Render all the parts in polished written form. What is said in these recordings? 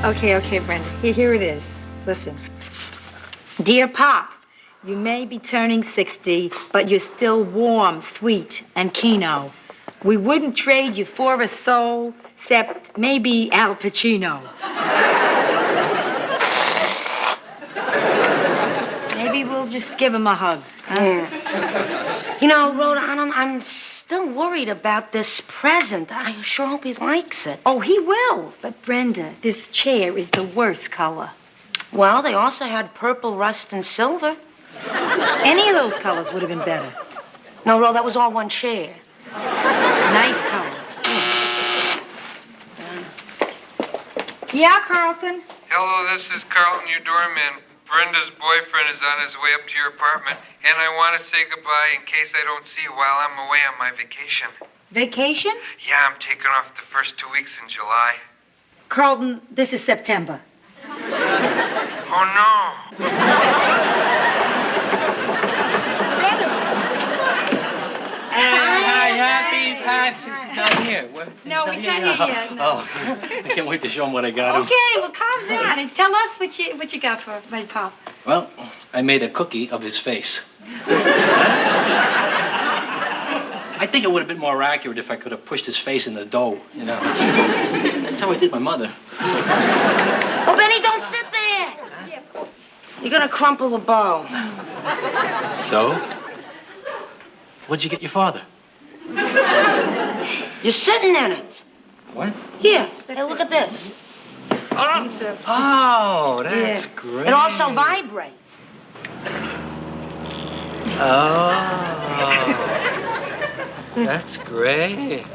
Okay, Brenda. Here it is. Listen. Dear Pop, you may be turning 60, but you're still warm, sweet, and keno. We wouldn't trade you for a soul, except maybe Al Pacino. Maybe we'll just give him a hug. You know, Rhoda, I'm still worried about this present. I sure hope he likes it. Oh, he will. But Brenda, this chair is the worst color. Well, they also had purple, rust, and silver. Any of those colors would have been better. No, Rhoda, that was all one chair. Nice color. Yeah, Carlton? Hello, this is Carlton, your doorman. Brenda's boyfriend is on his way up to your apartment, and I want to say goodbye in case I don't see you while I'm away on my vacation. Vacation? Yeah, I'm taking off the first 2 weeks in July. Carlton, this is September. Oh, no. Hi, happy. He's not here. No, he's not here yet. No. Oh, I can't wait to show him what I got him. Okay, well, calm down and tell us what you got for my Pop. Well, I made a cookie of his face. I think it would have been more accurate if I could have pushed his face in the dough, you know. That's how I did my mother. Oh, Benny, don't sit there. You're gonna crumple the bow. So? What'd you get your father? You're sitting in it. What? Here, hey, look at this. Oh, that's great. It also vibrates. Oh, that's great.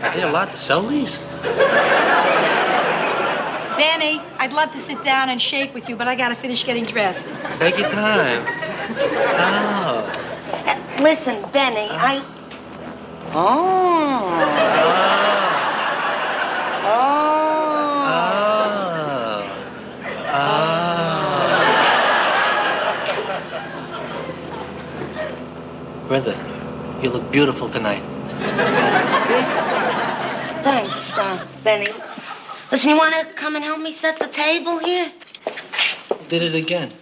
Are they allowed to sell these? Benny, I'd love to sit down and shake with you, but I gotta finish getting dressed. Take your time. Oh. Listen, Benny, Brother, you look beautiful tonight. Thanks, Benny. Listen, you want to come and help me set the table here? Did it again.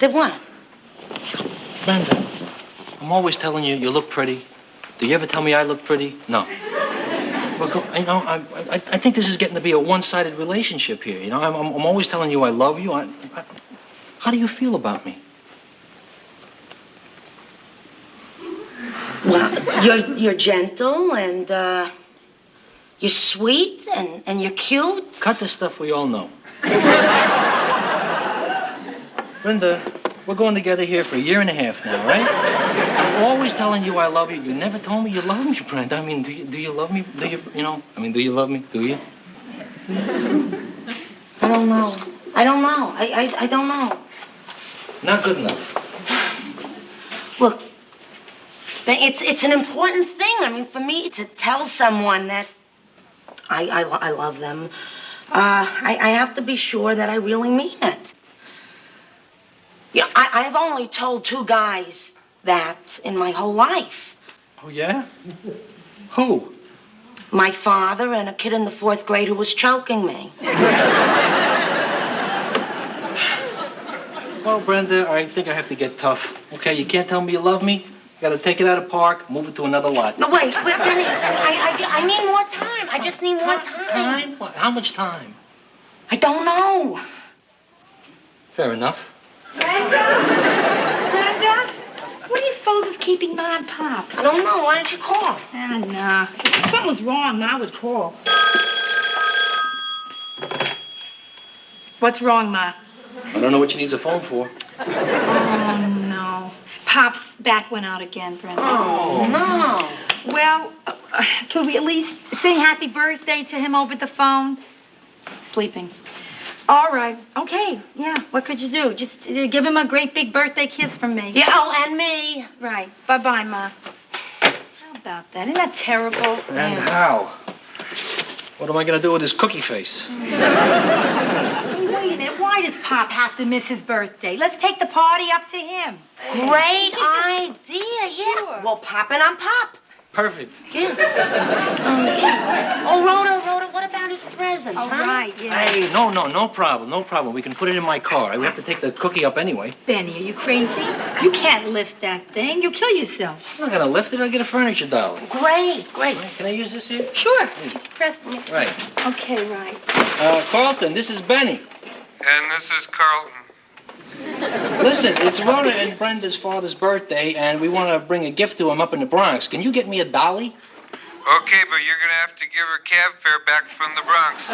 Did what? Brenda, I'm always telling you you look pretty. Do you ever tell me I look pretty? No. Well, you know, I think this is getting to be a one-sided relationship here. You know, I'm always telling you I love you. How do you feel about me? Well, you're gentle and you're sweet and you're cute. Cut the stuff we all know. Brenda, we're going together here for 1.5 years now, right? I'm always telling you I love you. You never told me you love me, Brenda. I mean, do you love me? Do you know? I mean, do you love me? Do you? I don't know. I don't know. Not good enough. Look, it's an important thing. I mean, for me to tell someone that I love them, I have to be sure that I really mean it. You know, I've only told 2 guys that in my whole life. Oh, yeah? Who? My father and a kid in the 4th grade who was choking me. Well, Brenda, I think I have to get tough. Okay, you can't tell me you love me. You gotta take it out of park, move it to another lot. No, wait, Benny, I need more time. I just need more time. Time? What? How much time? I don't know. Fair enough. Brenda, what do you suppose is keeping Ma and Pop? I don't know. Why don't you call? Nah. If something was wrong, Ma would call. What's wrong, Ma? I don't know what she needs a phone for. Oh, no. Pop's back went out again, Brenda. Oh, no. Well, could we at least sing happy birthday to him over the phone? Sleeping. All right. Okay. Yeah. What could you do? Just give him a great big birthday kiss from me. Yeah, oh, and me. Right. Bye-bye, Ma. How about that? Isn't that terrible? And how? What am I gonna do with his cookie face? Wait a minute. Why does Pop have to miss his birthday? Let's take the party up to him. Great idea, yeah. Sure. Well, Pop and I'm Pop. Perfect. Yeah. Oh, Rhoda, what about his present, All huh? right, yeah. Hey, no problem. We can put it in my car. We have to take the cookie up anyway. Benny, are you crazy? You can't lift that thing. You'll kill yourself. I'm not gonna lift it. I'll get a furniture dolly. Great. Right, can I use this here? Sure. Just press it. Right. Okay, right. Carlton, this is Benny. And this is Carlton. Listen, it's Rhoda and Brenda's father's birthday, and we want to bring a gift to him up in the Bronx. Can you get me a dolly? Okay, but you're gonna have to give her cab fare back from the Bronx.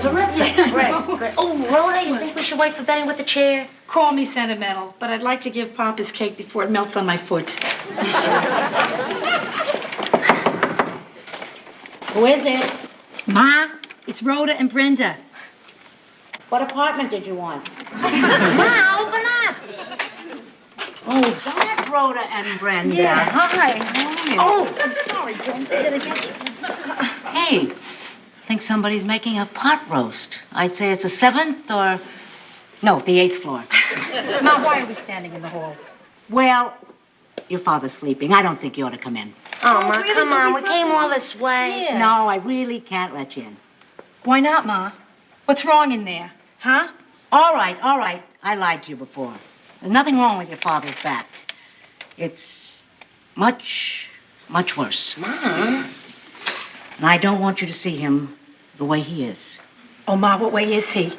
Terrific. Great. Oh, Rhoda, you think we should wait for Benny with the chair? Call me sentimental, but I'd like to give Pop his cake before it melts on my foot. Who is it? Ma, it's Rhoda and Brenda. What apartment did you want? Ma, open up. Oh, that's Rhoda and Brenda. Yeah. Hi. Oh, I'm sorry, Brenda. Did I get you? Hey, I think somebody's making a pot roast. I'd say it's the 7th or... No, the 8th floor. Ma, why are we standing in the hall? Well, your father's sleeping. I don't think you ought to come in. Oh, Ma, really? come on. We came all this way. Yeah. No, I really can't let you in. Why not, Ma? What's wrong in there? Huh? All right. I lied to you before. There's nothing wrong with your father's back. It's much, much worse. Ma? And I don't want you to see him the way he is. Oh, Ma, what way is he?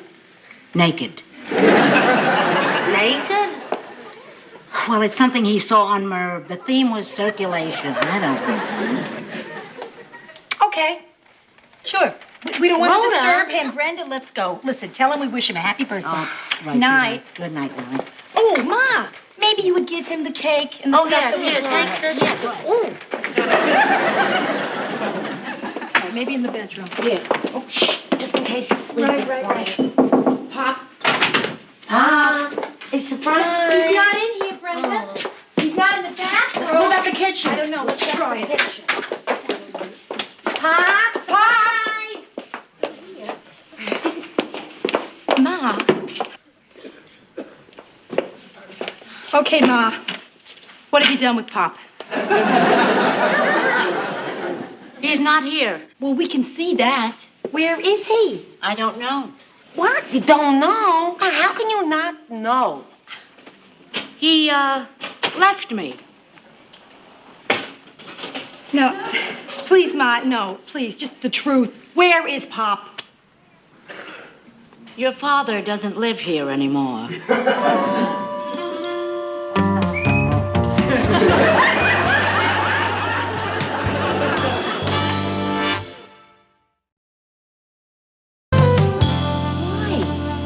Naked. Naked? Well, it's something he saw on Merv. The theme was circulation. I don't know. Okay. Sure. We don't want to Rhoda. disturb him. Brenda, let's go. Listen, tell him we wish him a happy birthday. Oh, right. Night. Good night, Lily. Oh, Ma, maybe you would give him the cake and the stuff that we brought. Take this. All right, maybe in the bedroom. Yeah. Oh, shh. Just in case he's sleeping. Right. Pop. Pop. It's surprise. He's not in here, Brenda. He's not in the bathroom. What about the kitchen? I don't know. Let's try it. Pop. Ma. Okay, Ma. What have you done with Pop? He's not here. Well, we can see that. Where is he? I don't know. What? You don't know? How can you not know? He, left me. No. Please, Ma, no. Please, just the truth. Where is Pop? Your father doesn't live here anymore.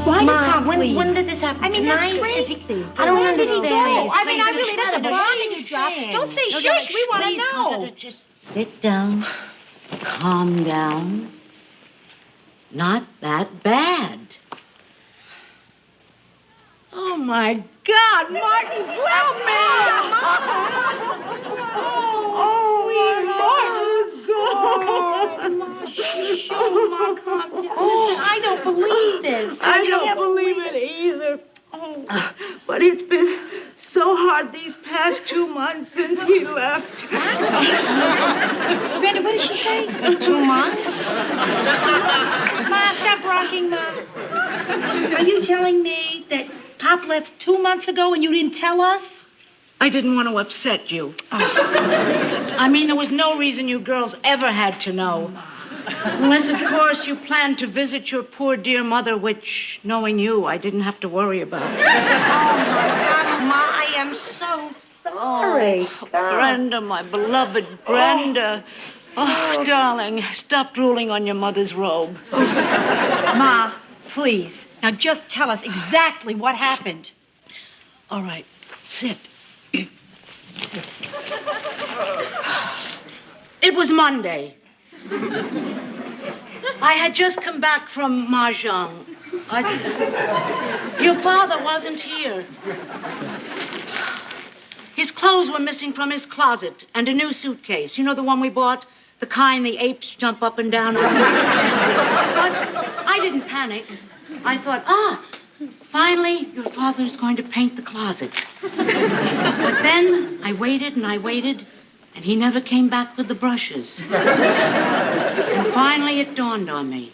Why Ma, did Pop leave? when did this happen? I mean, that's Tonight? crazy. I don't When did he understand. go? I mean, I Please, really, that's a Rhoda, bomb what that are you you dropped. saying? Don't say No, shush. We want to please, know. Rhoda, just sit down. Calm down. Not that bad. Oh, my God, Martin Fleming! Martin's gone. I don't believe this. I don't believe it either. But it's been so hard these past 2 months since he left. Brenda, what did she say? 2 months? Ma, stop rocking, Ma. Are you telling me that Pop left 2 months ago and you didn't tell us? I didn't want to upset you. I mean, there was no reason you girls ever had to know. Unless, of course, you planned to visit your poor dear mother, which, knowing you, I didn't have to worry about. Oh, my God, Ma, I am so sorry. Oh, Brenda, my beloved Brenda. Oh, darling, stop drooling on your mother's robe. Ma, please. Now just tell us exactly what happened. All right, sit. It was Monday. I had just come back from Mahjong. Your father wasn't here. His clothes were missing from his closet and a new suitcase. You know the one we bought? The kind the apes jump up and down on. But I didn't panic. I thought, finally, your father is going to paint the closet. But then I waited and I waited, and he never came back with the brushes. And finally it dawned on me.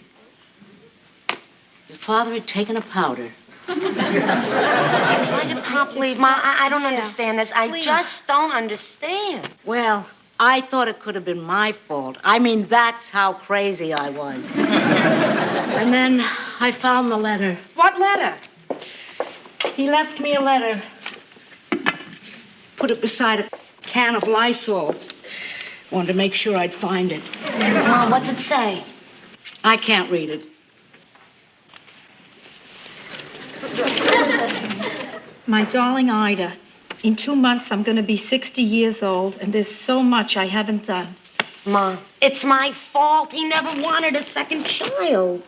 Your father had taken a powder. Why did Pop leave? Ma, I don't understand this. I just don't understand. Well, I thought it could have been my fault. I mean, that's how crazy I was. And then I found the letter. What letter? He left me a letter. Put it beside a can of Lysol. Wanted to make sure I'd find it. Mom, what's it say? I can't read it. My darling Ida, in 2 months I'm going to be 60 years old, and there's so much I haven't done. Ma, it's my fault. He never wanted a second child.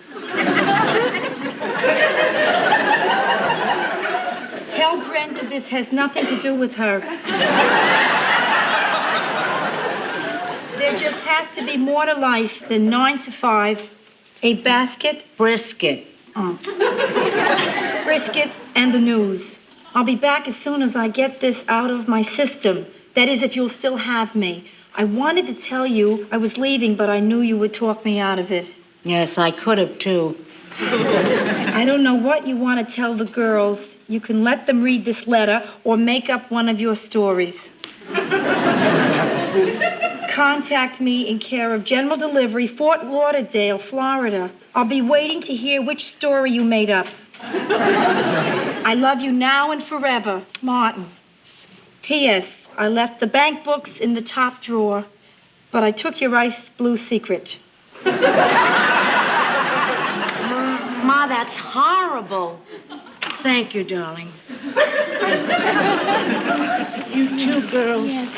Tell Brenda this has nothing to do with her. There just has to be more to life than 9 to 5, a basket, Brisket. brisket, and the news. I'll be back as soon as I get this out of my system. That is, if you'll still have me. I wanted to tell you I was leaving, but I knew you would talk me out of it. Yes, I could have, too. I don't know what you want to tell the girls. You can let them read this letter or make up one of your stories. Contact me in care of General Delivery, Fort Lauderdale, Florida. I'll be waiting to hear which story you made up. I love you now and forever, Martin. P.S. I left the bank books in the top drawer, but I took your ice blue secret. Ma, that's horrible. Thank you, darling. You two girls. Yes.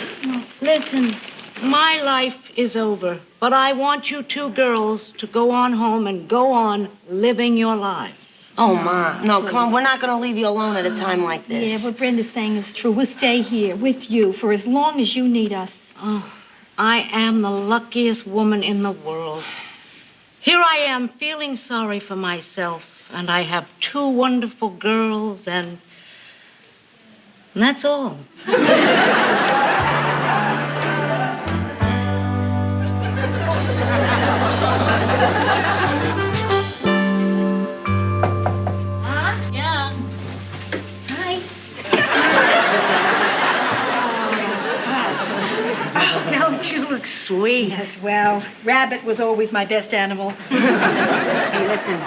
Listen, my life is over, but I want you two girls to go on home and go on living your lives. Oh, Ma. No, come on. We're not going to leave you alone at a time like this. Yeah, what Brenda's saying is true. We'll stay here with you for as long as you need us. Oh, I am the luckiest woman in the world. Here I am feeling sorry for myself, and I have 2 wonderful girls, and that's all. Yeah. Hi. Don't you look sweet? Yes, well, rabbit was always my best animal. Hey, listen.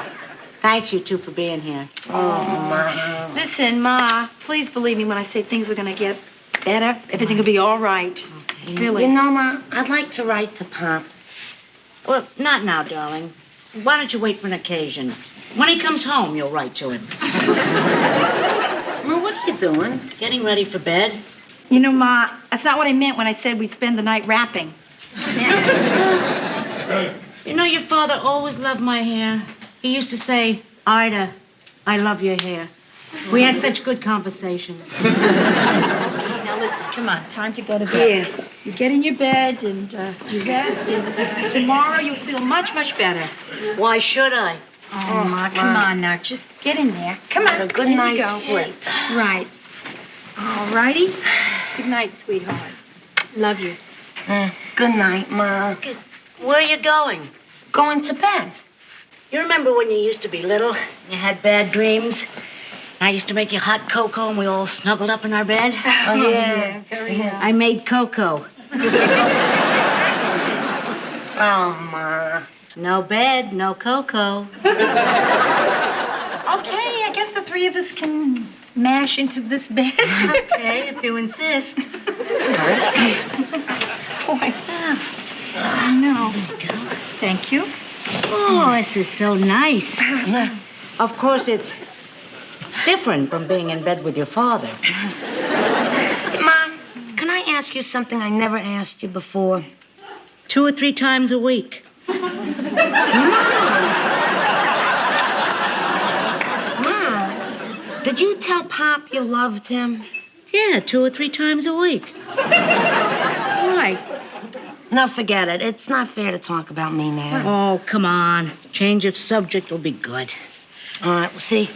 Thank you two for being here. Oh, Ma. Listen, Ma, please believe me when I say things are going to get better. Everything will be all right. Okay. Really. You know, Ma, I'd like to write to Pop. Well, not now, darling. Why don't you wait for an occasion? When he comes home, you'll write to him. Ma, what are you doing? Getting ready for bed? You know, Ma, that's not what I meant when I said we'd spend the night rapping. You know, your father always loved my hair. He used to say, Ida, I love your hair. We had such good conversations. Now listen, come on, time to go to bed. Yeah. You get in your bed and you rest, and tomorrow you'll feel much, much better. Why should I? Oh, Ma, come on now, just get in there. Come on. A good Here we night's go. sleep. Right. All righty. Good night, sweetheart. Love you. Good night, Ma. Where are you going? Going to bed. You remember when you used to be little? You had bad dreams? I used to make you hot cocoa and we all snuggled up in our bed. Oh, yeah. Very well. I made cocoa. Oh, Ma. No bed, no cocoa. Okay, I guess the 3 of us can mash into this bed. Okay, if you insist. Boy. I know. Thank you. Oh, this is so nice. Of course, it's different from being in bed with your father. Mom, can I ask you something I never asked you before? 2 or 3 times a week. Mom, did you tell Pop you loved him? Yeah, 2 or 3 times a week. Why? No, forget it. It's not fair to talk about me now. Oh, come on. Change of subject will be good. All right, well, see,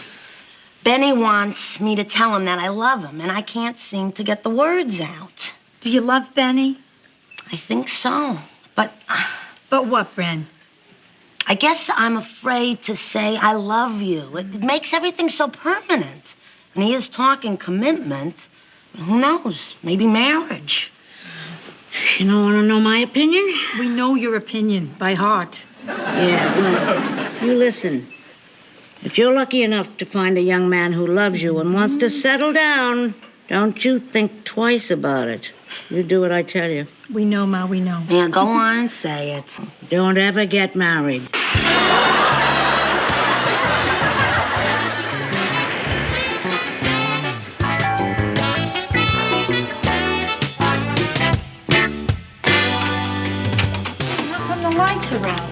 Benny wants me to tell him that I love him, and I can't seem to get the words out. Do you love Benny? I think so, but But what, Bren? I guess I'm afraid to say I love you. It makes everything so permanent. And he is talking commitment. Who knows? Maybe marriage. You don't want to know my opinion? We know your opinion by heart. Yeah, well, you listen. If you're lucky enough to find a young man who loves you and wants to settle down, don't you think twice about it. You do what I tell you. We know, Ma, we know. Yeah, go on and say it. Don't ever get married. How come the lights are out?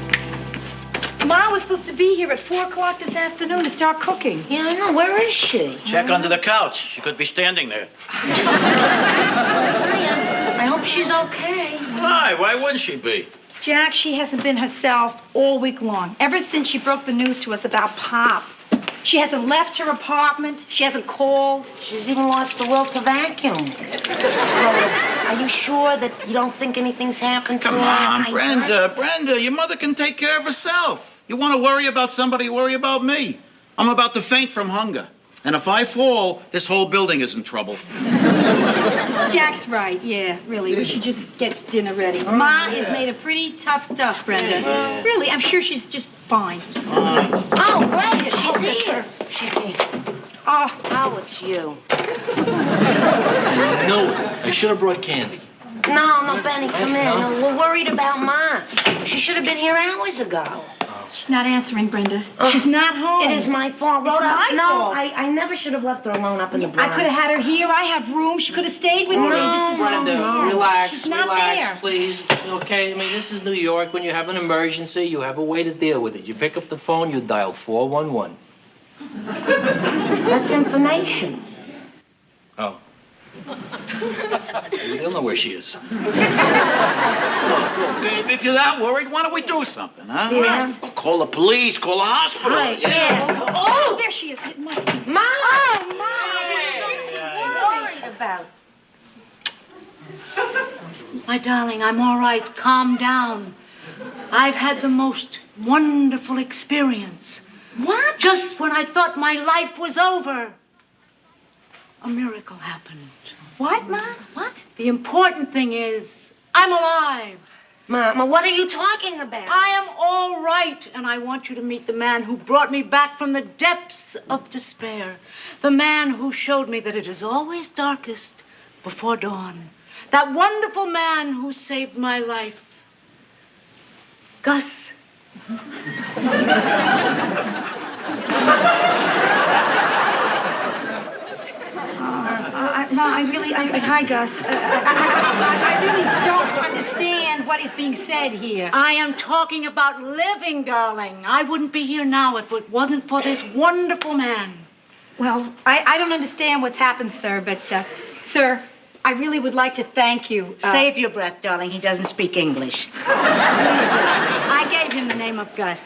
Ma was supposed to be here at 4 o'clock this afternoon to start cooking. Yeah, I know. Where is she? Check under the couch. She could be standing there. I hope she's okay. Why wouldn't she be? Jack, she hasn't been herself all week long, ever since she broke the news to us about Pop. She hasn't left her apartment. She hasn't called. She's even lost the will to vacuum. Are you sure that you don't think anything's happened to her? Come on, Brenda, your mother can take care of herself. You want to worry about somebody, worry about me. I'm about to faint from hunger. And if I fall, this whole building is in trouble. Jack's right, yeah, really. We should just get dinner ready. Ma has made a pretty tough stuff, Brenda. Really, I'm sure she's just fine. Oh, great. She's here. She's here. Oh, it's you. No, I should have brought candy. No, Benny, come in. No, we're worried about Ma. She should have been here hours ago. She's not answering, Brenda. She's not home. It is my fault, Rhoda. my fault. I never should have left her alone up in the I Bronx. could have had her here. I have room. She could have stayed with me. This is Brenda, so relax, She's not relax, there. please. Okay, I mean, this is New York. When you have an emergency, you have a way to deal with it. You pick up the phone, you dial 411. That's information. Oh. They'll know where she is. If you're that worried, why don't we do something, huh? Yeah. Call the police, call the hospital. Right, yeah. Oh, there she is. It must be. Ma! Oh, Ma! Worried about. My darling, I'm all right. Calm down. I've had the most wonderful experience. What? Just when I thought my life was over, a miracle happened. What, Ma? What? The important thing is, I'm alive. Mama, what are you talking about? I am all right, and I want you to meet the man who brought me back from the depths of despair. The man who showed me that it is always darkest before dawn. That wonderful man who saved my life. Gus. Hi, Gus. I really don't understand what is being said here. I am talking about living, darling. I wouldn't be here now if it wasn't for this wonderful man. Well, I don't understand what's happened, sir, but, sir, I really would like to thank you. Save your breath, darling. He doesn't speak English. I gave him the name of Gus.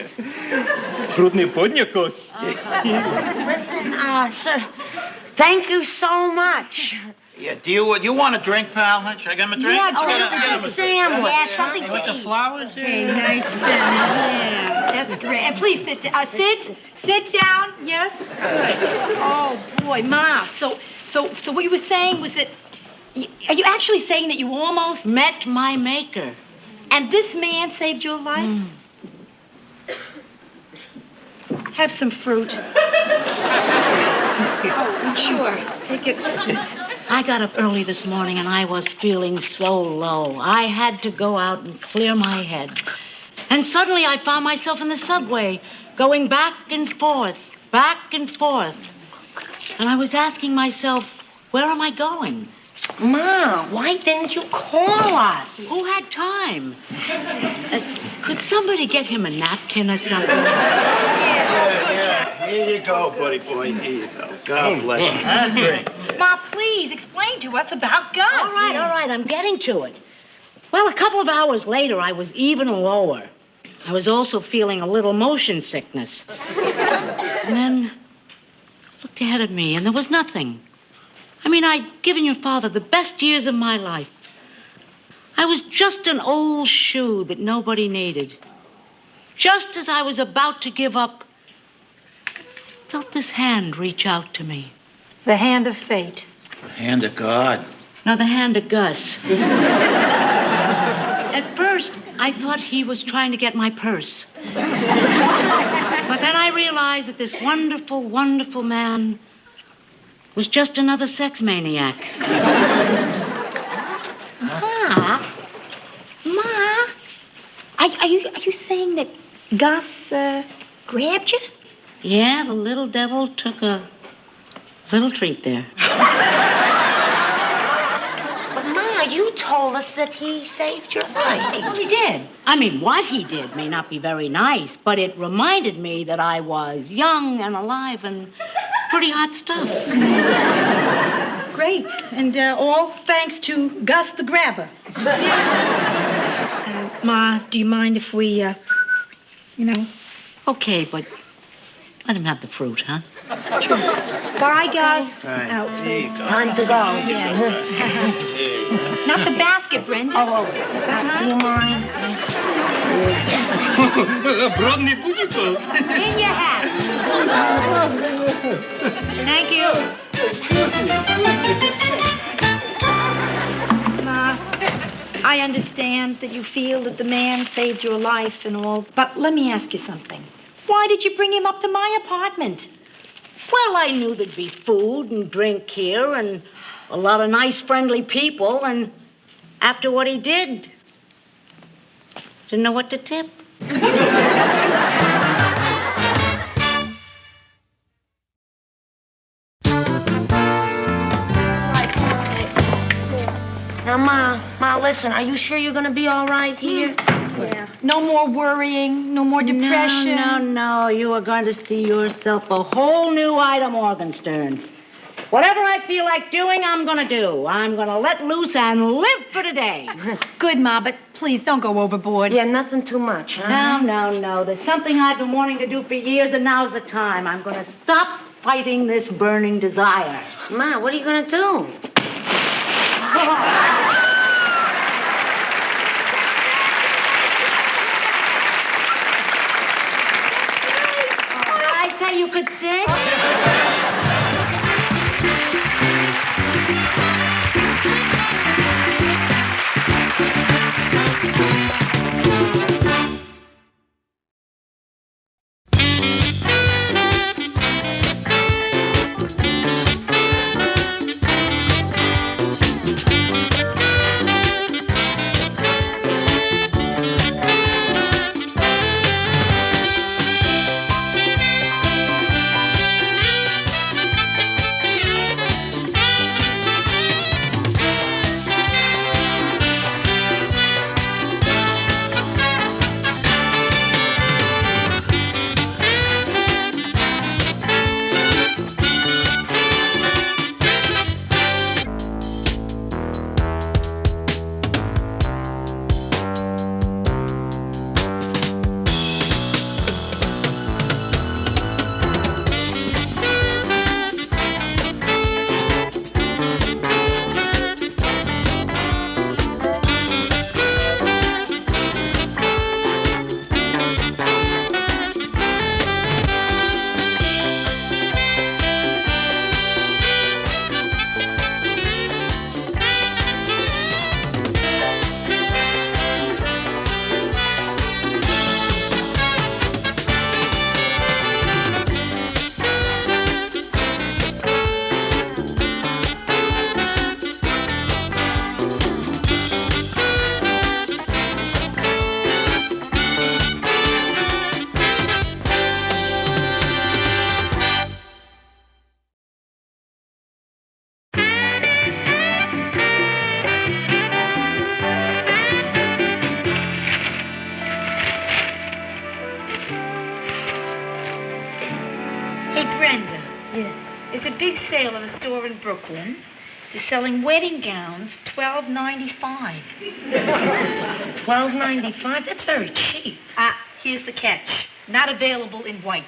Listen, sir, thank you so much. Yeah, do you want a drink, pal? Huh? Should I get him a drink? Yeah, I'll get drink him a sandwich. Yeah, something to eat. Flowers here? Hey, nice, Ben. Yeah, that's great. And please sit down. Yes. Good. Oh boy, Ma. So what you were saying was that. Are you actually saying that you almost Met my maker. and this man saved your life? Have some fruit. Oh, sure. Take it. I got up early this morning and I was feeling so low. I had to go out and clear my head. And suddenly I found myself in the subway, going back and forth. And I was asking myself, where am I going? Ma, why didn't you call us? Who had time? Could somebody get him a napkin or something? Here you go, buddy boy. Here you go. God bless you. And drink. Ma, please explain to us about Gus. All right, I'm getting to it. Well, a couple of hours later, I was even lower. I was also feeling a little motion sickness. And then I looked ahead at me, and there was nothing. I mean, I'd given your father the best years of my life. I was just an old shoe that nobody needed. Just as I was about to give up, I felt this hand reach out to me. The hand of fate. The hand of God. No, the hand of Gus. At first, I thought he was trying to get my purse. But then I realized that this wonderful, wonderful man was just another sex maniac. Ma, are you saying that Gus grabbed you? Yeah, the little devil took a little treat there. But, Ma, you told us that he saved your life. Well, he did. I mean, what he did may not be very nice, but it reminded me that I was young and alive and pretty hot stuff. Great. And all thanks to Gus the Grabber. Ma, do you mind if we, Okay, but let him have the fruit, huh? Bye, Gus. Time to go. Not the basket, Brenda. Oh, do you mind? In your hat. Thank you. Ma, I understand that you feel that the man saved your life and all, but let me ask you something. Why did you bring him up to my apartment? Well, I knew there'd be food and drink here and a lot of nice, friendly people, and after what he did, didn't know what to tip. Now, Ma, listen, are you sure you're gonna be all right here? Yeah. No more worrying, no more depression. No. You are going to see yourself a whole new Ida Morgenstern. Whatever I feel like doing, I'm going to do. I'm going to let loose and live for today. Good, Ma, but please don't go overboard. Yeah, nothing too much, huh? No. There's something I've been wanting to do for years, and now's the time. I'm going to stop fighting this burning desire. Ma, what are you gonna do? I say you could sing. Brenda. Yeah. There's a big sale at a store in Brooklyn. They're selling wedding gowns, $12.95. $12.95? That's very cheap. Here's the catch. Not available in white.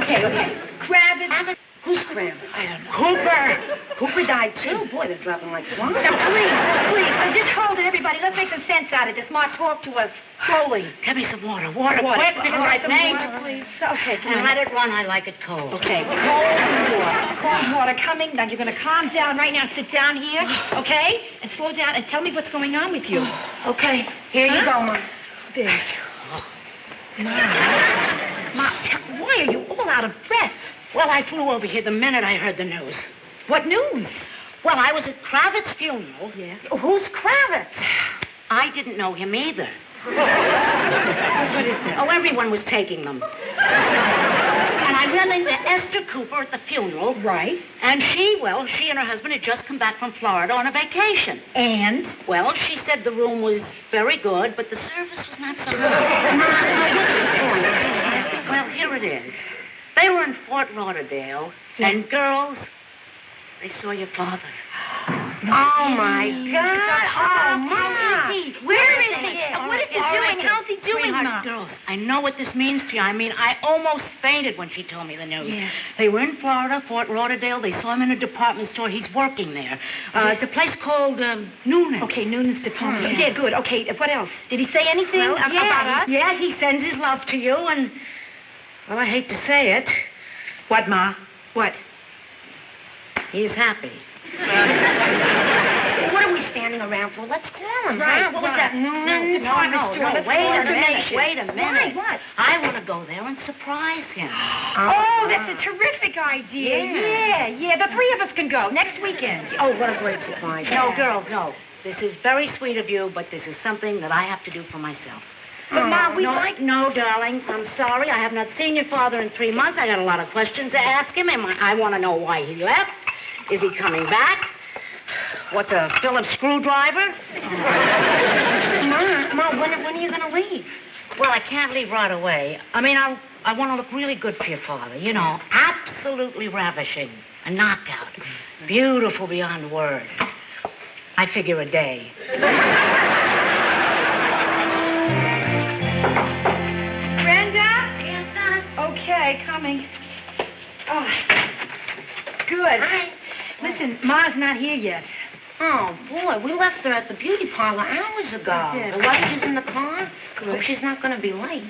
Okay. Kravitz. Who's Kravitz? I don't know. Cooper. Cooper died too. Boy, they're dropping like flies. Now, please, just hold it, everybody. Let's make some sense out of this. Ma, talk to us slowly. Get me some water. Water, quick. All right, some water, please. Okay, come And on. let it run. I like it cold. Okay, cold water. Cold water coming. Now, you're going to calm down right now. Sit down here, okay? And slow down and tell me what's going on with you. Okay, here you go, Mom. There. Ma, why are you all out of breath? Well, I flew over here the minute I heard the news. What news? Well, I was at Kravitz's funeral. Yeah. Who's Kravitz? I didn't know him either. What is that? Oh, everyone was taking them. And I ran into Esther Cooper at the funeral. Right. And she and her husband had just come back from Florida on a vacation. And? Well, she said the room was very good, but the service was not so good. What's the point? Well, here it is. They were in Fort Lauderdale, and girls, they saw your father. Oh, my God. Oh, Mom. Where is he? What is he doing? How's he doing, Sweetheart, Ma? girls, I know what this means to you. I mean, I almost fainted when she told me the news. Yeah. They were in Florida, Fort Lauderdale. They saw him in a department store. He's working there. It's a place called Noonan's. Okay, Noonan's department. Oh, Yeah, good. Okay, what else? Did he say anything Well, about us? Yeah, he sends his love to you, and, well, I hate to say it, What, Ma? What? he's happy. What are we standing around for? Let's call him, Right, huh? What was right. that? Noonan's? No, let's Wait call a information. minute. Wait a minute. Why? What? I want to go there and surprise him. Oh, that's a terrific idea. Yeah. The three of us can go next weekend. Oh, what a great surprise. No, girls, no. This is very sweet of you, but this is something that I have to do for myself. But, Ma, we no, like... No, darling, I'm sorry. I have not seen your father in 3 months. I got a lot of questions to ask him, and I want to know why he left. Is he coming back? What's a Phillips screwdriver? Ma, when are you going to leave? Well, I can't leave right away. I mean, I want to look really good for your father, you know. Absolutely ravishing. A knockout. Beautiful beyond words. I figure a day. Brenda? Okay, coming. Oh, good. Hi. Listen, Ma's not here yet. Oh, boy, we left her at the beauty parlor hours ago. We did. The luggage is in the car. Good. Hope she's not going to be late.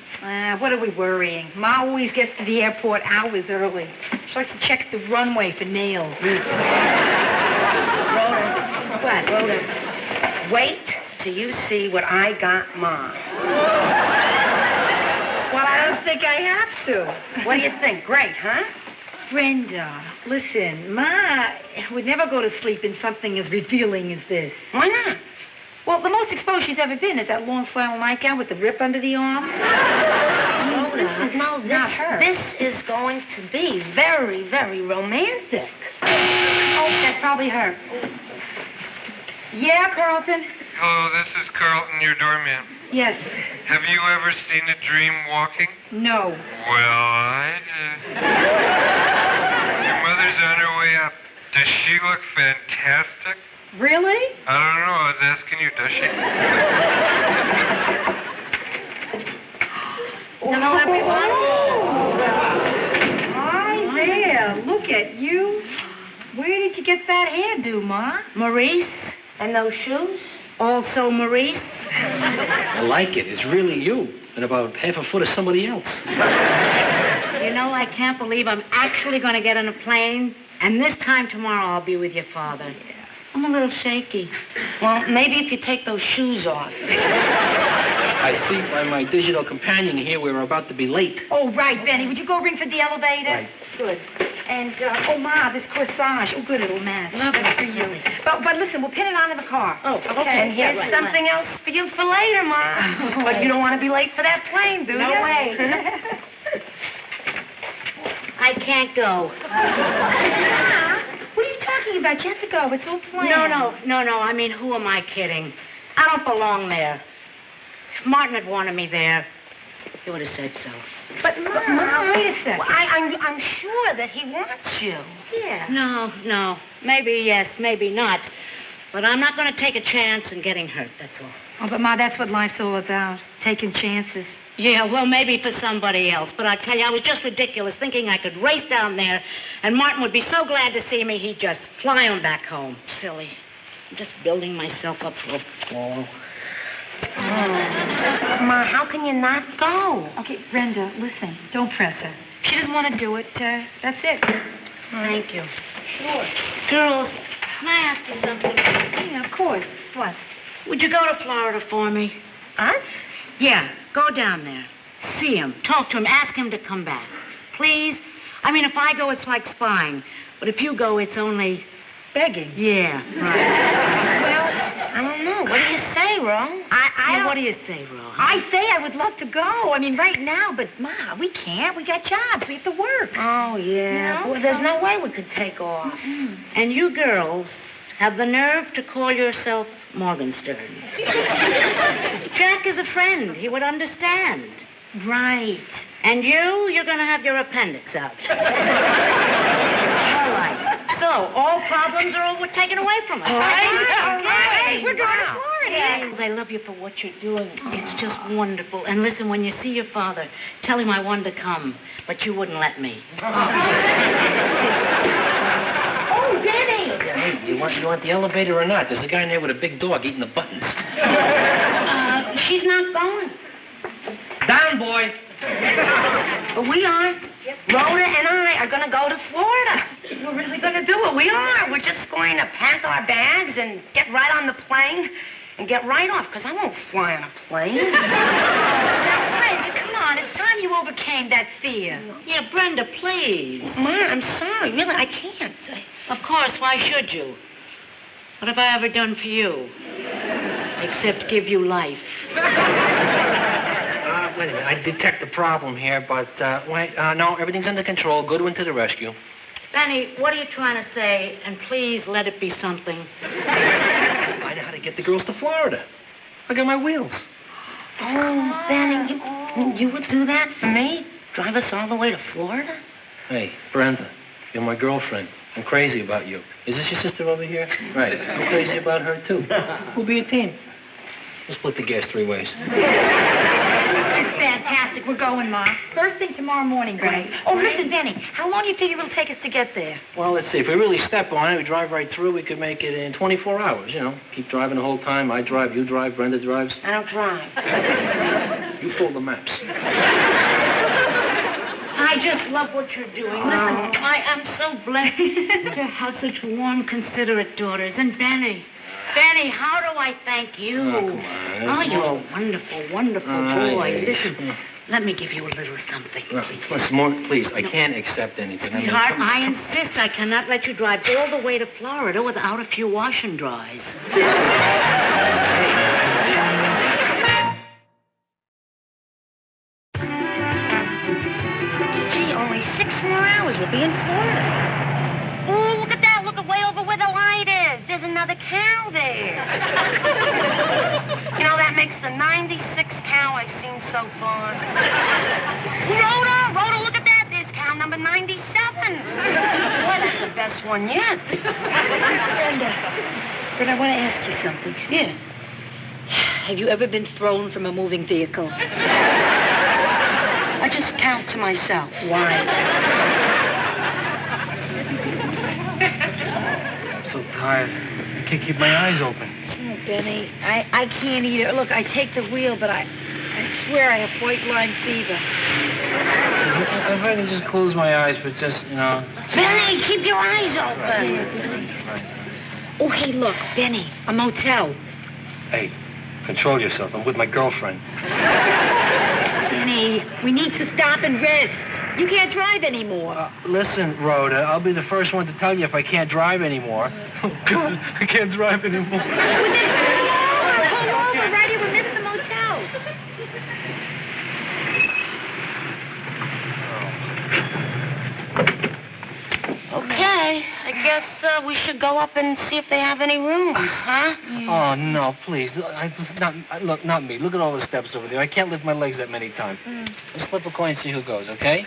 What are we worrying? Ma always gets to the airport hours early. She likes to check the runway for nails. Rhoda. What? Rhoda, wait till you see what I got Ma. Well, I don't think I have to. What do you think? Great, huh? Brenda, listen, Ma would never go to sleep in something as revealing as this. Why not? Well, the most exposed she's ever been is that long flannel nightgown with the rip under the arm. No, not her. This is going to be very, very romantic. Oh, that's probably her. Yeah, Carlton? Hello, this is Carlton, your doorman. Yes. Have you ever seen a dream walking? No. Well, I did. Your mother's on her way up. Does she look fantastic? Really? I don't know. I was asking you, does she? Hello, everyone. Hi there. Look at you. Where did you get that hairdo, Ma? Maurice, and those shoes? Also Maurice. I like it. It's really you. And about half a foot of somebody else. You know, I can't believe I'm actually going to get on a plane, and this time tomorrow I'll be with your father. I'm a little shaky. Well, maybe if you take those shoes off. I see by my digital companion here we're about to be late. Oh, right, Benny. Would you go ring for the elevator? Right. Good. And, oh, Ma, this corsage. Oh, good, it'll match. Lovely. That's for you. But listen, we'll pin it onto the car. Oh, okay. And here's something else for you for later, Ma. But you don't want to be late for that plane, do you? No way. I can't go. What are you talking about? You have to go. It's all planned. No. I mean, who am I kidding? I don't belong there. If Martin had wanted me there, he would have said so. But, Ma, wait a second. Well, I'm sure that he wants you. Yeah. No. Maybe yes, maybe not. But I'm not going to take a chance in getting hurt, that's all. Oh, but, Ma, that's what life's all about. Taking chances. Yeah, well, maybe for somebody else. But I tell you, I was just ridiculous thinking I could race down there and Martin would be so glad to see me, he'd just fly on back home. Silly. I'm just building myself up for a fall. Ma, how can you not go? Okay, Brenda, listen. Don't press her. If she doesn't want to do it, that's it. Thank you. Sure. Girls, can I ask you something? Yeah, of course. What? Would you go to Florida for me? Us? Yeah, go down there. See him, talk to him, ask him to come back. Please? I mean, if I go, it's like spying. But if you go, it's only... Begging. Yeah, right. Well, I don't know. What do you say, Ro? What do you say, Ro? I say I would love to go. I mean, right now, but, Ma, we can't. We got jobs. We have to work. Oh, yeah. You know, Well, there's no way we could take off. And you girls have the nerve to call yourself Morgenstern. Jack is a friend. He would understand. Right. And you're going to have your appendix out. All right. So, all problems are taken away from us. All right. Okay. We're going to Florida. I love you for what you're doing. It's just wonderful. And listen, when you see your father, tell him I wanted to come, but you wouldn't let me. Oh, Benny. Hey, you want the elevator or not? There's a guy in there with a big dog eating the buttons. She's not going. Down, boy. But we are. Rhoda and I are going to go to Florida. We're really going to do it. We are. We're just going to pack our bags and get right on the plane and get right off, because I won't fly on a plane. Now, Brenda, come on. It's time you overcame that fear. Yeah, Brenda, please. Ma, I'm sorry. Really, I can't. Of course, why should you? What have I ever done for you? Except give you life. Wait a minute. I detect a problem here, but, no, everything's under control. Goodwin to the rescue. Benny, what are you trying to say? And please let it be something. I know how to get the girls to Florida. I got my wheels. Oh, Benny, you would do that for me? Drive us all the way to Florida? Hey, Brenda, you're my girlfriend. I'm crazy about you. Is this your sister over here? Right. I'm crazy about her, too. We'll be a team. We'll split the gas 3 ways. It's fantastic. We're going, Ma. First thing tomorrow morning, Benny. Oh, listen, Benny, how long do you figure it'll take us to get there? Well, let's see. If we really step on it, we drive right through, we could make it in 24 hours, you know. Keep driving the whole time. I drive, you drive, Brenda drives. I don't drive. You follow the maps. I just love what you're doing. Listen, I am so blessed to have such warm, considerate daughters. And Benny, how do I thank you? Oh, come on. You're a wonderful, wonderful boy. yeah. Listen, let me give you a little something, please. Listen, more, please. I can't accept anything. Sweetheart, I insist. I cannot let you drive all the way to Florida without a few wash and dries. Gee, only 6 more hours. We'll be in Florida. Oh, look at that. Look at way over where the light is. There's another cow there. You know, that makes the 96th cow I've seen so far. Rhoda, look at that. There's cow number 97. Boy, that's the best one yet. Brenda, I want to ask you something. Yeah. Have you ever been thrown from a moving vehicle? I just count to myself. Why? I'm so tired. I can't keep my eyes open. Oh, Benny, I can't either. Look, I take the wheel, but I swear I have white line fever. If I can just close my eyes for just, you know... Benny, keep your eyes open. Oh, hey, look, Benny, a motel. Hey, control yourself. I'm with my girlfriend. Benny, we need to stop and rest. You can't drive anymore. Listen, Rhoda, I'll be the first one to tell you if I can't drive anymore. I can't drive anymore. Well, then pull over right here. We missed the motel. Okay, I guess we should go up and see if they have any rooms, huh? Oh, no, please. Look, not me. Look at all the steps over there. I can't lift my legs that many times. Let's flip a coin and see who goes, okay?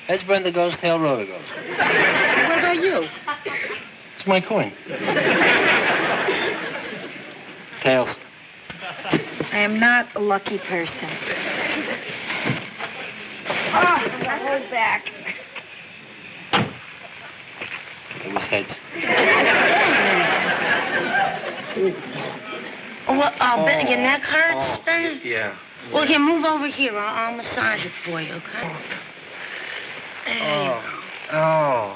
Heads Brenda goes, tail Rhoda goes. What about you? It's my coin. Tails. I am not a lucky person. the whole back. It was heads. Your neck hurts, Ben? Yeah. Well, here, move over here. I'll massage it for you, okay? There you go.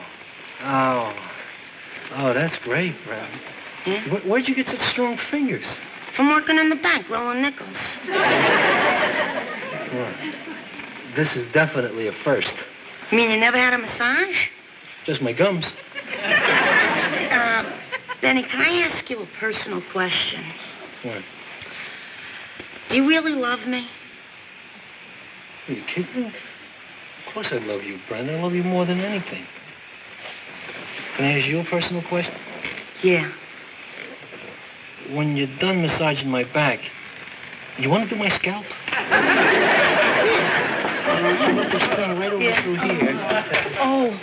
Oh, that's great, Brad. Where'd you get such strong fingers? From working in the bank, rolling nickels. Well, this is definitely a first. You mean you never had a massage? Just my gums. Benny, can I ask you a personal question? What? Do you really love me? Are you kidding me? Of course I love you, Brenda. I love you more than anything. Can I ask you a personal question? Yeah. When you're done massaging my back, you want to do my scalp? I'll let this thing right over through here. Oh.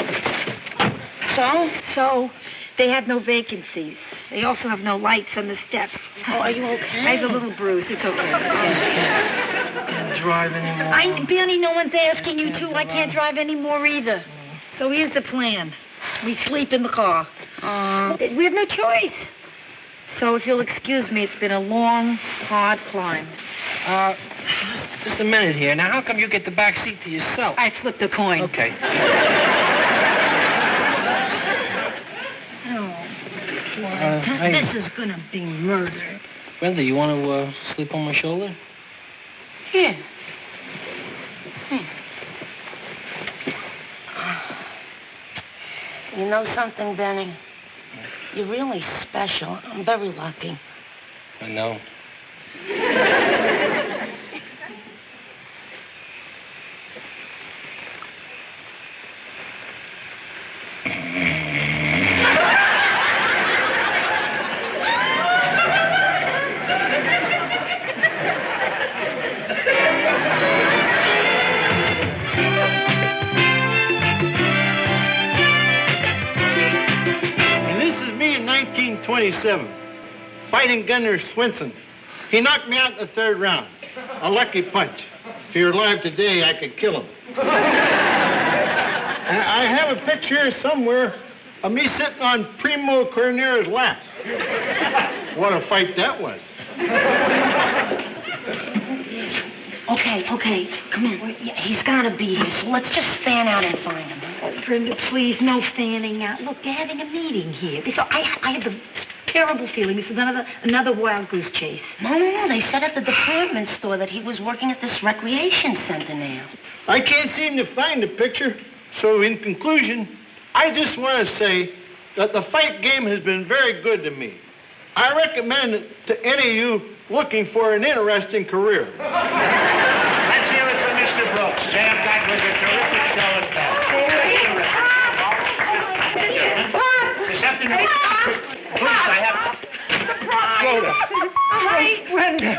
So, they have no vacancies. They also have no lights on the steps. Oh, are you okay? I have a little bruise. It's okay. Can't drive anymore. Benny, no one's asking you to. I can't drive anymore either. So here's the plan. We sleep in the car. We have no choice. So if you'll excuse me, it's been a long, hard climb. Just a minute here. Now, how come you get the back seat to yourself? I flipped a coin. Okay. This is gonna be murder. Brenda, you want to sleep on my shoulder? Yeah. You know something, Benny? You're really special. I'm very lucky. I know. And this is me in 1927, fighting Gunner Swinson. He knocked me out in the third round. A lucky punch. If he were alive today, I could kill him. And I have a picture here somewhere of me sitting on Primo Cornera's lap. What a fight that was. Okay, come in. He's gotta be here, so let's just fan out and find him. Oh, Brenda, please, no fanning out. Look, they're having a meeting here. So I have the terrible feeling this is another wild goose chase. No, they said at the department store that he was working at this recreation center now. I can't seem to find the picture, so in conclusion, I just want to say that the fight game has been very good to me. I recommend it to any of you looking for an interesting career. Let's hear it from Mr. Brooks. Jam, that was a terrific show and tell. There's something... Please, I have... Rhoda. Hi, Brenda.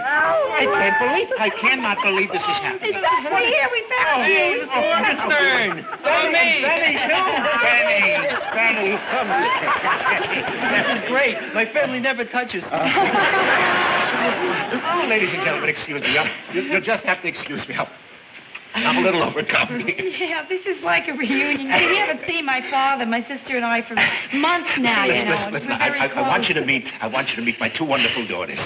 I cannot believe this is happening. We're here. We found you. Stern. Benny. Benny, come here. This is great. My family never touches me. Oh, ladies and gentlemen, excuse me. You'll just have to excuse me. I'm a little overcome. Yeah, this is like a reunion. We haven't seen my father, my sister, and I for months now. Listen, you know. listen. We're very I want you close. to meet my two wonderful daughters.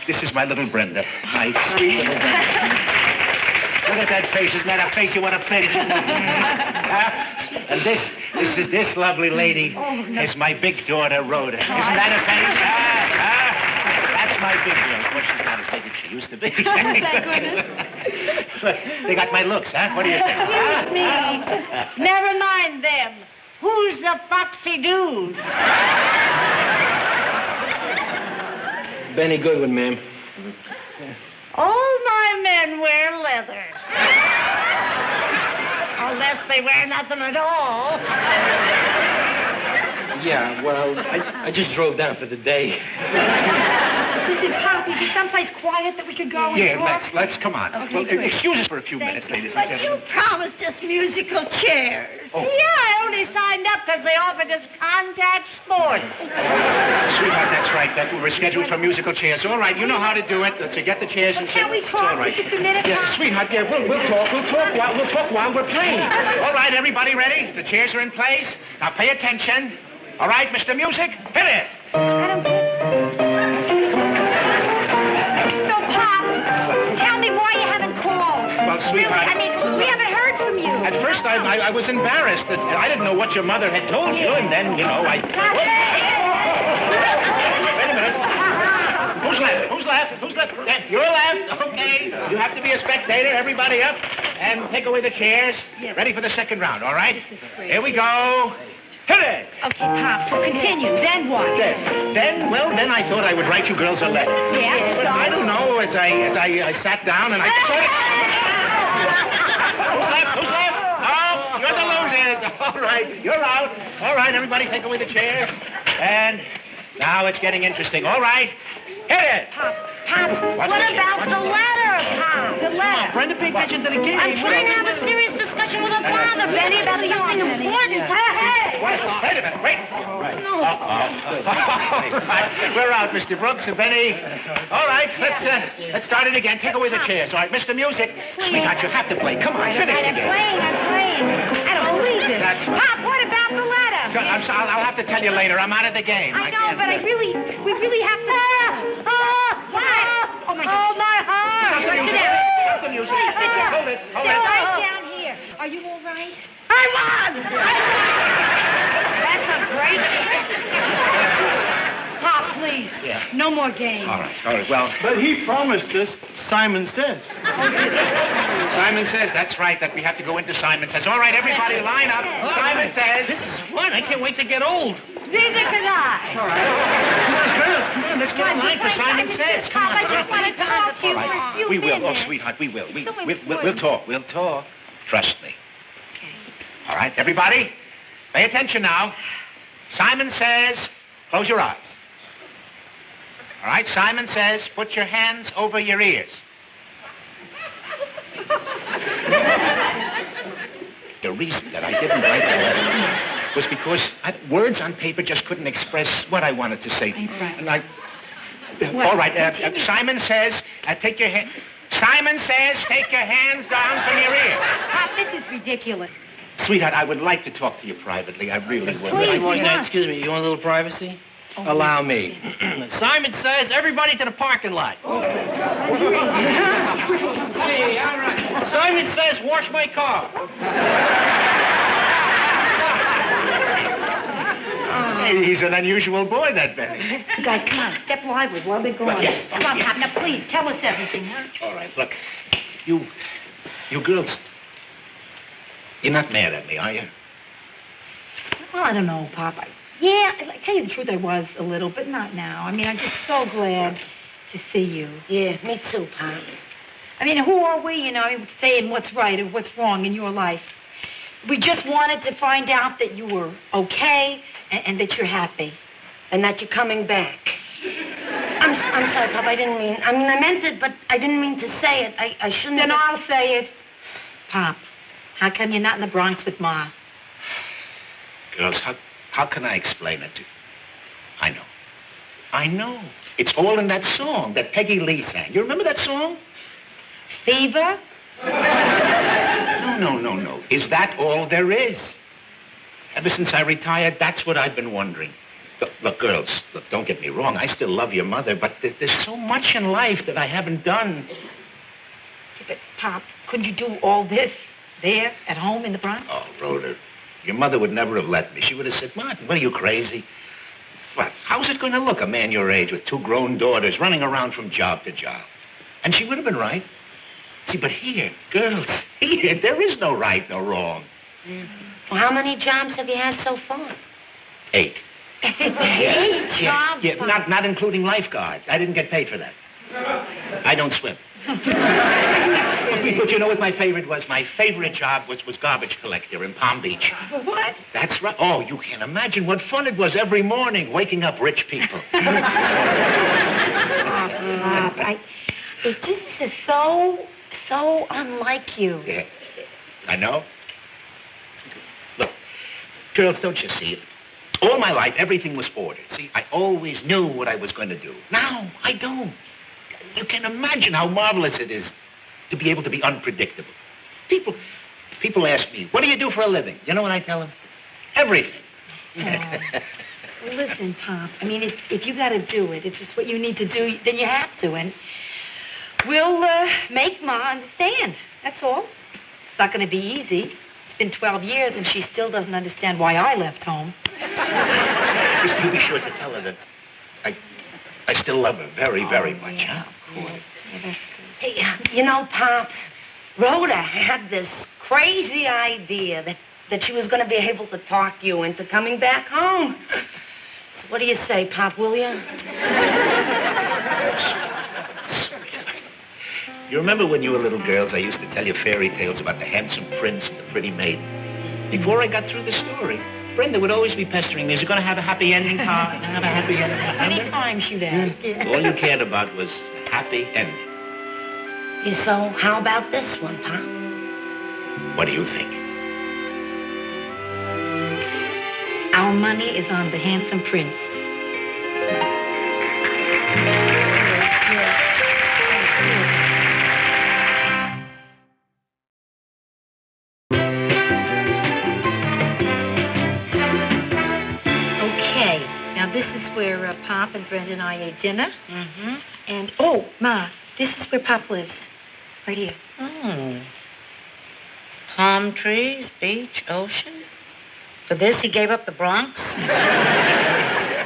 This is my little Brenda. My sweet little Brenda. Look at that face. Isn't that a face you want to pinch? And this lovely lady is my big daughter, Rhoda. Isn't that a face? That's my big girl. Of course, she's not as big as she used to be. Thank goodness. Look, they got my looks, huh? What do you think? Excuse me. Never mind them. Who's the foxy dude? Benny Goodwin, ma'am. All my men wear leather. Unless they wear nothing at all. Yeah, well, I just drove down for the day. Listen, Pop, is there someplace quiet that we could go and Yeah, talk? let's come on. Okay, Well, good. excuse us for a few minutes, ladies and But you gentlemen. promised us musical chairs. Oh. Yeah, I only signed up up because they offered us contact sports. Sweetheart, that's right. That we were scheduled for musical chairs. All right, you know how to do it. Let's get the chairs and Can we It's talk all right. for just a minute? Yeah, sweetheart, yeah, we'll talk. We'll talk while we're playing. All right, everybody ready? The chairs are in place. Now pay attention. All right, Mr. Music, hit it. So, Pop, tell me why you haven't called. Well, sweetheart. Really, I mean, we haven't heard from you. At first, I was embarrassed that I didn't know what your mother had told you, and then, you know, I... Wait a minute. Who's left? Who's left? Who's left? You're left. Okay. You have to be a spectator. Everybody up and take away the chairs. Yes. Ready for the second round, all right? Here we go. Hit it. Okay, Pop, so continue. Then what? Then I thought I would write you girls a letter. Yeah, But so? I don't know, as I sat down and I decided... Who's left? Oh, you're the losers. All right, you're out. All right, everybody take away the chair. And now it's getting interesting. All right, hit it. Pop, Watch what the chair. about Watch the letter, Pop? The letter. Brenda, pay attention to the game. I'm trying to have a serious discussion with her father, Benny, about something important. Hey! Wait a minute, wait. No. We're out, Mr. Brooks and Benny. All right, let's start it again. Take away the chairs. All right, Mr. Music. Sweetheart, you have to play. Come on, finish the I'm game. playing. I don't believe this. Pop, what about the letter? So, I'm sorry, I'll have to tell you later. I'm out of the game. I know, can't but do it. we really have to... What? Oh, my God. Oh, my heart. Stop the music. Sit down. Stop the music. Please, sit down. Hold it. Sit right down here. Are you all right? I won! That's a great trick. Pop, please. Yeah. No more games. All right, well... But he promised us Simon Says. Simon Says, that's right, that we have to go into Simon Says. All right, everybody, line up. Simon Says. This is fun. I can't wait to get old. Neither can I. All right. Come on, girls, come on, let's get in line for Simon Says. Come on, I just want to talk to you All for a right. few We will. Oh, minutes. sweetheart, we will. So We'll important. talk. We'll talk. Trust me. Okay. All right, everybody, pay attention now. Simon Says, close your eyes. All right, Simon Says, put your hands over your ears. The reason that I didn't write the letter was because words on paper just couldn't express what I wanted to say to you. Right. And I... Well, all right, continue. Simon Says, take your hand... Simon Says, take your hands down from your ear. Pop, this is ridiculous. Sweetheart, I would like to talk to you privately. I really would. Please, Excuse me, you want a little privacy? Allow me. Simon Says, everybody to the parking lot. Hey, all right. Simon Says, wash my car. Hey, he's an unusual boy, that Benny. You guys, come on, step lively while they're going. Yes. Come on, Pop, now please, tell us everything, huh? All right, look. You girls, you're not mad at me, are you? Well, I don't know, Pop. Yeah, I tell you the truth, I was a little, but not now. I mean, I'm just so glad to see you. Yeah, me too, Pop. I mean, who are we, saying what's right or what's wrong in your life? We just wanted to find out that you were okay and that you're happy. And that you're coming back. I'm sorry, Pop. I meant it, but I didn't mean to say it. I shouldn't Then have... I'll say it. Pop, how come you're not in the Bronx with Ma? Girls, how can I explain it to you? I know. It's all in that song that Peggy Lee sang. You remember that song? Fever? No. Is that all there is? Ever since I retired, that's what I've been wondering. Look, girls, don't get me wrong. I still love your mother, but there's so much in life that I haven't done. But, Pop, couldn't you do all this there at home in the Bronx? Oh, Rhoda, your mother would never have let me. She would have said, Martin, what are you, crazy? What? How's it going to look, a man your age with 2 grown daughters running around from job to job? And she would have been right. See, but here, girls, here, there is no right, no wrong. Well, how many jobs have you had so far? 8. 8 jobs? Yeah, not including lifeguard. I didn't get paid for that. I don't swim. But you know what my favorite was? My favorite job was garbage collector in Palm Beach. What? That's right. Oh, you can't imagine what fun it was every morning waking up rich people. Pop, it's just this is so unlike you. Yeah, I know. Look, Girls, don't you see it? All my life, everything was ordered. See, I always knew what I was going to do. Now, I don't. You can imagine how marvelous it is to be able to be unpredictable. People ask me, what do you do for a living? You know what I tell them? Everything. Well, listen, Pop, I mean, if you got to do it, if it's what you need to do, then you have to, and we'll make Ma understand. That's all. It's not going to be easy. It's been 12 years, and she still doesn't understand why I left home. Just you be sure to tell her that I still love her very, very much, Yeah, huh? of course. Yeah, that's good. Hey, you know, Pop, Rhoda had this crazy idea that she was going to be able to talk you into coming back home. So what do you say, Pop, will you? You remember when you were little girls, I used to tell you fairy tales about the handsome prince and the pretty maiden. Before I got through the story, Brenda would always be pestering me. Is it going to have a happy ending, Pa? Have a happy ending? Many times you'd ask. Yeah. All you cared about was a happy ending. Yeah, so how about this one, Pop? What do you think? Our money is on the handsome prince. Okay, now this is where Pop and Brenda and I ate dinner. Mm-hmm. And, oh, Ma, this is where Pop lives. Right here. Oh. Palm trees, beach, ocean. For this, he gave up the Bronx?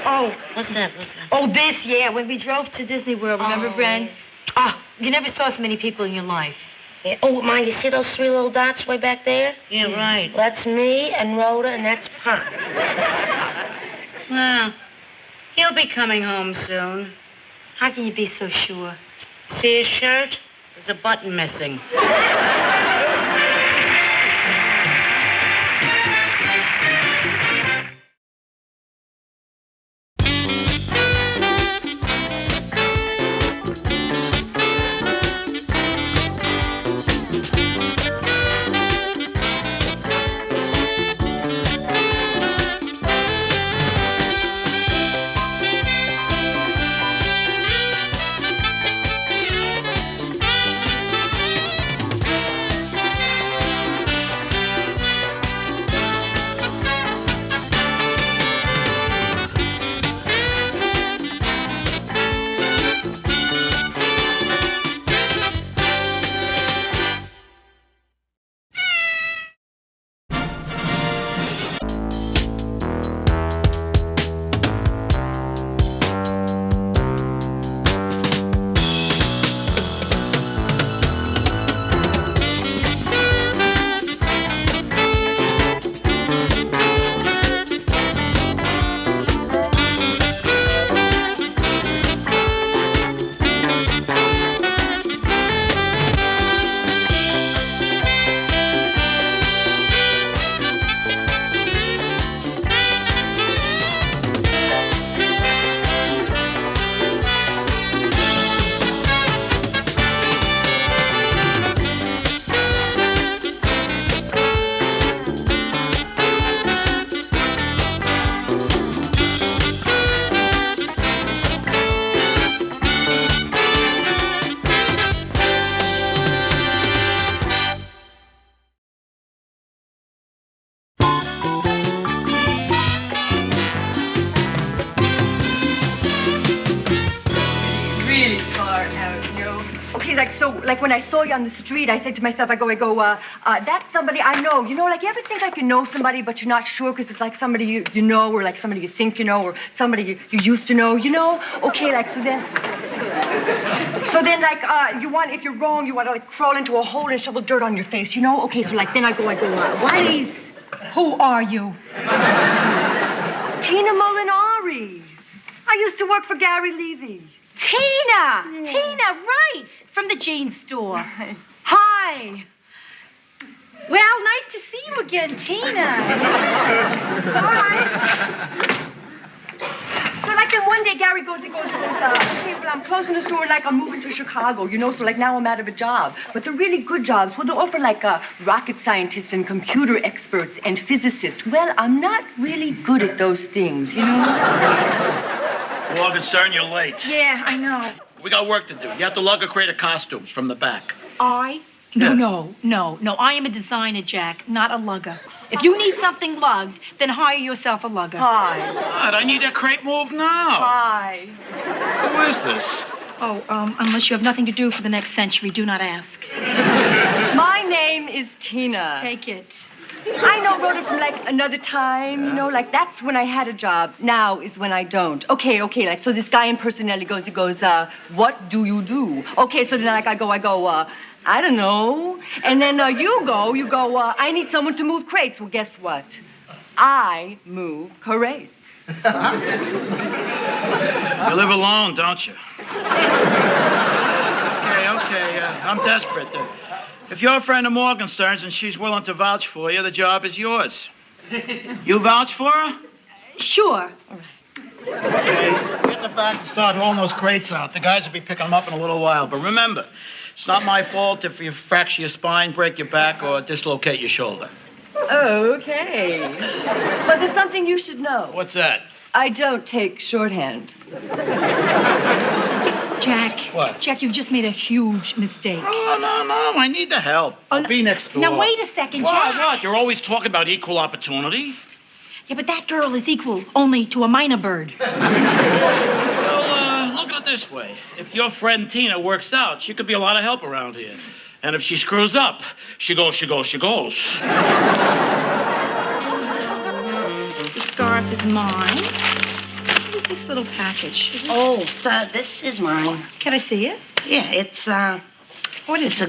Oh, What's that? oh, this, yeah, when we drove to Disney World, remember, Oh. Bren? Oh, you never saw so many people in your life. Yeah. Oh, Ma, you see those three little dots way back there? Yeah, right. Well, that's me and Rhoda, and that's Pop. Well, he'll be coming home soon. How can you be so sure? See his shirt? There's a button missing. Like when I saw you on the street, I said to myself, I go, that's somebody I know. You know, like you ever think like you know somebody, but you're not sure because it's like somebody you know, or like somebody you think you know, or somebody you used to know, you know? Okay, like, so then like, if you're wrong, you want to like crawl into a hole and shovel dirt on your face, you know? Okay, so like then I go, Please, who are you? Tina Molinari. I used to work for Gary Levy. Tina! Tina, right! From the jeans store. Hi. Well, nice to see you again, Tina. Hi. So like then one day Gary goes okay, well, I'm closing the store, like, I'm moving to Chicago, you know, so, like, now I'm out of a job. But the really good jobs, well, they offer, like, rocket scientists and computer experts and physicists. Well, I'm not really good at those things, you know? Morgenstern, you're late. Yeah, I know. We got work to do. You have to lug a crate of costumes from the back. No. I am a designer, Jack, not a lugger. If you need something lugged, then hire yourself a lugger. Hi. God, I need that crate moved now. Hi. Who is this? Oh, unless you have nothing to do for the next century, do not ask. My name is Tina. Take it. I know Rhoda from, like, another time, you know, like, that's when I had a job. Now is when I don't. Okay, like, so this guy in Personality goes, what do you do? Okay, so then, like, I go, I don't know. And then you go, I need someone to move crates. Well, guess what? I move crates. You live alone, don't you? Okay, I'm desperate. If you're a friend of Morgenstern's and she's willing to vouch for you, the job is yours. You vouch for her? Sure. Okay, get the back and start hauling those crates out. The guys will be picking them up in a little while. But remember, it's not my fault if you fracture your spine, break your back, or dislocate your shoulder. Okay. But there's something you should know. What's that? I don't take shorthand. Jack. What? Jack, you've just made a huge mistake. Oh, no, I need the help. I'll be next door. Now, wait a second, Jack. What? You're always talking about equal opportunity. Yeah, but that girl is equal only to a minor bird. Well, look at it this way. If your friend Tina works out, she could be a lot of help around here. And if she screws up, she goes. The scarf is mine. What is this little package? This is mine. Can I see it? Yeah, it's a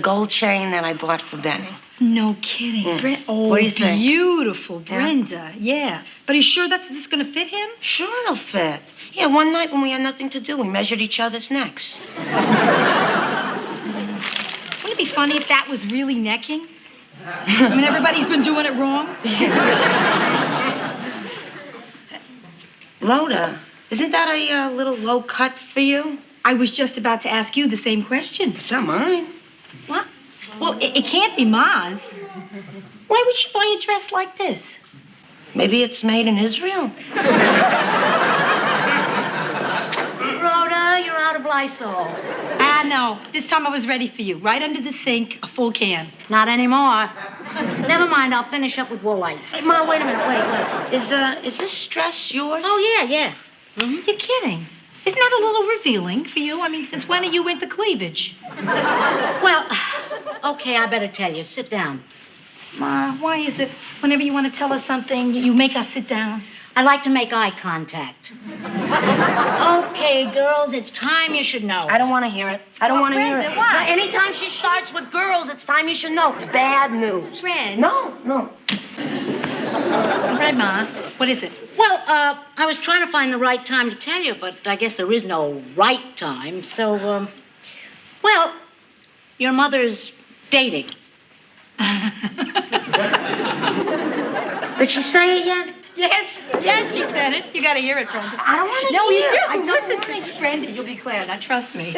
gold chain that I bought for Benny. No kidding. What do you think? Beautiful, Brenda. Yeah. But are you sure this is going to fit him? Sure it'll fit. Yeah, one night when we had nothing to do, we measured each other's necks. Wouldn't it be funny if that was really necking? I mean, everybody's been doing it wrong. Rhoda, isn't that a little low cut for you? I was just about to ask you the same question. It's not mine. What? Well, it can't be Ma's. Why would she buy a dress like this? Maybe it's made in Israel. Rhoda, you're out of Lysol. No. This time I was ready for you. Right under the sink, a full can. Not anymore. Never mind, I'll finish up with Woolite. Hey, Ma, wait a minute, wait. Is this dress yours? Oh, yeah. Mm-hmm. You're kidding. Isn't that a little revealing for you? I mean, since when are you into cleavage? Well, okay, I better tell you. Sit down. Ma, why is it whenever you want to tell us something, you make us sit down? I like to make eye contact. Okay, girls, it's time you should know. I don't want to hear it. I don't want to hear it. Why? Anytime she starts with girls, it's time you should know. It's bad news. Friend. No. All right, Ma. What is it? Well, I was trying to find the right time to tell you, but I guess there is no right time. So, well, your mother's dating. Did she say it yet? Yes, she said it. You got to hear it, Brenda. I don't want to No, hear you it. do. I don't Listen wanna to hear Brenda. You'll be glad. Now, trust me.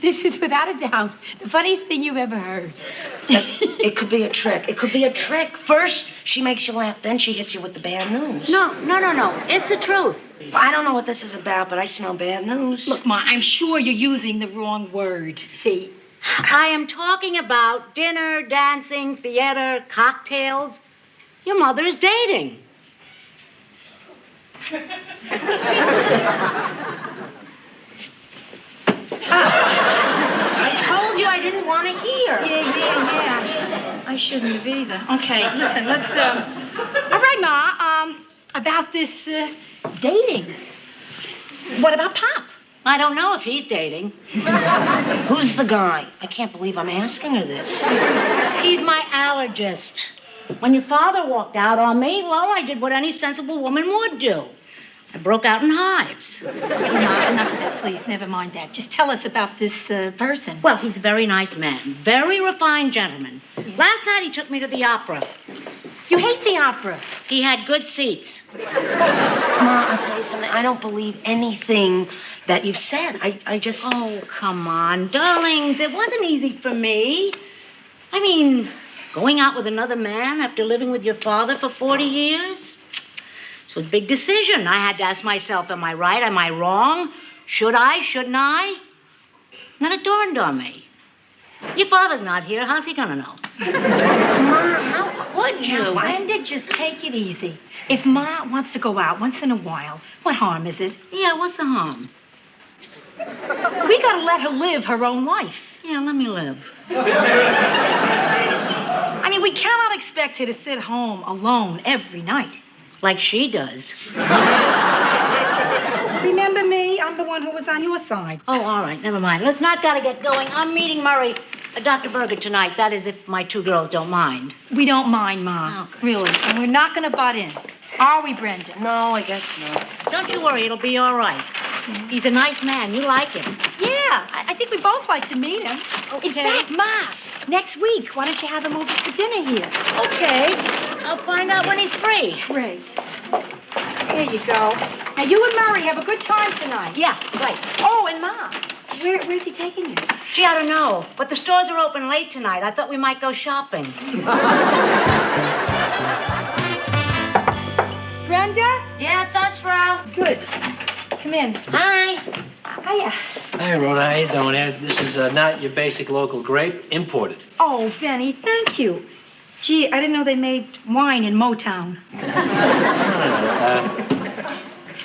This is without a doubt the funniest thing you've ever heard. It could be a trick. It could be a trick. First, she makes you laugh, then she hits you with the bad news. No. It's the truth. Well, I don't know what this is about, but I smell bad news. Look, Ma, I'm sure you're using the wrong word. See, I am talking about dinner, dancing, theater, cocktails. Your mother is dating. I told you I didn't want to hear. Yeah. I shouldn't have either. Okay, listen, let's, all right, Ma, about this, dating. What about Pop? I don't know if he's dating. Who's the guy? I can't believe I'm asking her this. He's my allergist. When your father walked out on me, well, I did what any sensible woman would do. I broke out in hives. No, enough of that, please. Never mind that. Just tell us about this person. Well, he's a very nice man. Very refined gentleman. Last night he took me to the opera. You hate the opera. He had good seats. Ma, I'll tell you something. I don't believe anything that you've said. I just... Oh, come on, darlings. It wasn't easy for me. I mean, going out with another man after living with your father for 40 years? It was a big decision. I had to ask myself, am I right? Am I wrong? Should I? Shouldn't I? And then it dawned on me. Your father's not here. How's he gonna know? Ma, how could you? Now, Brenda, just take it easy. If Ma wants to go out once in a while, what harm is it? Yeah, what's the harm? We gotta let her live her own life. Yeah, let me live. I mean, we cannot expect her to sit home alone every night. Like she does. Remember me? I'm the one who was on your side. Oh, all right, never mind. Let's not gotta get going. I'm meeting Murray at Dr. Berger tonight. That is, if my two girls don't mind. We don't mind, Ma. Okay. Really. And we're not gonna butt in. Are we, Brenda? No, I guess not. Don't you worry, it'll be all right. He's a nice man. You like him. Yeah, I think we both like to meet him. Okay. In fact, Ma, next week, why don't you have him over for dinner here? Okay. I'll find out when he's free. Great. There you go. Now, you and Murray have a good time tonight. Yeah, right. Oh, and Ma, where's he taking you? Gee, I don't know. But the stores are open late tonight. I thought we might go shopping. Brenda? Yeah, it's us, Frau. Good. Come in. Hi. Hiya. Hi, Rhoda. How you doing? This is not your basic local grape, imported. Oh, Benny, thank you. Gee, I didn't know they made wine in Motown.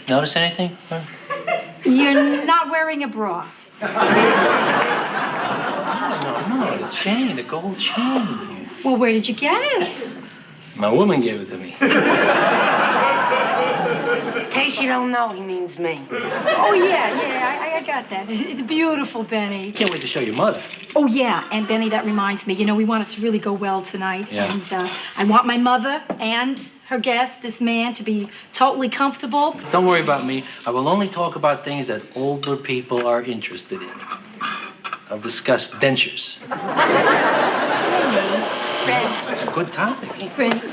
Notice anything? Huh? You're not wearing a bra. No, the chain, the gold chain. Well, where did you get it? My woman gave it to me. In case you don't know, he means me. Oh, yeah, I got that. It's beautiful, Benny. Can't wait to show your mother. Oh, yeah, and Benny, that reminds me, we want it to really go well tonight. Yeah. And I want my mother and her guest, this man, to be totally comfortable. Don't worry about me. I will only talk about things that older people are interested in. I'll discuss dentures. It's a good topic. Brent.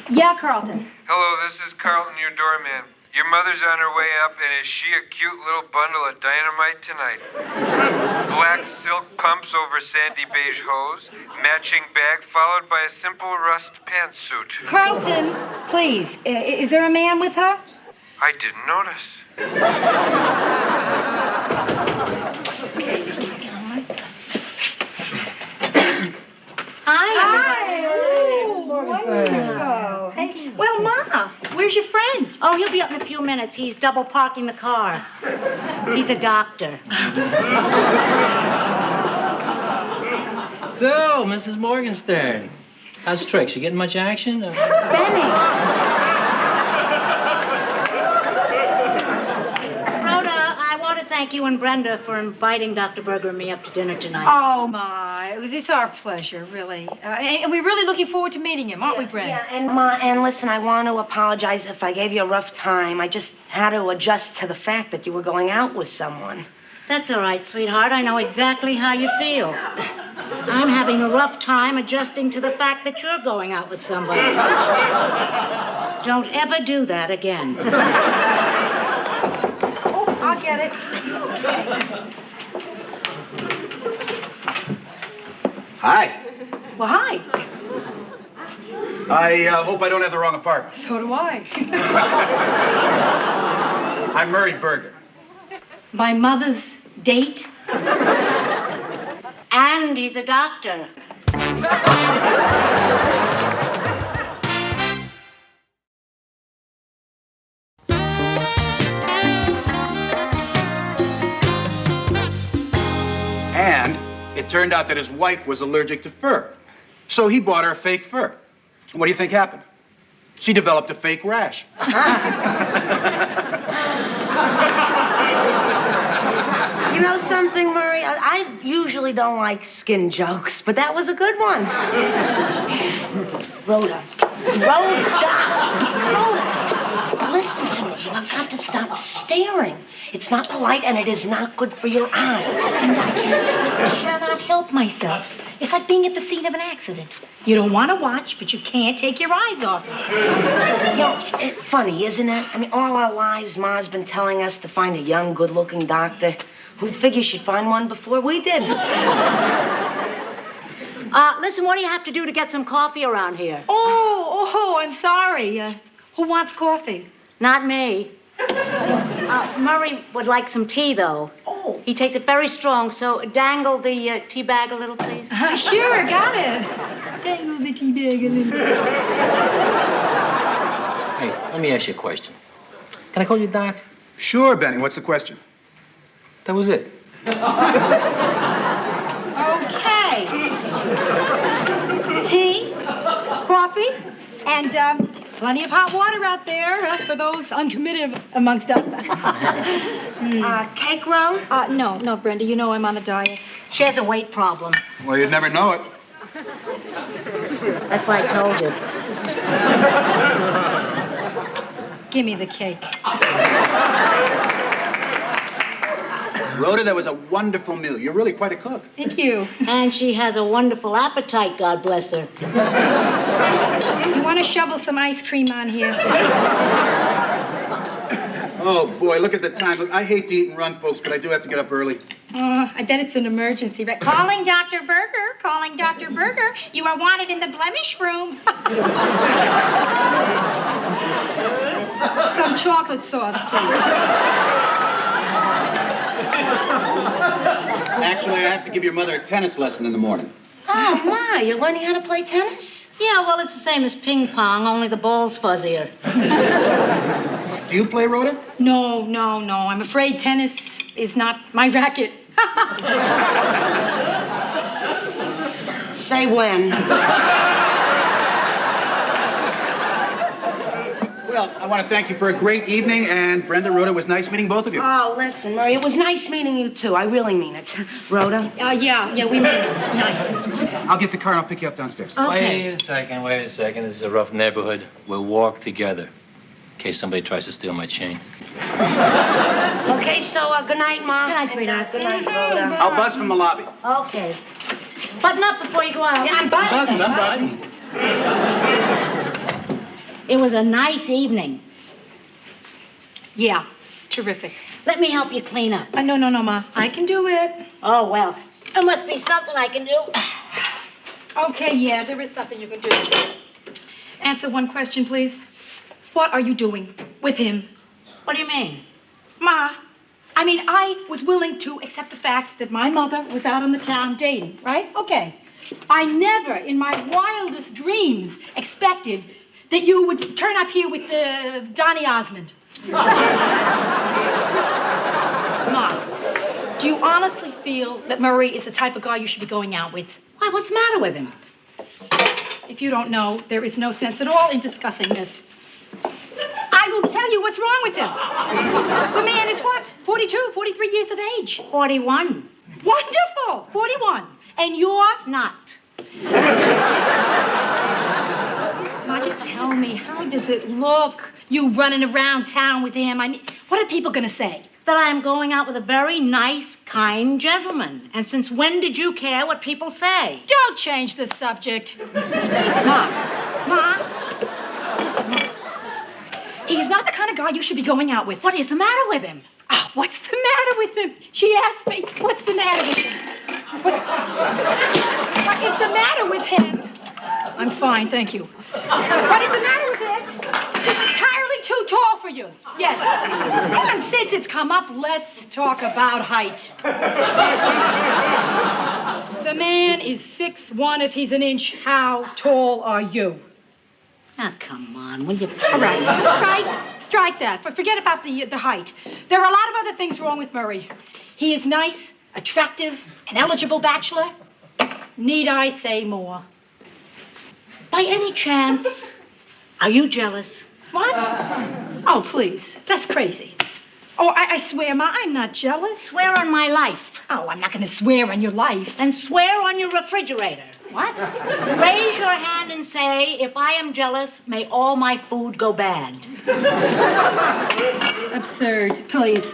Yeah, Carlton. Hello, this is Carlton, your doorman. Your mother's on her way up, and is she a cute little bundle of dynamite tonight? Black silk pumps over sandy beige hose, matching bag followed by a simple rust pantsuit. Carlton, please, is there a man with her? I didn't notice. Hi, Wonderful. Hey, well, Ma, where's your friend? Oh, he'll be up in a few minutes. He's double parking the car. He's a doctor. So, Mrs. Morgenstern, how's tricks? You getting much action? Benny. Rhoda, I want to thank you and Brenda for inviting Dr. Berger and me up to dinner tonight. Oh, my. It's our pleasure, really. And we're really looking forward to meeting him, aren't we, Brent? Yeah, and Ma, and listen, I want to apologize if I gave you a rough time. I just had to adjust to the fact that you were going out with someone. That's all right, sweetheart. I know exactly how you feel. I'm having a rough time adjusting to the fact that you're going out with somebody. Don't ever do that again. Oh, I'll get it. Hi. Well, hi. I hope I don't have the wrong apartment. So do I. I'm Murray Berger. My mother's date? And he's a doctor. And it turned out that his wife was allergic to fur. So he bought her fake fur. What do you think happened? She developed a fake rash. You know something, Murray? I usually don't like skin jokes, but that was a good one. Rhoda. Listen to me. I've got to stop staring. It's not polite, and it is not good for your eyes. And I cannot help myself. It's like being at the scene of an accident. You don't want to watch, but you can't take your eyes off it. You know, it's funny, isn't it? I mean, all our lives, Ma's been telling us to find a young, good-looking doctor. Who'd figure she'd find one before we did? Listen, what do you have to do to get some coffee around here? Oh, I'm sorry. Who wants coffee? Not me. Murray would like some tea, though. Oh. He takes it very strong, so dangle the tea bag a little, please. Sure, got it. Dangle the tea bag a little. Hey, let me ask you a question. Can I call you Doc? Sure, Benny. What's the question? That was it. Okay. Tea, coffee, and plenty of hot water out there for those uncommitted amongst us. Cake roll? No, Brenda. You know I'm on a diet. She has a weight problem. Well, you'd never know it. That's why I told you. Give me the cake. Rhoda, that was a wonderful meal. You're really quite a cook. Thank you. And she has a wonderful appetite, God bless her. You want to shovel some ice cream on here? Oh, boy, look at the time. Look, I hate to eat and run, folks, but I do have to get up early. I bet it's an emergency, right? Calling Dr. Berger. Calling Dr. Berger. You are wanted in the blemish room. Some chocolate sauce, please. Actually, I have to give your mother a tennis lesson in the morning. Oh, Ma, you're learning how to play tennis? Yeah, well, it's the same as ping pong, only the ball's fuzzier. Do you play, Rhoda? No. I'm afraid tennis is not my racket. Say when. Well, I want to thank you for a great evening, and Brenda, Rhoda, it was nice meeting both of you. Oh, listen, Murray, it was nice meeting you, too. I really mean it. Rhoda? Yeah, we made it. Nice. I'll get the car and I'll pick you up downstairs. Okay. Wait a second. This is a rough neighborhood. We'll walk together in case somebody tries to steal my chain. Okay, so good night, Ma. Good night, sweetheart. Good night, Rhoda. I'll buzz from the lobby. Okay. Button up before you go out. Yeah, I'm buttoned. I'm buttoned. It was a nice evening. Yeah, terrific. Let me help you clean up. No, Ma. I can do it. Oh, well, there must be something I can do. Okay, yeah, there is something you can do. Answer one question, please. What are you doing with him? What do you mean? Ma, I was willing to accept the fact that my mother was out on the town dating, right? Okay. I never, in my wildest dreams, expected that you would turn up here with Donny Osmond. Ma, do you honestly feel that Murray is the type of guy you should be going out with? Why, what's the matter with him? If you don't know, there is no sense at all in discussing this. I will tell you what's wrong with him. The man is what? 42, 43 years of age. 41. Wonderful. 41. And you're not. Ma, just tell me, how does it look, you running around town with him? What are people going to say? That I am going out with a very nice, kind gentleman. And since when did you care what people say? Don't change the subject. Ma. He's not the kind of guy you should be going out with. What is the matter with him? Oh, what's the matter with him? She asked me, what's the matter with him? What is the matter with him? I'm fine, thank you. What is the matter with him? He's entirely too tall for you. Yes. And since it's come up, let's talk about height. The man is 6'1" if he's an inch. How tall are you? Ah, come on, will you? All right. Strike that. Forget about the height. There are a lot of other things wrong with Murray. He is nice, attractive, an eligible bachelor. Need I say more? By any chance, are you jealous? What? Oh, please. That's crazy. Oh, I swear, Ma, I'm not jealous. Swear on my life. Oh, I'm not going to swear on your life. Then swear on your refrigerator. What? Raise your hand and say, if I am jealous, may all my food go bad. Absurd. Please.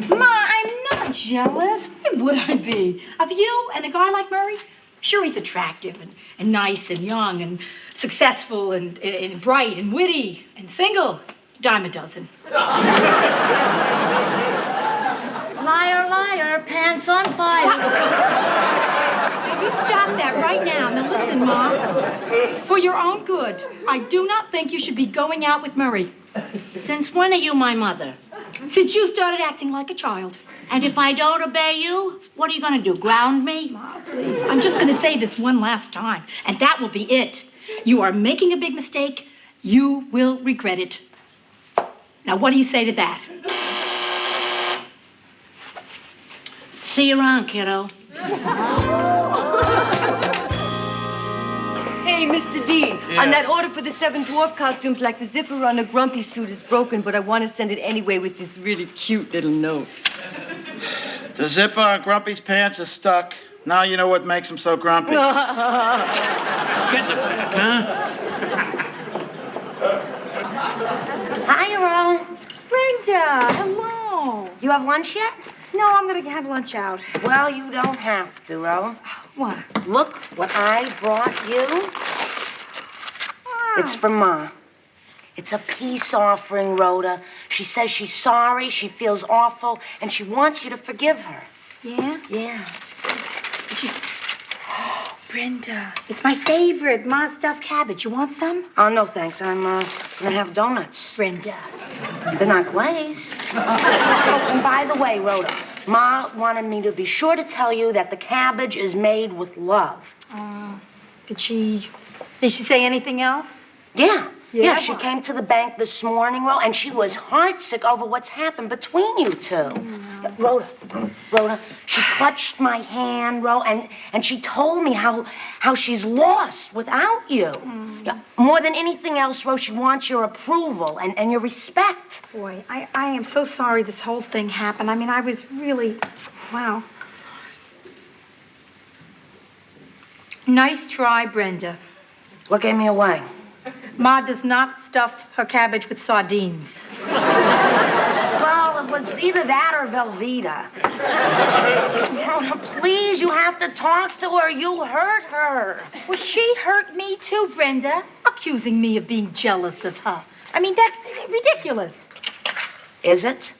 Ma, I'm not jealous. Why would I be? Of you and a guy like Murray? Sure, he's attractive and nice and young and successful and bright and witty and single. Dime a dozen. Liar, liar, pants on fire. Now, you stop that right now. Now, listen, Ma. For your own good, I do not think you should be going out with Murray. Since when are you my mother? Since you started acting like a child. And if I don't obey you, what are you going to do, ground me? Ma, please. I'm just going to say this one last time, and that will be it. You are making a big mistake. You will regret it. Now, what do you say to that? See you around, kiddo. Hey, Mr. D, on that order for the 7 dwarf costumes, like the zipper on a grumpy suit is broken, but I want to send it anyway with this really cute little note. The zipper on Grumpy's pants is stuck. Now you know what makes him so grumpy. Get in the back, huh? Hi, Ro. Brenda, hello. You have lunch yet? No, I'm going to have lunch out. Well, you don't have to, Ro. What? Look what I brought you. It's from Ma. It's a peace offering, Rhoda. She says she's sorry, she feels awful, and she wants you to forgive her. Yeah? Yeah. She's... Brenda, it's my favorite, Ma stuffed cabbage. You want some? Oh, no, thanks. I'm gonna have donuts. Brenda. They're not glazed. Oh, and by the way, Rhoda, Ma wanted me to be sure to tell you that the cabbage is made with love. Did she say anything else? Yeah. Yeah, She what? came to the bank this morning, Ro, and she was heartsick over what's happened between you two. Rhoda, she clutched my hand, Ro, and she told me how she's lost without you. Yeah, more than anything else, Ro, she wants your approval and your respect. Boy, I am so sorry this whole thing happened. I mean, I was really... Wow. Nice try, Brenda. What gave me away? Ma does not stuff her cabbage with sardines. Well, it was either that or Velveeta. Rhoda, please, you have to talk to her. You hurt her. Well, she hurt me too, Brenda, accusing me of being jealous of her. I mean, that's ridiculous. Is it?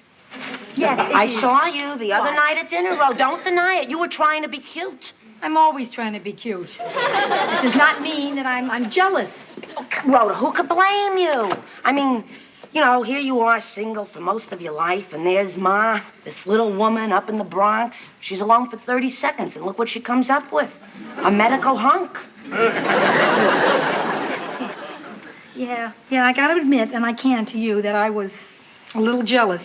Yes, I saw you the other night at dinner, Ro. Don't deny it. You were trying to be cute. I'm always trying to be cute. It does not mean that I'm jealous. Rhoda, who could blame you? I mean, you know, here you are single for most of your life, and there's Ma, this little woman up in the Bronx. She's alone for 30 seconds, and look what she comes up with. A medical hunk. Yeah, I gotta admit, and I can to you, that I was a little jealous.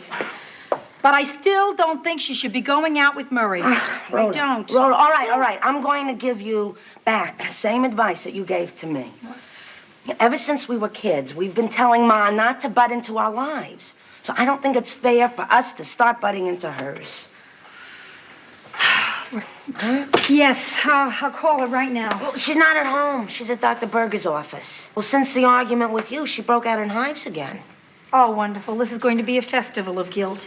But I still don't think she should be going out with Murray. Rhoda, I don't. Rhoda, all right. I'm going to give you back the same advice that you gave to me. Ever since we were kids, we've been telling Ma not to butt into our lives. So I don't think it's fair for us to start butting into hers. Huh? Yes, I'll call her right now. Well, she's not at home. She's at Dr. Berger's office. Well, since the argument with you, she broke out in hives again. Oh, wonderful. This is going to be a festival of guilt.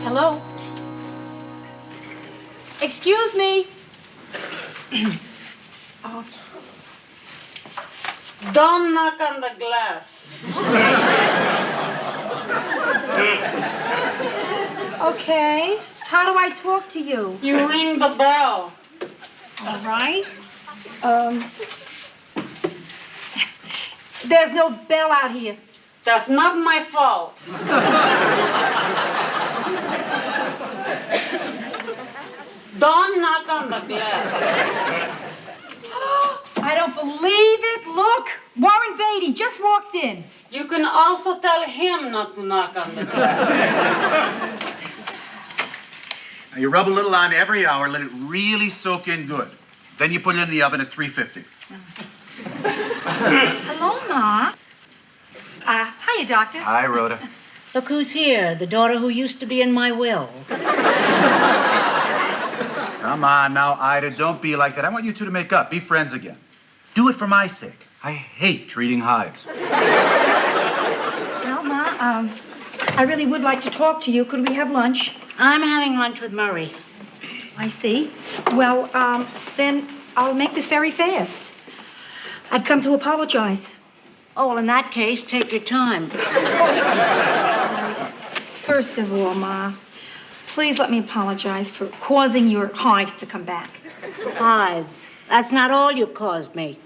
Hello? Excuse me. Oh. Don't knock on the glass. Okay. How do I talk to you? You ring the bell. All right. There's no bell out here. That's not my fault. Don't knock on the glass. I don't believe it. Look. Warren Beatty just walked in. You can also tell him not to knock on the door. Now, you rub a little on every hour, let it really soak in good. Then you put it in the oven at 350. Hello, Ma. Hiya, Doctor. Hi, Rhoda. Look who's here, the daughter who used to be in my will. Come on now, Ida, don't be like that. I want you two to make up, be friends again. Do it for my sake. I hate treating hives. Well, Ma, I really would like to talk to you. Could we have lunch? I'm having lunch with Murray. I see. Well, then I'll make this very fast. I've come to apologize. Oh, well, in that case, take your time. First of all, Ma, please let me apologize for causing your hives to come back. Hives. That's not all you caused me.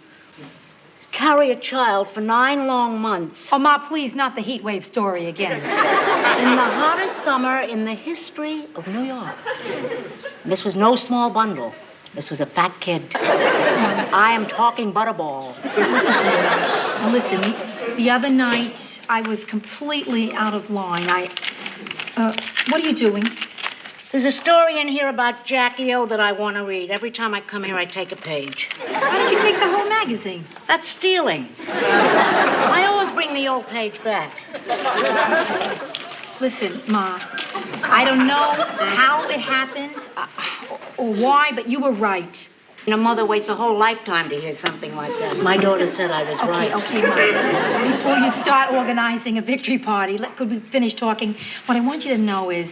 Carry a child for 9 long months. Oh, Ma, please, not the heat wave story again. In the hottest summer in the history of New York. This was no small bundle. This was a fat kid. I am talking butterball. Now, listen, the other night, I was completely out of line. What are you doing? There's a story in here about Jackie O that I want to read. Every time I come here, I take a page. Why don't you take the whole magazine? That's stealing. I always bring the old page back. Listen, Ma, I don't know how it happened or why, but you were right. And a mother waits a whole lifetime to hear something like that. My daughter said I was right. Okay, Ma. Before you start organizing a victory party, could we finish talking? What I want you to know is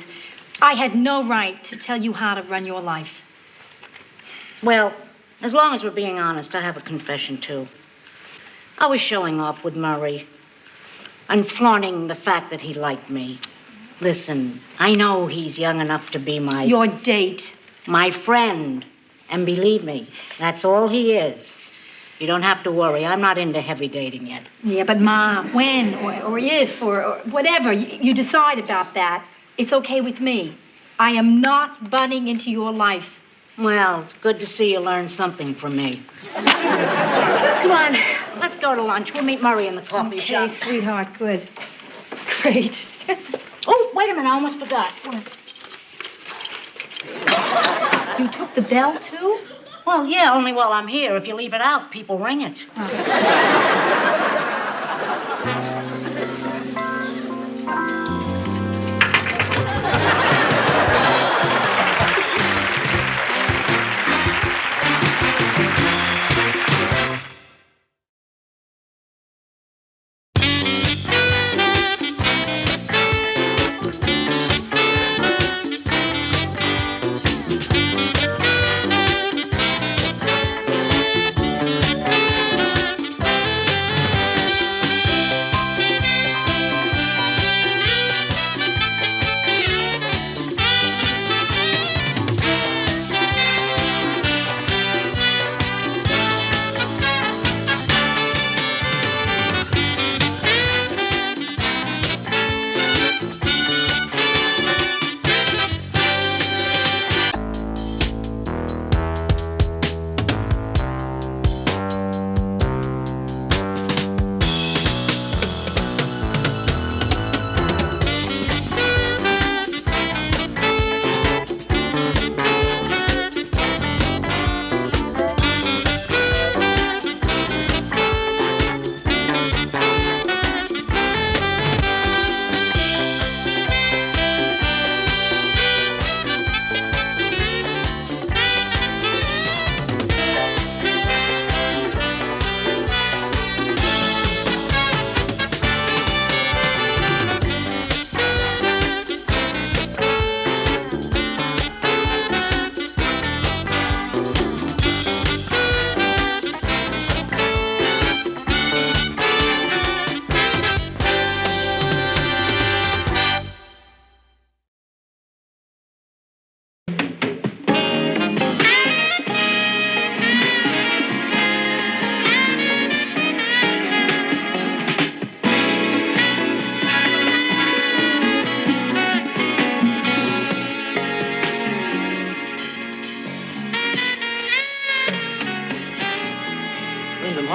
I had no right to tell you how to run your life. Well, as long as we're being honest, I have a confession, too. I was showing off with Murray and flaunting the fact that he liked me. Listen, I know he's young enough to be Your date. My friend. And believe me, that's all he is. You don't have to worry. I'm not into heavy dating yet. Yeah, but Ma, when or if or whatever you decide about that, it's okay with me. I am not butting into your life. Well, it's good to see you learn something from me. Come on, let's go to lunch. We'll meet Murray in the coffee shop. Okay, sweetheart, good. Great. Oh, wait a minute, I almost forgot. You took the bell, too? Well, yeah, only while I'm here. If you leave it out, people ring it.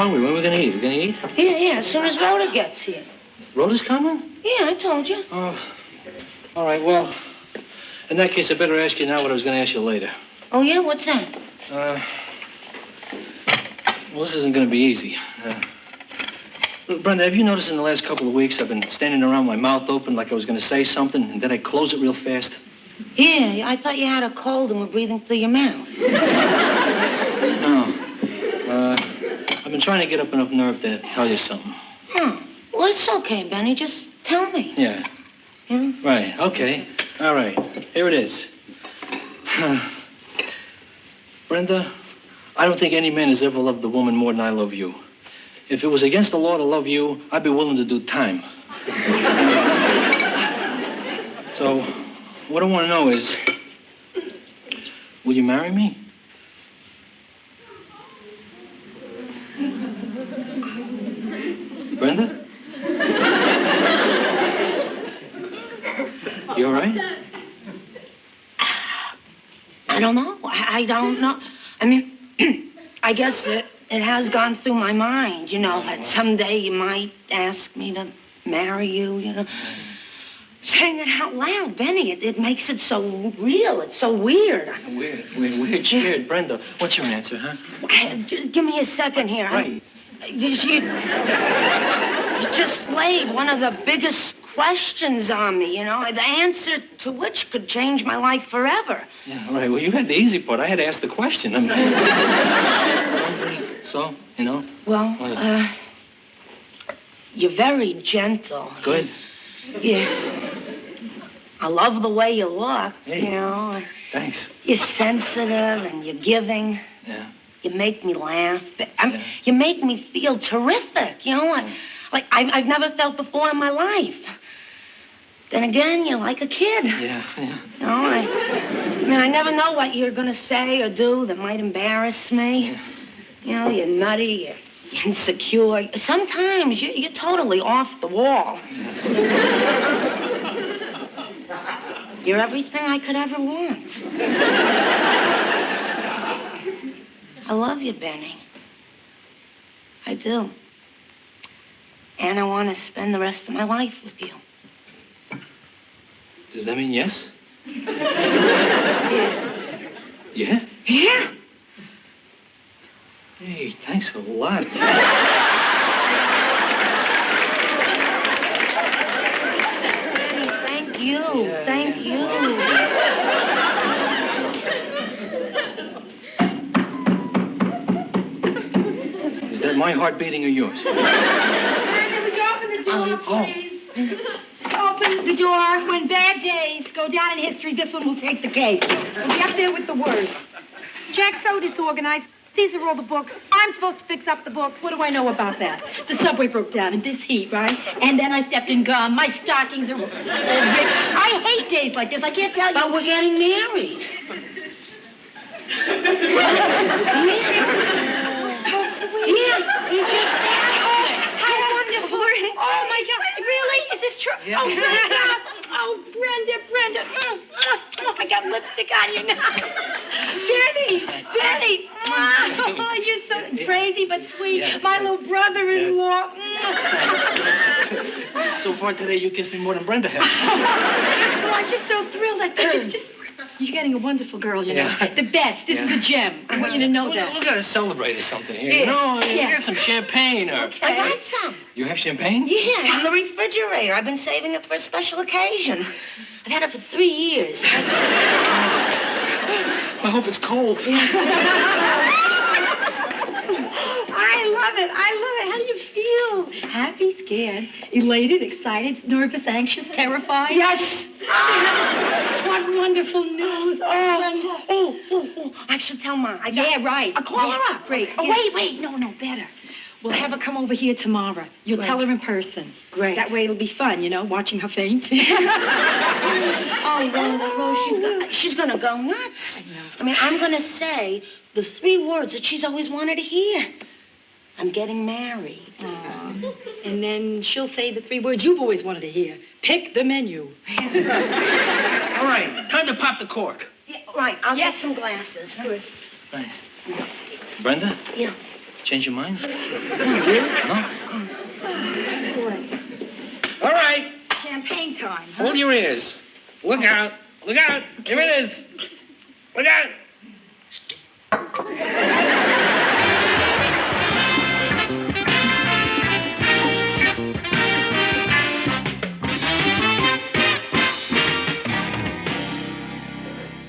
hungry. When are we gonna eat? We gonna eat? Yeah, as soon as Rhoda gets here. Rhoda's coming? Yeah, I told you. Oh. All right, well, in that case, I better ask you now what I was gonna ask you later. Oh, yeah? What's that? Well, this isn't gonna be easy. Look, Brenda, have you noticed in the last couple of weeks I've been standing around with my mouth open like I was gonna say something, and then I close it real fast? Yeah, I thought you had a cold and were breathing through your mouth. No. I've been trying to get up enough nerve to tell you something. Well, it's okay, Benny. Just tell me. Yeah. Yeah? Right, okay. All right. Here it is. Brenda, I don't think any man has ever loved a woman more than I love you. If it was against the law to love you, I'd be willing to do time. So, what I want to know is, will you marry me? Brenda? You all right? I don't know. I don't know. I mean, I guess it has gone through my mind, you know, that someday you might ask me to marry you, you know. Saying it out loud, Benny, it makes it so real. It's so weird. Weird, scared. Brenda, what's your answer, huh? Give me a second here. Right. You just laid one of the biggest questions on me, you know, the answer to which could change my life forever. Yeah, right. Well, you had the easy part. I had to ask the question. I mean, so, you know? Well, you're very gentle. Good. Yeah. I love the way you look, Hey, you know. Thanks. You're sensitive and you're giving. Yeah. You make me laugh. You make me feel terrific, you know, like I've never felt before in my life. Then again, you're like a kid. Yeah. You know, I mean, I never know what you're going to say or do that might embarrass me. Yeah. You know, you're nutty, you're insecure. Sometimes you're totally off the wall. You're everything I could ever want. I love you, Benny. I do. And I want to spend the rest of my life with you. Does that mean yes? Yeah. Yeah? Yeah. Hey, thanks a lot. Benny, thank you. Yeah, Thank you. Is that my heart beating or yours? Brenda, would you open the door, please? Open the door. When bad days go down in history, this one will take the cake. We'll be up there with the worst. Jack's so disorganized. These are all the books. I'm supposed to fix up the books. What do I know about that? The subway broke down in this heat, right? And then I stepped in gum. My stockings are all ripped. I hate days like this. I can't tell you. But we're getting married. How sweet. Yeah, you just How wonderful. Oh, my God. Really? Is this true? Yeah. Oh, my God. Oh, Brenda. Oh, I got lipstick on you now. Benny. Oh, you're so crazy but sweet. Yeah. My little brother-in-law. So far today, you kissed me more than Brenda has. Oh, I'm just so thrilled. I think it's just... You're getting a wonderful girl, you know. Yeah. The best. This is the gem. I want you to know that. We gotta celebrate or something here. You know, get some champagne or... I got some. You have champagne? Yeah, in the refrigerator. I've been saving it for a special occasion. I've had it for 3 years. I hope it's cold. I love it. How do you feel? Happy, scared, elated, excited, nervous, anxious, terrified? Yes. What wonderful news. Oh, I should tell Ma. Yeah, right. I'll call her up. Great. Oh, wait. No, better. We'll have her come over here tomorrow. You'll tell her in person. Great. That way it'll be fun, you know, watching her faint. Oh, well, she's gonna go nuts. I mean, I'm gonna say the 3 words that she's always wanted to hear. I'm getting married. And then she'll say the 3 words you've always wanted to hear. Pick the menu. All right, time to pop the cork. Yeah, right, I'll get some glasses. Right. Brenda? Yeah. Change your mind? No? All right. Champagne time, huh? Hold your ears. Look out. Look out. Here it is. Look out.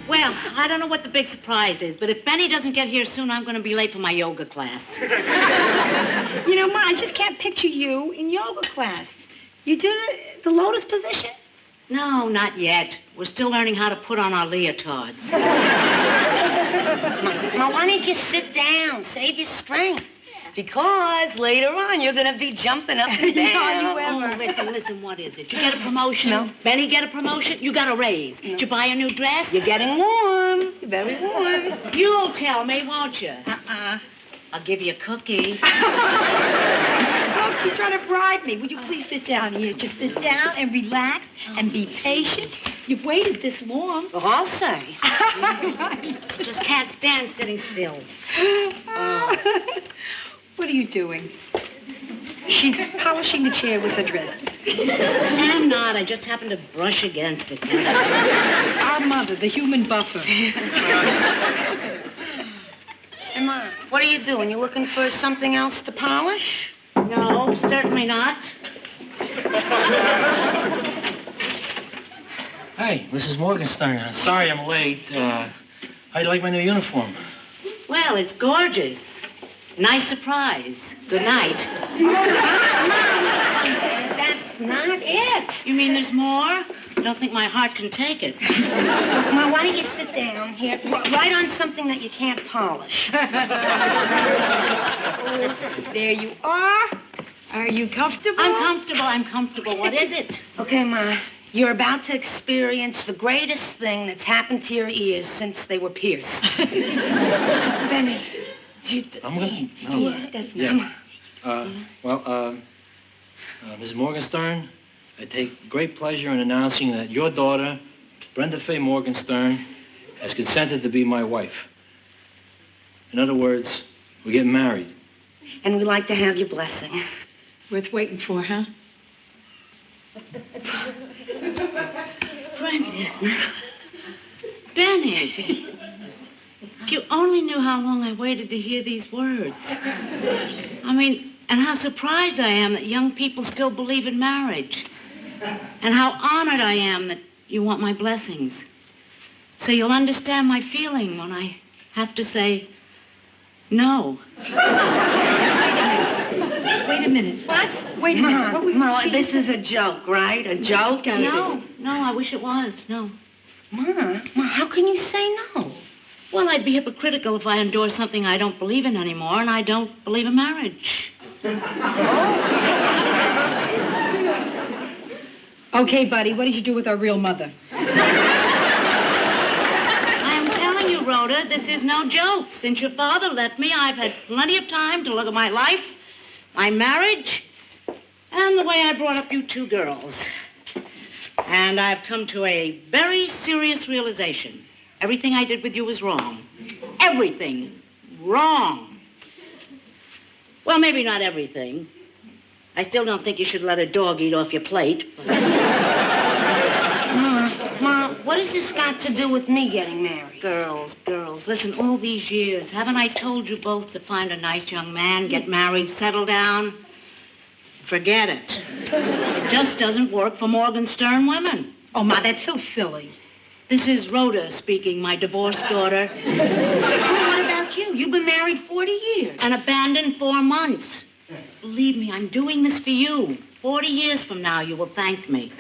Well, I don't know what the big surprise is, but if Benny doesn't get here soon, I'm going to be late for my yoga class. You know, Ma, I just can't picture you in yoga class. You do the lotus position? No, not yet. We're still learning how to put on our leotards. Ma, why don't you sit down? Save your strength. Because later on, you're going to be jumping up and down. Oh, listen, what is it? You get a promotion? No. Benny get a promotion? You got a raise. No. Did you buy a new dress? You're getting warm. You're very warm. You'll tell me, won't you? I'll give you a cookie. Oh, she's trying to bribe me. Will you please sit down here? Just sit down and relax and be patient. You've waited this long. Well, I'll say. Just can't stand sitting still. What are you doing? She's polishing the chair with her dress. I'm not. I just happened to brush against it. Our mother, the human buffer. Emma, what are you doing? You looking for something else to polish? No, certainly not. Hey, Mrs. Morgenstern. Sorry I'm late. How'd you like my new uniform? Well, it's gorgeous. Nice surprise. Good night. That's not it. You mean there's more? I don't think my heart can take it. Look, Ma, why don't you sit down here? Write on something that you can't polish. There you are. Are you comfortable? I'm comfortable. What is it? Okay, Ma. You're about to experience the greatest thing that's happened to your ears since they were pierced. Benny. I'm going to... No. Yeah, that's... Come on. Mrs. Morgenstern, I take great pleasure in announcing that your daughter, Brenda Faye Morgenstern, has consented to be my wife. In other words, we're getting married. And we'd like to have your blessing. Worth waiting for, huh? Brenda. Benny. If you only knew how long I waited to hear these words. I mean, and how surprised I am that young people still believe in marriage. And how honored I am that you want my blessings. So you'll understand my feeling when I have to say no. Wait a minute. What? Wait a minute. Ma, this is a joke, right? A joke? No, I wish it was. No. Ma, how can you say no? Well, I'd be hypocritical if I endorsed something I don't believe in anymore, and I don't believe in marriage. Okay, buddy, what did you do with our real mother? I am telling you, Rhoda, this is no joke. Since your father left me, I've had plenty of time to look at my life, my marriage, and the way I brought up you two girls. And I've come to a very serious realization. Everything I did with you was wrong. Everything. Wrong. Well, maybe not everything. I still don't think you should let a dog eat off your plate. Ma, what has this got to do with me getting married? Girls, listen, all these years, haven't I told you both to find a nice young man, get married, settle down? Forget it. It just doesn't work for Morgenstern women. Oh, Ma, that's so silly. This is Rhoda speaking, my divorced daughter. What about you? You've been married 40 years. And abandoned 4 months. Believe me, I'm doing this for you. 40 years from now, you will thank me.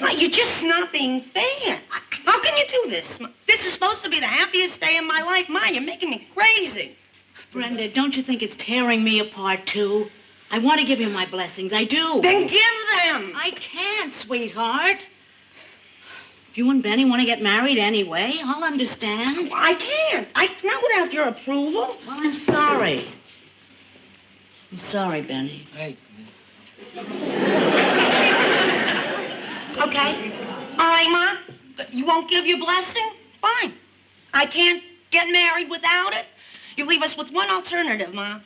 Ma, you're just not being fair. How can you do this? This is supposed to be the happiest day of my life. Ma, you're making me crazy. Brenda, don't you think it's tearing me apart, too? I want to give you my blessings. I do. Then give them. I can't, sweetheart. If you and Benny want to get married anyway, I'll understand. I can't. Not without your approval. Well, I'm sorry. I'm sorry, Benny. Hey. Okay. All right, Ma. You won't give your blessing? Fine. I can't get married without it. You leave us with one alternative, Ma.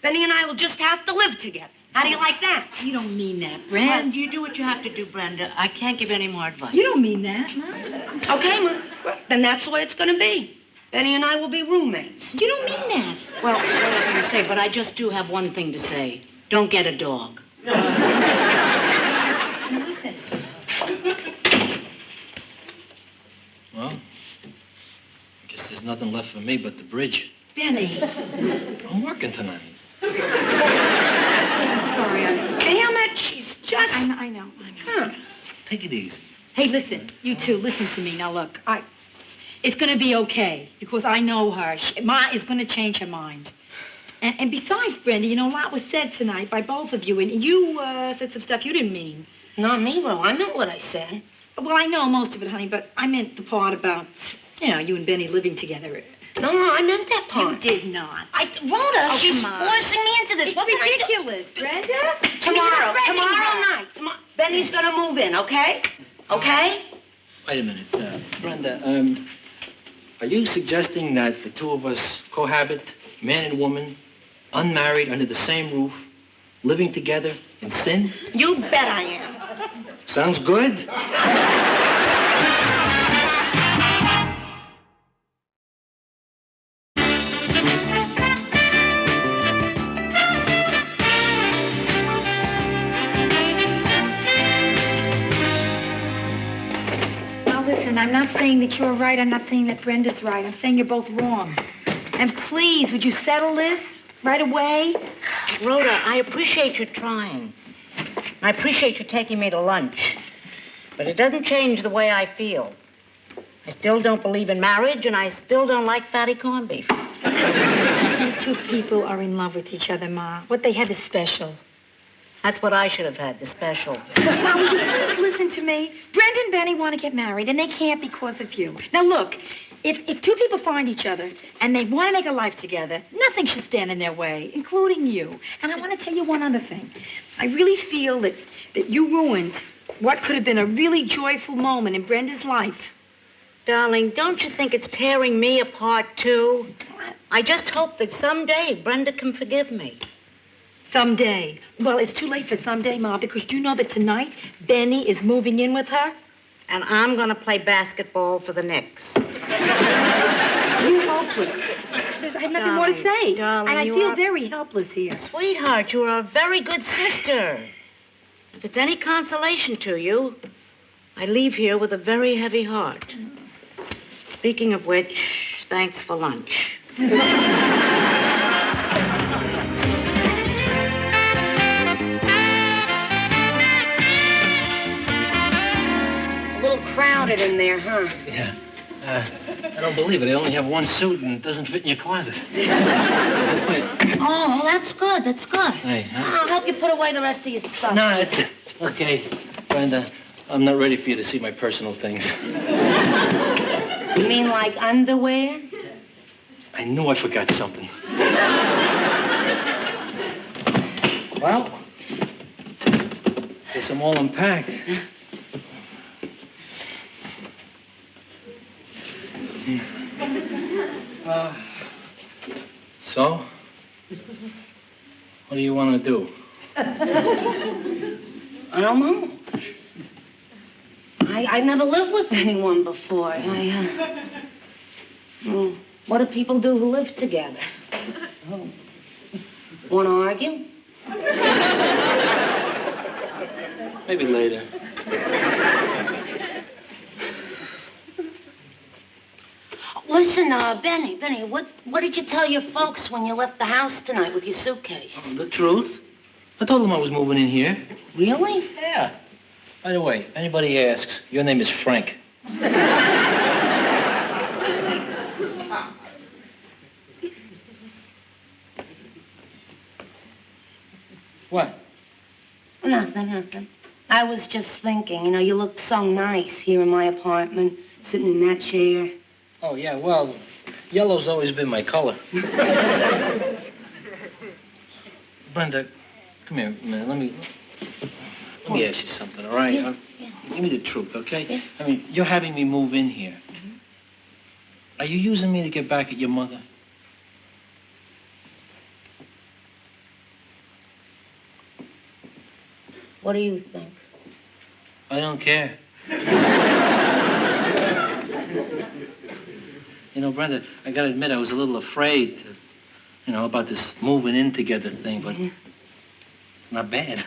Benny and I will just have to live together. How do you like that? You don't mean that, Brenda. You do what you have to do, Brenda. I can't give any more advice. You don't mean that, Ma. Okay, Ma. Then that's the way it's going to be. Benny and I will be roommates. You don't mean that. Well, whatever you say, but I just do have one thing to say. Don't get a dog. Listen. Well, I guess there's nothing left for me but the bridge. Benny. I'm working tonight. I'm sorry. Damn it, she's just... I know. Huh. Take it easy. Hey, listen. You two, listen to me. Now, look. It's going to be okay, because I know her. Ma is going to change her mind. And besides, Brenda, you know, a lot was said tonight by both of you, and you said some stuff you didn't mean. Not me, well, I meant what I said. Well, I know most of it, honey, but I meant the part about, you and Benny living together. No, I meant that part. You did not. Rhoda, she's come on. forcing me into this. It's What can I do? ridiculous, Brenda. Tomorrow night. Benny's gonna move in, okay? Okay? Wait a minute. Brenda, are you suggesting that the two of us cohabit, man and woman, unmarried, under the same roof, living together in sin? You bet I am. Sounds good. Listen, I'm not saying that you're right. I'm not saying that Brenda's right. I'm saying you're both wrong. And please, would you settle this right away? Rhoda, I appreciate you trying. I appreciate you taking me to lunch. But it doesn't change the way I feel. I still don't believe in marriage, and I still don't like fatty corned beef. These two people are in love with each other, Ma. What they have is special. That's what I should have had, the special. Now, listen to me. Brenda and Benny want to get married, and they can't because of you. Now, look, if two people find each other and they want to make a life together, nothing should stand in their way, including you. And I want to tell you one other thing. I really feel that you ruined what could have been a really joyful moment in Brenda's life. Darling, don't you think it's tearing me apart, too? I just hope that someday Brenda can forgive me. Someday. Well, it's too late for someday, Ma, because you know that tonight Benny is moving in with her. And I'm going to play basketball for the Knicks. You're hopeless. I have nothing more to say. Darling, and I feel very helpless here. Sweetheart, you are a very good sister. If it's any consolation to you, I leave here with a very heavy heart. Speaking of which, thanks for lunch. Crowded in there, huh? Yeah. I don't believe it. I only have one suit and it doesn't fit in your closet. Wait. Oh, that's good. That's good. Hey, huh? I'll help you put away the rest of your stuff. No, that's it. Okay, Brenda, I'm not ready for you to see my personal things. You mean like underwear? I knew I forgot something. Well, guess I'm all unpacked. So? What do you want to do? I don't know. I never lived with anyone before. What do people do who live together? Want to argue? Maybe later. Listen, Benny, what did you tell your folks when you left the house tonight with your suitcase? The truth. I told them I was moving in here. Really? Yeah. By the way, if anybody asks, your name is Frank. What? Nothing. I was just thinking, you looked so nice here in my apartment, sitting in that chair. Oh, yeah, well, yellow's always been my color. Brenda, come here a minute. Let me ask you something, all right? Yeah. Give me the truth, okay? Yeah. I mean, you're having me move in here. Are you using me to get back at your mother? What do you think? I don't care. You know, Brenda, I gotta admit, I was a little afraid, about this moving in together thing, but it's not bad.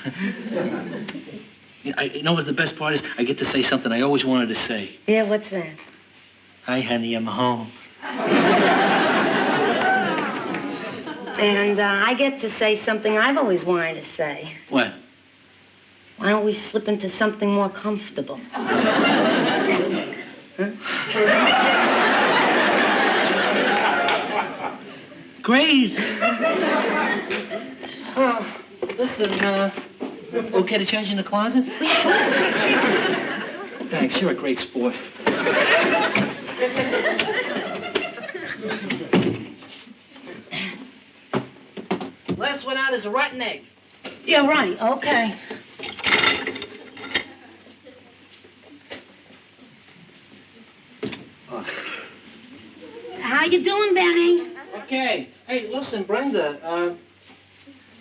You know what the best part is? I get to say something I always wanted to say. Yeah, what's that? Hi, honey, I'm home. And I get to say something I've always wanted to say. What? Why don't we slip into something more comfortable? Huh? Great. Listen, okay to change in the closet? Thanks, you're a great sport. Last one out is a rotten egg. Yeah, right, okay. How you doing, Benny? Okay. Hey, listen, Brenda,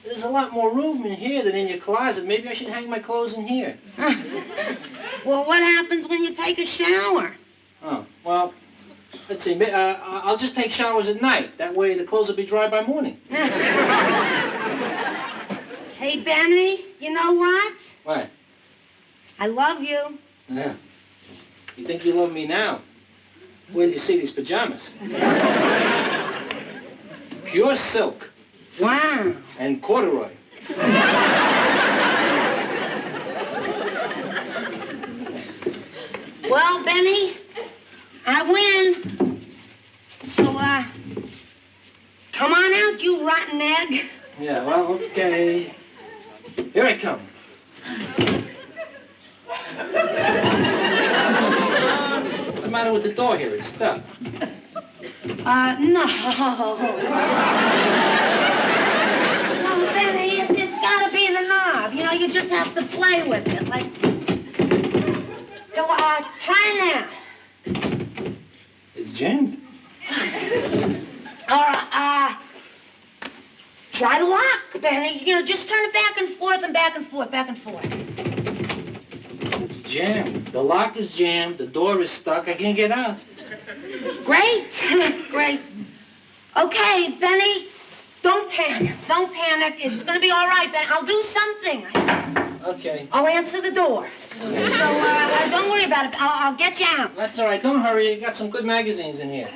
there's a lot more room in here than in your closet. Maybe I should hang my clothes in here. Well, what happens when you take a shower? Oh, well, let's see. I'll just take showers at night. That way the clothes will be dry by morning. Hey, Benny, you know what? What? I love you. Yeah. You think you love me now? Where do you see these pajamas? Pure silk. Wow. And corduroy. Well, Benny, I win. So, come on out, you rotten egg. Yeah, well, okay. Here I come. What's the matter with the door here? It's stuck. No. No, Benny, it's gotta be the knob. You know, you just have to play with it. Like, go, try now. It's jammed. All right, try the lock, Benny. You know, just turn it back and forth and back and forth, back and forth. It's jammed. The lock is jammed. The door is stuck. I can't get out. Great. Great. Okay, Benny, don't panic. Don't panic. It's going to be all right, Benny. I'll do something. Okay. I'll answer the door. So, don't worry about it. I'll get you out. That's all right. Don't hurry. You got some good magazines in here.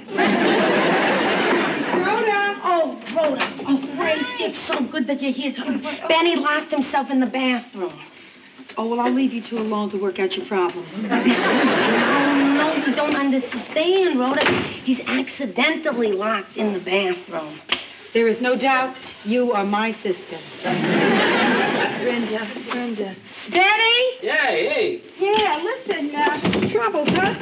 Rhoda. Oh, Rhoda. Oh, great. It's so good that you're here. Benny locked himself in the bathroom. Oh, well, I'll leave you two alone to work out your problem. No, you don't understand, Rhoda. He's accidentally locked in the bathroom. There is no doubt you are my sister. Brenda. Benny? Yeah, hey. Yeah, listen, troubles, huh?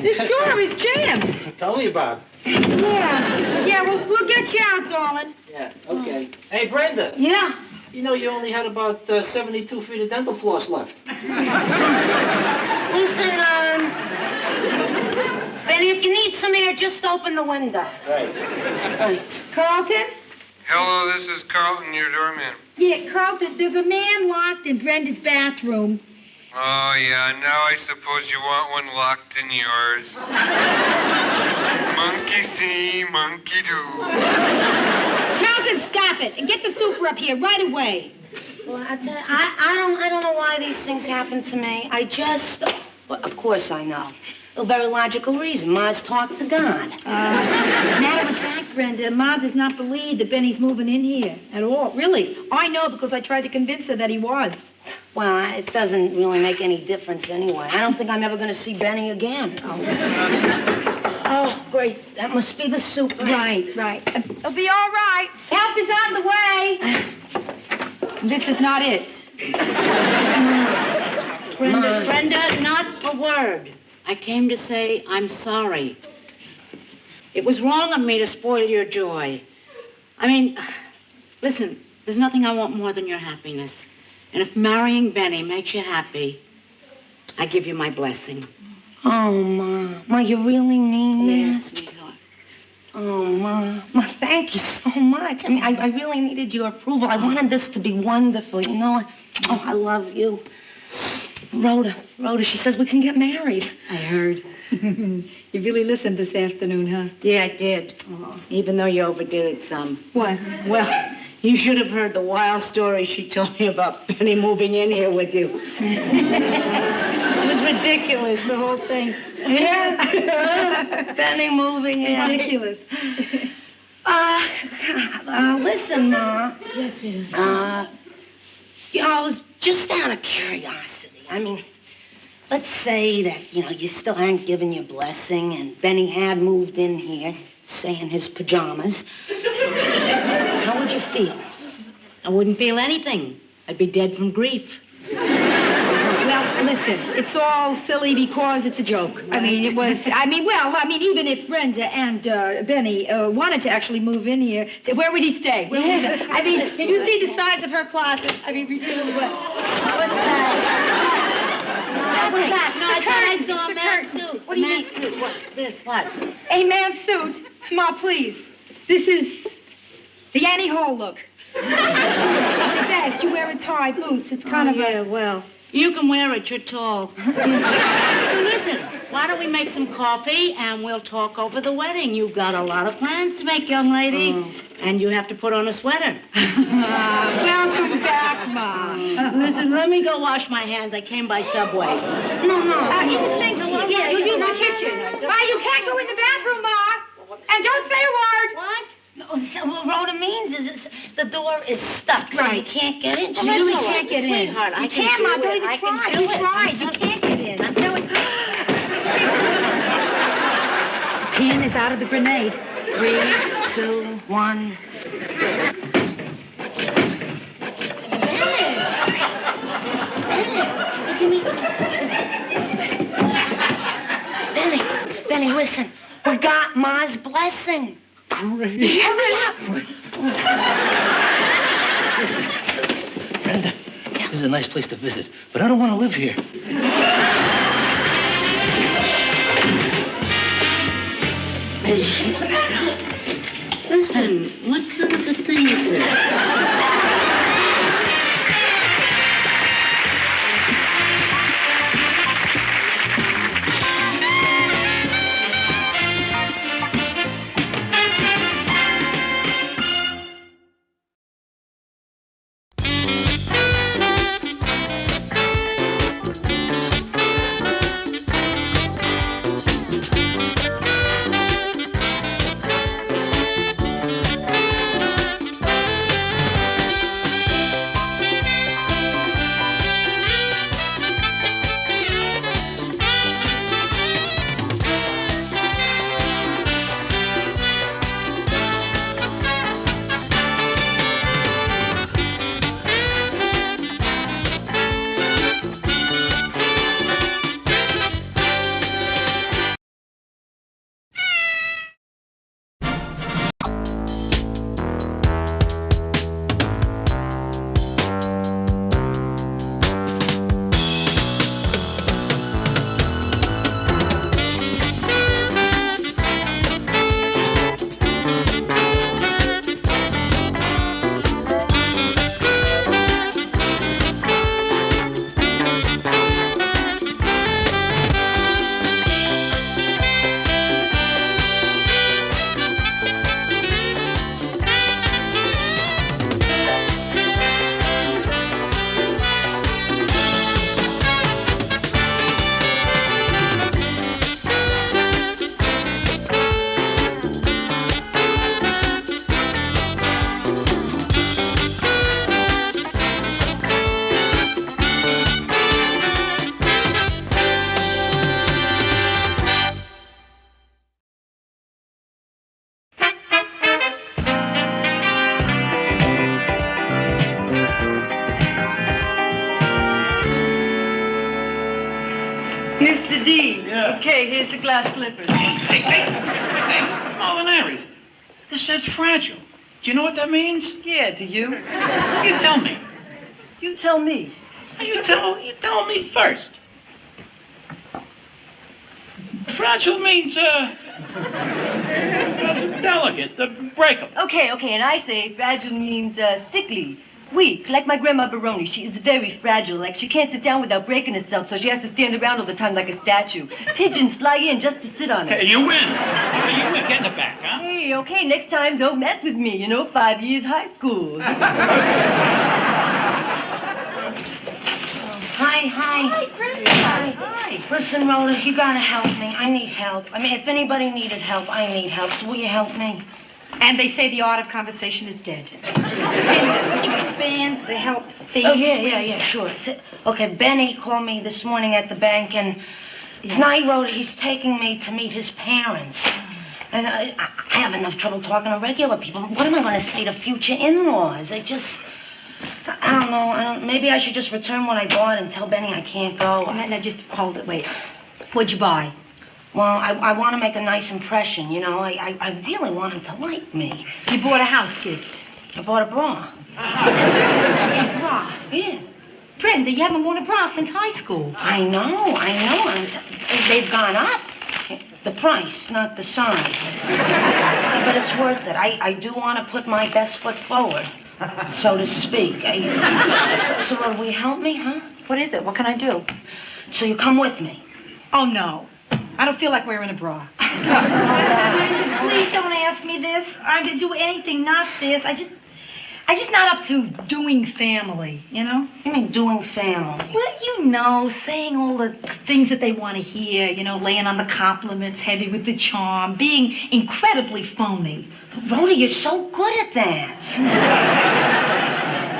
This door is jammed. Tell me about it. Yeah, we'll get you out, darling. Yeah, okay. Hey, Brenda. Yeah? You know you only had about 72 feet of dental floss left. Listen, Benny, if you need some air, just open the window. Right. Carlton? Hello, this is Carlton, your doorman. Yeah, Carlton, there's a man locked in Brenda's bathroom. Oh, yeah, now I suppose you want one locked in yours. Monkey see, monkey do. Carlton, stop it, and get the super up here right away. Well, I don't know why these things happen to me. Well, of course I know. A very logical reason. Ma's talked to God. Matter of fact, Brenda, Ma does not believe that Benny's moving in here at all. Really. I know because I tried to convince her that he was. Well, it doesn't really make any difference anyway. I don't think I'm ever going to see Benny again. Oh, great. That must be the soup. Right. It'll be all right. Help is on the way. This is not it. Brenda, not a word. I came to say I'm sorry. It was wrong of me to spoil your joy. I mean, listen, there's nothing I want more than your happiness. And if marrying Benny makes you happy, I give you my blessing. Oh, Ma. Ma, you really mean Yes, that? sweetheart. Oh, Ma, thank you so much. I mean, I really needed your approval. I wanted this to be wonderful, you know? Oh, I love you. Rhoda, she says we can get married. I heard. You really listened this afternoon, huh? Yeah, I did. Oh. Even though you overdid it some. What? Well, you should have heard the wild story she told me about Benny moving in here with you. It was ridiculous, the whole thing. Yeah. Benny moving in. Ridiculous. Listen, Ma. Yes, sweetheart. Just out of curiosity, I mean, let's say that, you still hadn't given your blessing and Benny had moved in here, say in his pajamas. How would you feel? I wouldn't feel anything. I'd be dead from grief. Well, listen, it's all silly because it's a joke. I mean, even if Brenda and Benny wanted to actually move in here, where would he stay? Where would he? I mean, can you see the size of her closet? I mean, ridiculous. What's that? What's that? No, I thought I saw a man's suit. What do you mean? Suit. What's this? What? A man's suit? Ma, please. This is the Annie Hall look. It's best. You wear a tie, boots. It's kind of a... well... You can wear it, you're tall. So listen, why don't we make some coffee and we'll talk over the wedding? You've got a lot of plans to make, young lady. And you have to put on a sweater. Welcome back, Ma. Listen, let me go wash my hands. I came by subway. No. In the sink. Yeah, you use the kitchen. Ma, you can't go in the bathroom, Ma. And don't say a word. What? No, what Rhoda means is the door is stuck, so you can't get in. Well, You really can't can't get in. Sweetheart, You can't, Ma. Don't even try. You tried. You can't get in. I'm telling you. Pin is out of the grenade. 3, 2, 1. Benny, listen. We got Ma's blessing. Great. Hurry up. Brenda, this is a nice place to visit, but I don't want to live here. Listen, what kind of a thing is this? Mr. D. Yeah. Okay, here's the glass slippers. Hey, Molinari, this says fragile. Do you know what that means? Yeah, do you? You tell me. You tell me. You tell me first. Fragile means, Delicate. Break them. Okay, and I say fragile means sickly, weak, like my grandma Baroni. She is very fragile, like she can't sit down without breaking herself, so she has to stand around all the time like a statue. Pigeons fly in just to sit on her. Hey, you win. Hey, you win. Get in the back, huh? Hey, okay, next time don't mess with me, 5 years high school. Hi. Hi, Brenda. Hi. Listen, Rhoda, you gotta help me. I need help. I mean, if anybody needed help, I need help. So will you help me? And they say the art of conversation is dead. Brenda, could you expand the help thing? Oh, yeah, sure. Okay, Benny called me this morning at the bank, and tonight, Rhoda, he's taking me to meet his parents. And I have enough trouble talking to regular people. What am I going to say to future in-laws? I don't know. Maybe I should just return what I bought and tell Benny I can't go. Now, just hold it. Wait. What'd you buy? Well, I want to make a nice impression, I really want him to like me. You bought a house gift. I bought a bra. A bra? Yeah. Brenda, you haven't worn a bra since high school. I know. They've gone up. The price, not the size. But it's worth it. I do want to put my best foot forward, so to speak. So will you help me, huh? What is it? What can I do? So you come with me. Oh, no. I don't feel like wearing a bra. Brenda, please don't ask me this. I'm going to do anything, not this. I just not up to doing family, You mean doing family? Well, saying all the things that they want to hear, laying on the compliments, heavy with the charm, being incredibly phony. Rhoda, you're so good at that.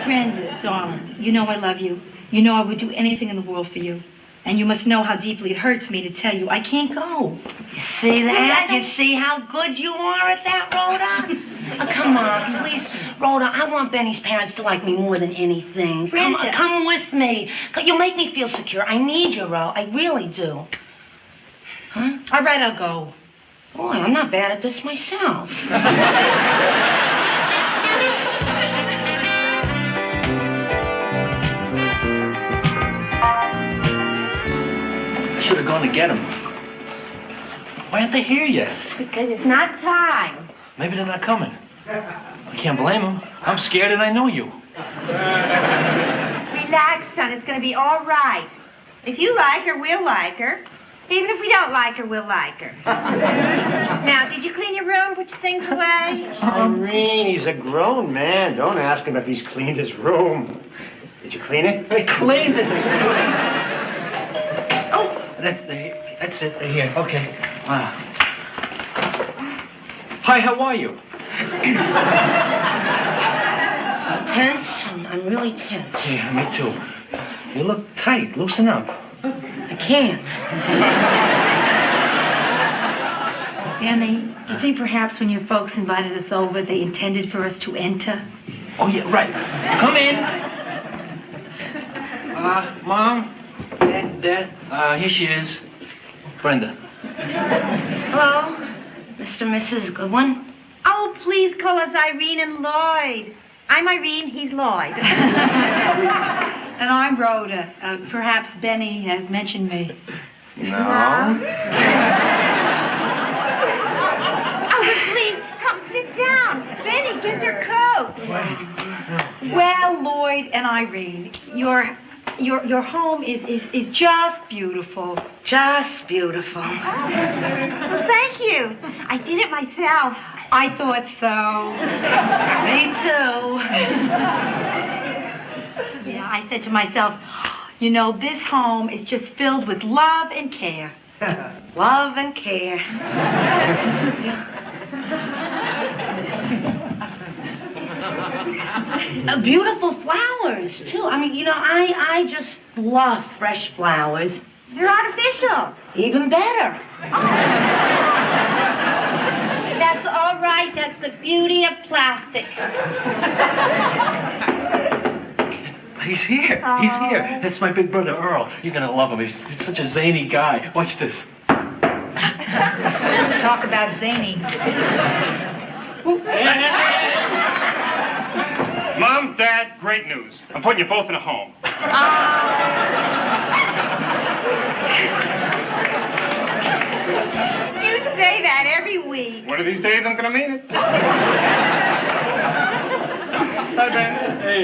Brenda, darling, I love you. I would do anything in the world for you. And you must know how deeply it hurts me to tell you I can't go. You see that? You see how good you are at that, Rhoda? Oh, come on, please. Rhoda, I want Benny's parents to like me more than anything. Come with me. You'll make me feel secure. I need you, Ro. I really do. Huh? All right, I'll go. Boy, I'm not bad at this myself. Should have gone to get them. Why aren't they here yet? Because it's not time. Maybe they're not coming. I can't blame them. I'm scared and I know you. Relax, son. It's going to be all right. If you like her, we'll like her. Even if we don't like her, we'll like her. Now, did you clean your room? Put your things away? Irene, he's a grown man. Don't ask him if he's cleaned his room. Did you clean it? I cleaned it. Oh, that's it. They're here. Okay. Hi, how are you? Tense? I'm really tense. Yeah, me too. You look tight. Loosen up. I can't. Annie, do you think perhaps when your folks invited us over, they intended for us to enter? Oh, yeah, right. Come in. Mom? Dad? Here she is. Brenda. Hello, Mr. and Mrs. Goodwin. Oh, please call us Irene and Lloyd. I'm Irene, he's Lloyd. And I'm Rhoda. Perhaps Benny has mentioned me. No. Oh, but please, come sit down. Benny, get their coats. Well, Lloyd and Irene, your home is just beautiful. Just beautiful. Well, thank you. I did it myself. I thought so. Me too. Yeah, I said to myself, this home is just filled with love and care. Love and care. Beautiful flowers, too. I mean, I just love fresh flowers. They're artificial. Even better. That's all right. That's the beauty of plastic. He's here. Oh. He's here. That's my big brother, Earl. You're going to love him. He's such a zany guy. Watch this. Talk about zany. Mom, Dad, great news. I'm putting you both in a home. You say say that every week. One of these days, I'm gonna mean it. Hi, Ben. Hey,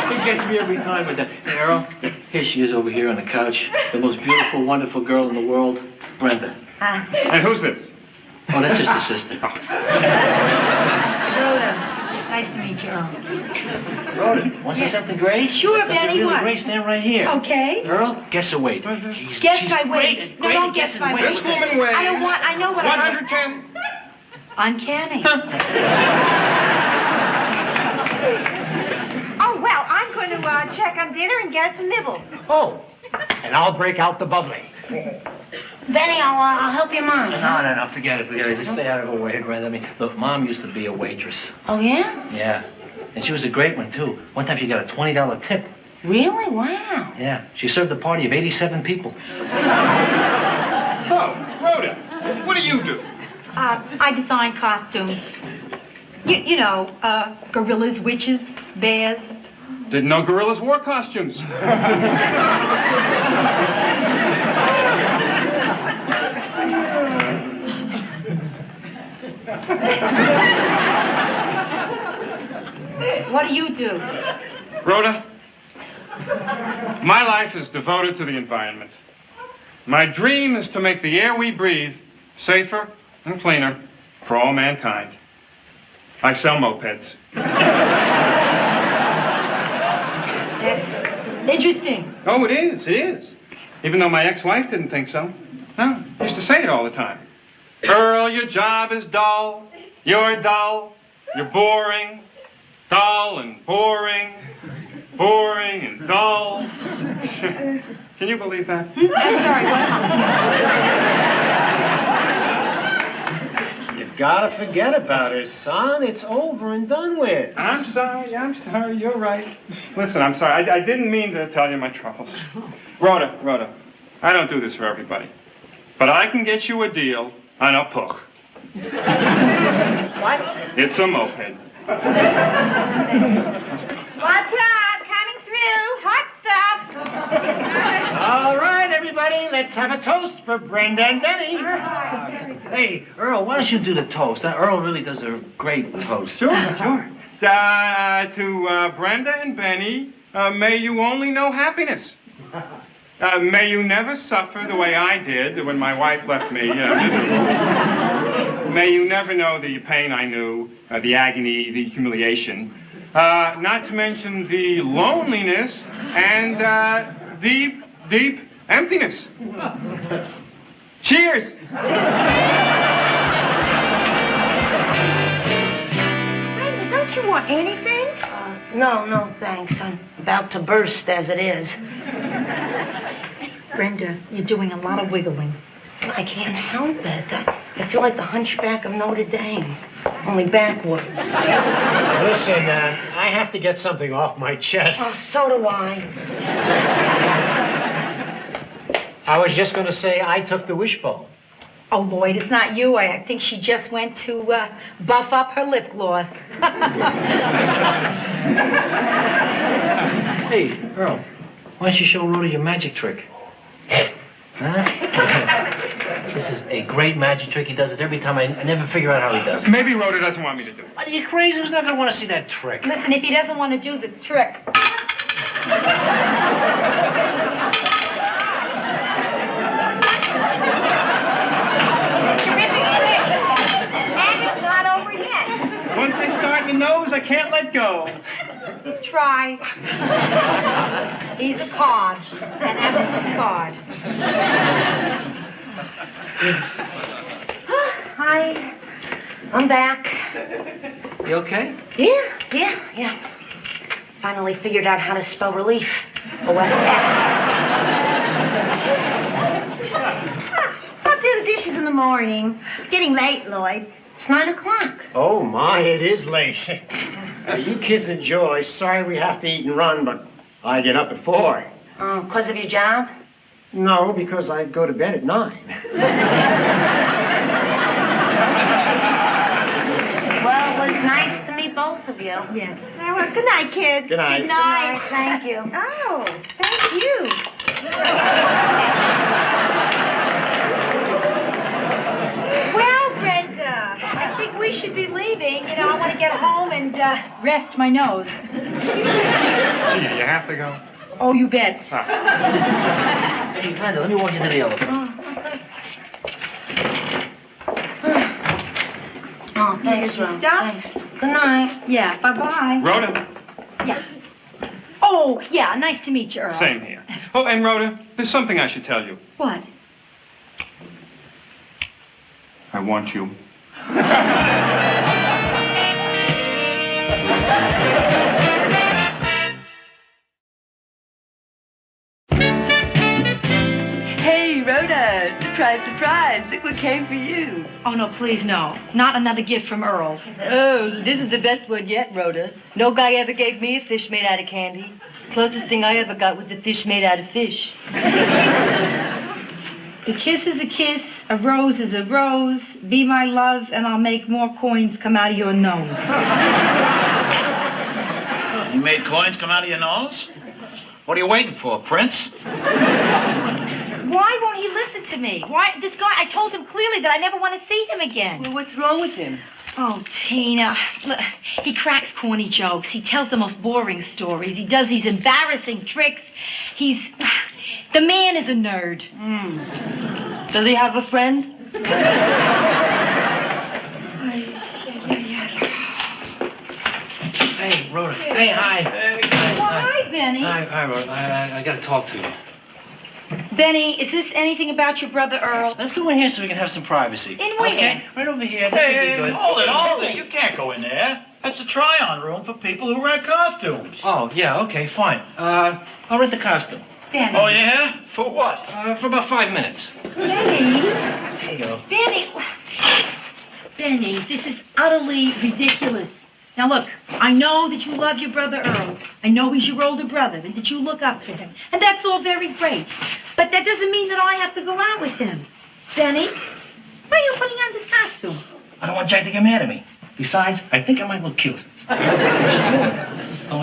he gets me every time with that. Hey, Earl, here she is over here on the couch. The most beautiful, wonderful girl in the world, Brenda. And who's this? Oh, that's just the sister. Rhoda, nice to meet you, Earl. Rhoda, want to say something great? Sure, Something Benny, really what? great, stand right here. Okay. Earl, guess her weight. Guess my weight. No, don't guess my weight. This woman weighs. I don't want. I know what 110. Uncanny. Oh, well, I'm going to check on dinner and get us some nibbles. Oh, and I'll break out the bubbly. Benny, I'll help your mom. No, forget it. Just stay out of her way, Brenda. I mean, look, Mom used to be a waitress. Oh, yeah? Yeah. And she was a great one, too. One time she got a $20 tip. Really? Wow. Yeah. She served a party of 87 people. So, Rhoda, what do you do? I design costumes. You know, gorillas, witches, bears. Didn't know gorillas wore costumes. What do you do? Rhoda, my life is devoted to the environment. My dream is to make the air we breathe safer and cleaner for all mankind. I sell mopeds. That's interesting. Oh, it is. Even though my ex-wife didn't think so. No, I used to say it all the time. Earl, your job is dull. You're dull. You're boring. Dull and boring. Boring and dull. Can you believe that? I'm sorry, what? You've got to forget about it, son. It's over and done with. I'm sorry. You're right. Listen, I'm sorry. I didn't mean to tell you my troubles. Rhoda, I don't do this for everybody. But I can get you a deal on a puch. What? It's a moped. Watch out, coming through. Hot stuff. All right, everybody, let's have a toast for Brenda and Benny. Hey, Earl, why don't you do the toast? Earl really does a great toast. Sure. To Brenda and Benny, may you only know happiness. May you never suffer the way I did when my wife left me miserable. May you never know the pain I knew, the agony, the humiliation. Not to mention the loneliness and deep, deep emptiness. Cheers! Brenda, don't you want anything? No, thanks. I'm about to burst as it is. Brenda, you're doing a lot of wiggling. I can't help it. I feel like the hunchback of Notre Dame, only backwards. Listen, I have to get something off my chest. Oh, so do I. I was just going to say I took the wishbone. Oh, Lloyd, it's not you. I think she just went to buff up her lip gloss. Hey, Earl, why don't you show Rhoda your magic trick? Huh? This is a great magic trick. He does it every time. I never figure out how he does it. Maybe Rhoda doesn't want me to do it. Are you crazy? Who's not going to want to see that trick? Listen, if he doesn't want to do the trick. Terrific trick. And it's not over yet. Once I start in the nose, I can't let go. Try. He's a card, an absolute card. Hi. I'm back. You okay? Yeah. Finally figured out how to spell relief. O-F-F. I'll do the dishes in the morning. It's getting late, Lloyd. It's 9 o'clock. Oh, my, it is late. You kids enjoy. Sorry we have to eat and run, but I get up at 4. Oh, because of your job? No, because I go to bed at 9. Well, it was nice to meet both of you. Yeah. Well, good night, kids. Good night. Good night. Thank you. Oh, thank you. rest my nose. Gee, do you have to go? Oh, you bet. Hey, Brenda, let me walk you to the elevator. Oh, thanks, Here's your Ron. stuff. Thanks. Good night. Yeah, bye-bye. Rhoda, Yeah. Oh, yeah, nice to meet you, Earl. same here. Oh, and Rhoda, there's something I should tell you. What? I want you. Hey, Rhoda, surprise, surprise. Look what came for you. Oh, no, please, no. Not another gift from Earl. Oh, this is the best one yet, Rhoda. No guy ever gave me a fish made out of candy. Closest thing I ever got was a fish made out of fish. A kiss is a kiss, a rose is a rose. Be my love, and I'll make more coins come out of your nose. You made coins come out of your nose? What are you waiting for, Prince? Why won't he listen to me? Why, this guy, I told him clearly that I never want to see him again. Well, what's wrong with him? Oh, Tina, look, he cracks corny jokes. He tells the most boring stories. He does these embarrassing tricks. The man is a nerd. Does he have a friend? Hey, Rhoda. Hey, hi. Well, hi, Benny. Hi, Rhoda. I got to talk to you. Benny, is this anything about your brother Earl? Let's go in here so we can have some privacy. In where? Okay, right over here. This should be good. Hold it. You can't go in there. That's a try-on room for people who rent costumes. Oh, yeah, okay, fine. I'll rent the costume. Benny. Oh, yeah? For what? For about 5 minutes. Benny. There you go. Benny, this is utterly ridiculous. Now, look, I know that you love your brother Earl. I know he's your older brother and that you look up to him. And that's all very great. But that doesn't mean that I have to go out with him. Benny, why are you putting on this costume? I don't want Jack to get mad at me. Besides, I think I might look cute. Don't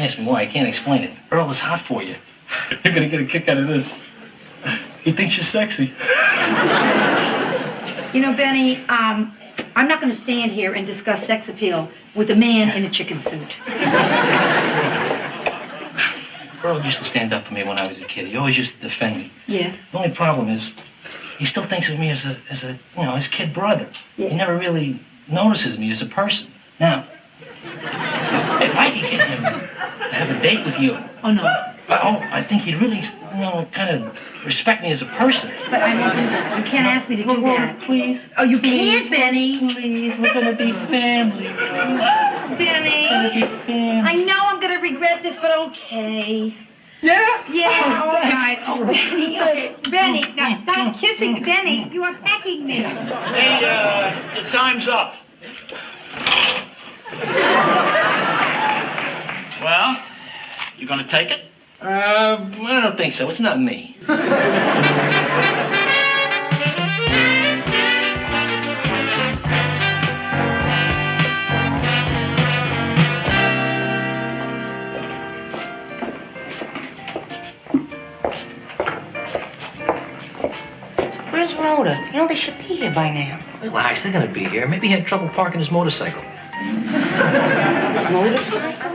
ask me why. I can't explain it. Earl is hot for you. You're going to get a kick out of this. He thinks you're sexy. You know, Benny, I'm not going to stand here and discuss sex appeal with a man in a chicken suit. Earl used to stand up for me when I was a kid. He always used to defend me. Yeah. The only problem is, he still thinks of me as his kid brother. Yeah. He never really notices me as a person. Now, if I could get him to have a date with you. Oh, no. I think he'd really, kind of respect me as a person. But I mean, you can't ask me to do that. Please. Oh, you can't, Benny. Please, we're going to be family. Benny. We're going to be family. I know I'm going to regret this, but okay. Yeah? Yeah, all thanks. right. Oh, Benny, okay. Benny, now stop kissing. Benny, you are pecking me. Hey, the time's up. Well, you gonna take it? I don't think so. It's not me. Where's Rhoda? You know, they should be here by now. Relax, they're gonna be here. Maybe he had trouble parking his motorcycle. Motorcycle?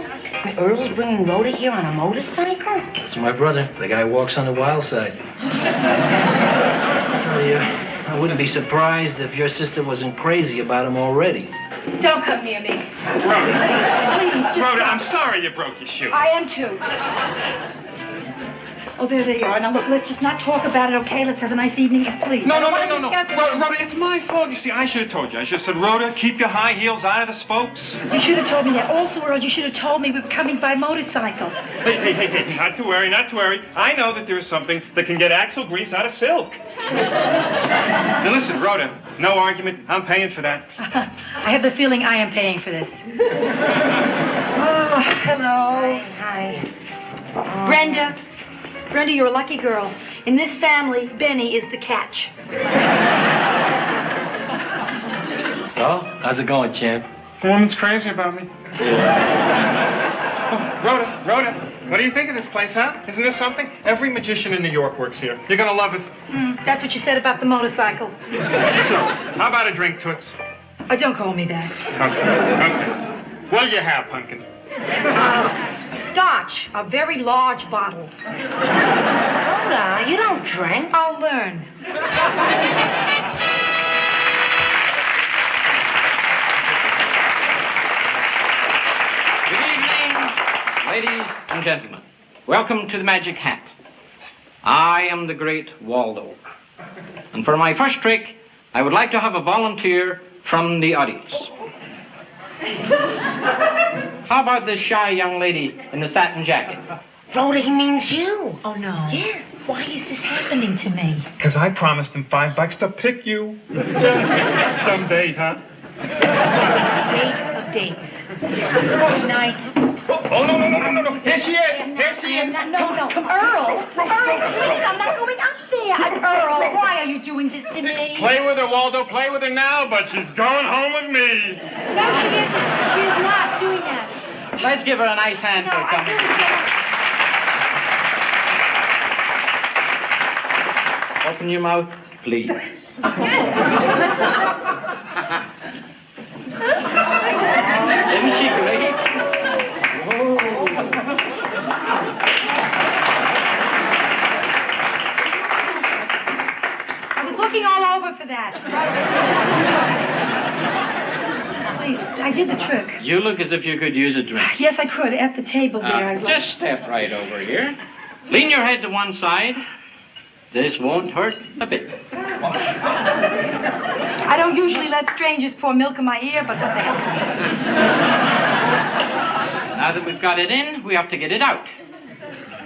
Earl's bringing Rhoda here on a motorcycle? It's my brother. The guy walks on the wild side. I tell you, I wouldn't be surprised if your sister wasn't crazy about him already. Don't come near me. Rhoda. Please, just Rhoda, stop. I'm sorry you broke your shoe. I am too. Oh, there they are. Now, look, let's just not talk about it, okay? Let's have a nice evening, please. No. I don't wanna discuss it. Rhoda, it's my fault. You see, I should have told you. I should have said, Rhoda, keep your high heels out of the spokes. You should have told me that. Also, Earl, you should have told me we were coming by motorcycle. Hey, not to worry. I know that there is something that can get axle grease out of silk. Now listen, Rhoda, no argument. I'm paying for that. I have the feeling I am paying for this. Oh, hello. Hi. Brenda, you're a lucky girl. In this family, Benny is the catch. So, how's it going, champ? The woman's crazy about me. Oh, Rhoda, what do you think of this place, huh? Isn't this something? Every magician in New York works here. You're gonna love it. That's what you said about the motorcycle. So, how about a drink, Toots? Oh, don't call me that. Okay. What'll you have, Pumpkin? Scotch, a very large bottle. Rhoda, you don't drink. I'll learn. Good evening, ladies and gentlemen. Welcome to the Magic Hat. I am the great Waldo. And for my first trick, I would like to have a volunteer from the audience. How about this shy young lady in the satin jacket? Rhoda, he means you. Oh, no. Yeah. Why is this happening to me? Because I promised him $5 to pick you. Some date, huh? Date of dates. Good night. Oh, no. Here she is. Here she is. No. Earl, please, I'm not going up there. Earl, why are you doing this to me? Play with her, Waldo. Play with her now, but she's going home with me. No, she isn't. She is not doing that. Let's give her a nice hand for coming. Open your mouth, please. Isn't she great? I was looking all over for that. Please, I did the trick. You look as if you could use a drink. Yes, I could, at the table there. Just step right over here. Lean your head to one side. This won't hurt a bit. I don't usually let strangers pour milk in my ear, but what the hell? Now that we've got it in, we have to get it out.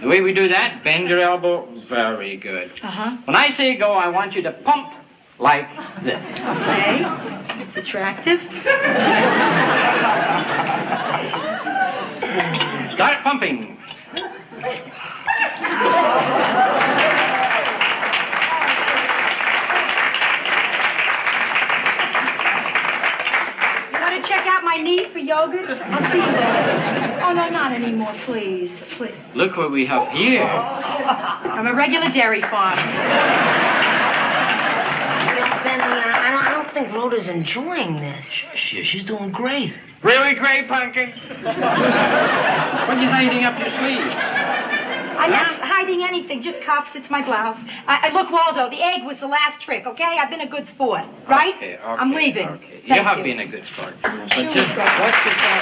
The way we do that, bend your elbow. Very good. Uh-huh. When I say go, I want you to pump like this. Okay. It's attractive. Start pumping. Check out my knee for yogurt? I'll see you later. Oh, no, not anymore, please. Please. Look what we have here. I'm a regular dairy farm. Benny, I don't think Rhoda's enjoying this. She's doing great. Really great, Pumpkin. What are you hiding up your sleeve? I'm not hiding anything, just cuffs. It's my blouse. Look, Waldo, the egg was the last trick, okay? I've been a good sport, right? Okay, I'm leaving. Okay. Thank You have been a good sport. But Sure. just watch yourself.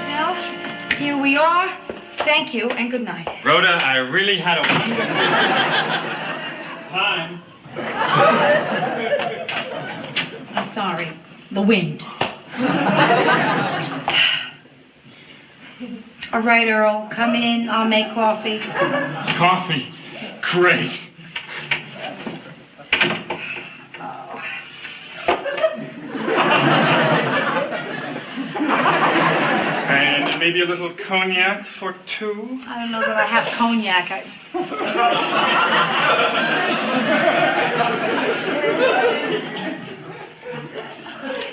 Well, here we are. Thank you, and good night. Rhoda, I really had a wonderful time. I'm sorry. The wind. All right, Earl, come in. I'll make coffee. Coffee. Great. And maybe a little cognac for two? I don't know that I have cognac.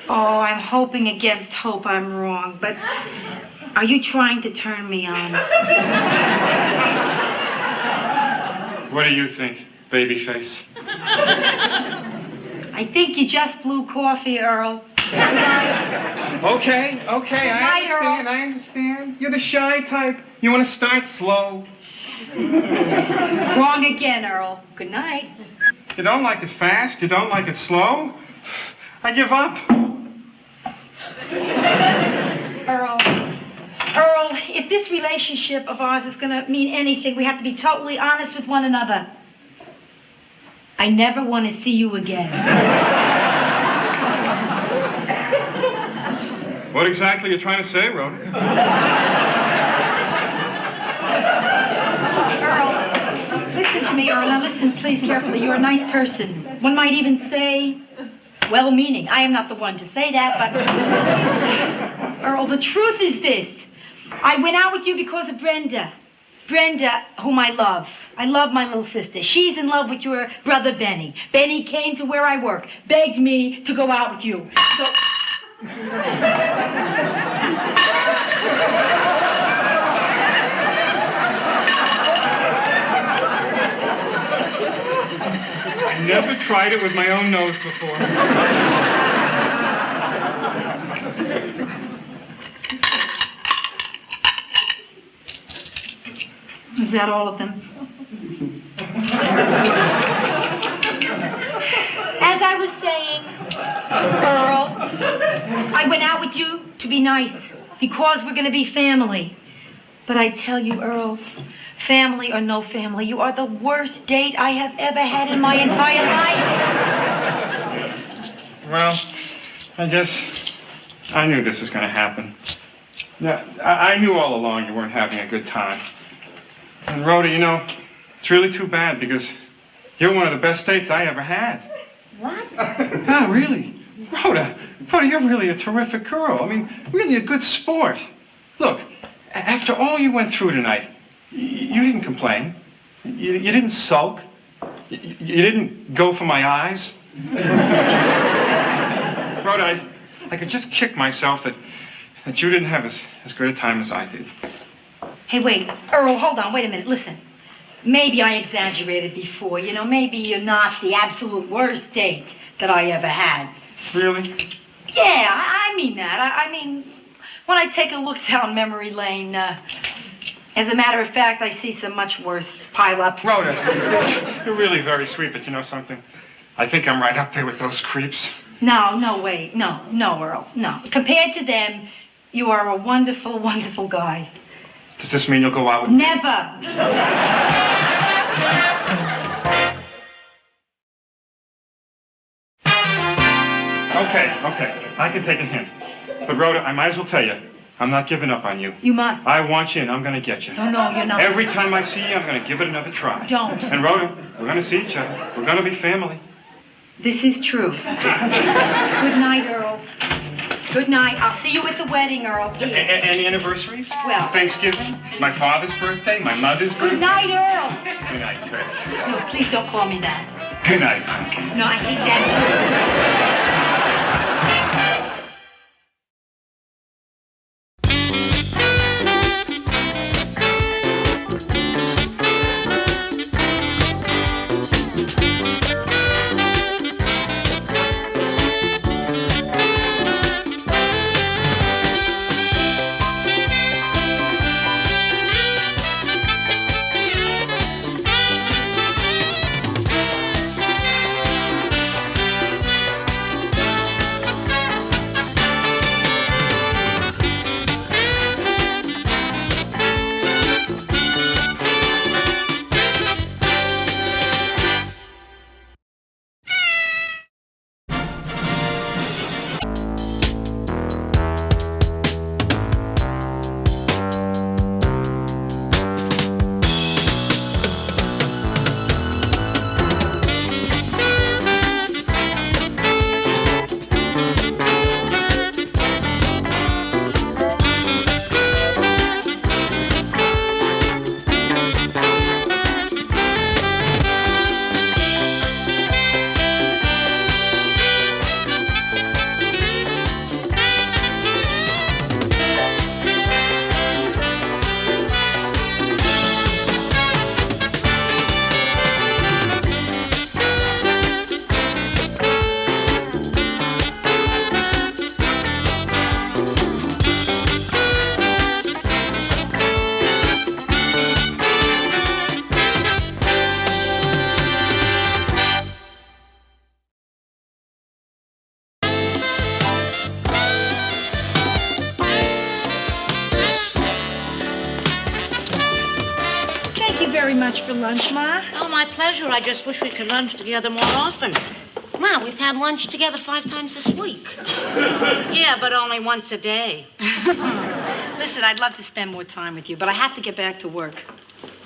Oh, I'm hoping against hope I'm wrong, but are you trying to turn me on? What do you think, babyface? I think you just blew coffee, Earl. Okay, I night, understand. You're the shy type. You want to start slow. Wrong again, Earl. Good night. You don't like it fast? You don't like it slow? I give up. Earl, if this relationship of ours is going to mean anything, we have to be totally honest with one another. I never want to see you again. What exactly are you trying to say, Rhoda? Earl, listen to me, Earl. Now listen, please, carefully. You're a nice person. One might even say well-meaning. I am not the one to say that, but... Earl, the truth is this. I went out with you because of Brenda. Brenda, whom I love. I love my little sister. She's in love with your brother, Benny. Benny came to where I work, begged me to go out with you. So... I never tried it with my own nose before. Is that all of them? As I was saying, Earl, I went out with you to be nice because we're going to be family. But I tell you, Earl, family or no family, you are the worst date I have ever had in my entire life. Well, I guess I knew this was going to happen. Yeah, I knew all along you weren't having a good time. And Rhoda, you know, it's really too bad because you're one of the best dates I ever had. What? Yeah, really. Rhoda, you're really a terrific girl. I mean, really a good sport. Look, after all you went through tonight, you didn't complain. You didn't sulk. You didn't go for my eyes. Rhoda, I could just kick myself that you didn't have as good a time as I did. Hey, wait. Earl, hold on. Wait a minute. Listen. Maybe I exaggerated before. You know, maybe you're not the absolute worst date that I ever had. Really? Yeah, I mean that. I mean, when I take a look down memory lane, as a matter of fact, I see some much worse pile up. Rhoda, you're really very sweet, but you know something? I think I'm right up there with those creeps. No, wait. No, Earl. No. Compared to them, you are a wonderful, wonderful guy. Does this mean you'll go out with me? Never. Okay. I can take a hint. But Rhoda, I might as well tell you, I'm not giving up on you. You must. I want you and I'm going to get you. No, you're not. Every time I see you, I'm going to give it another try. Don't. And Rhoda, we're going to see each other. We're going to be family. This is true. Good night, Earl. Good night. I'll see you at the wedding, Earl. Any anniversaries? Well. Thanksgiving? My father's birthday? My mother's birthday? Good night, Earl. Good night, Tess. No, please don't call me that. Good night, Pumpkin. No, I hate that For lunch, Ma? Oh, my pleasure. I just wish we could lunch together more often. Ma, we've had lunch together 5 times this week. Yeah, but only once a day. Listen, I'd love to spend more time with you, but I have to get back to work.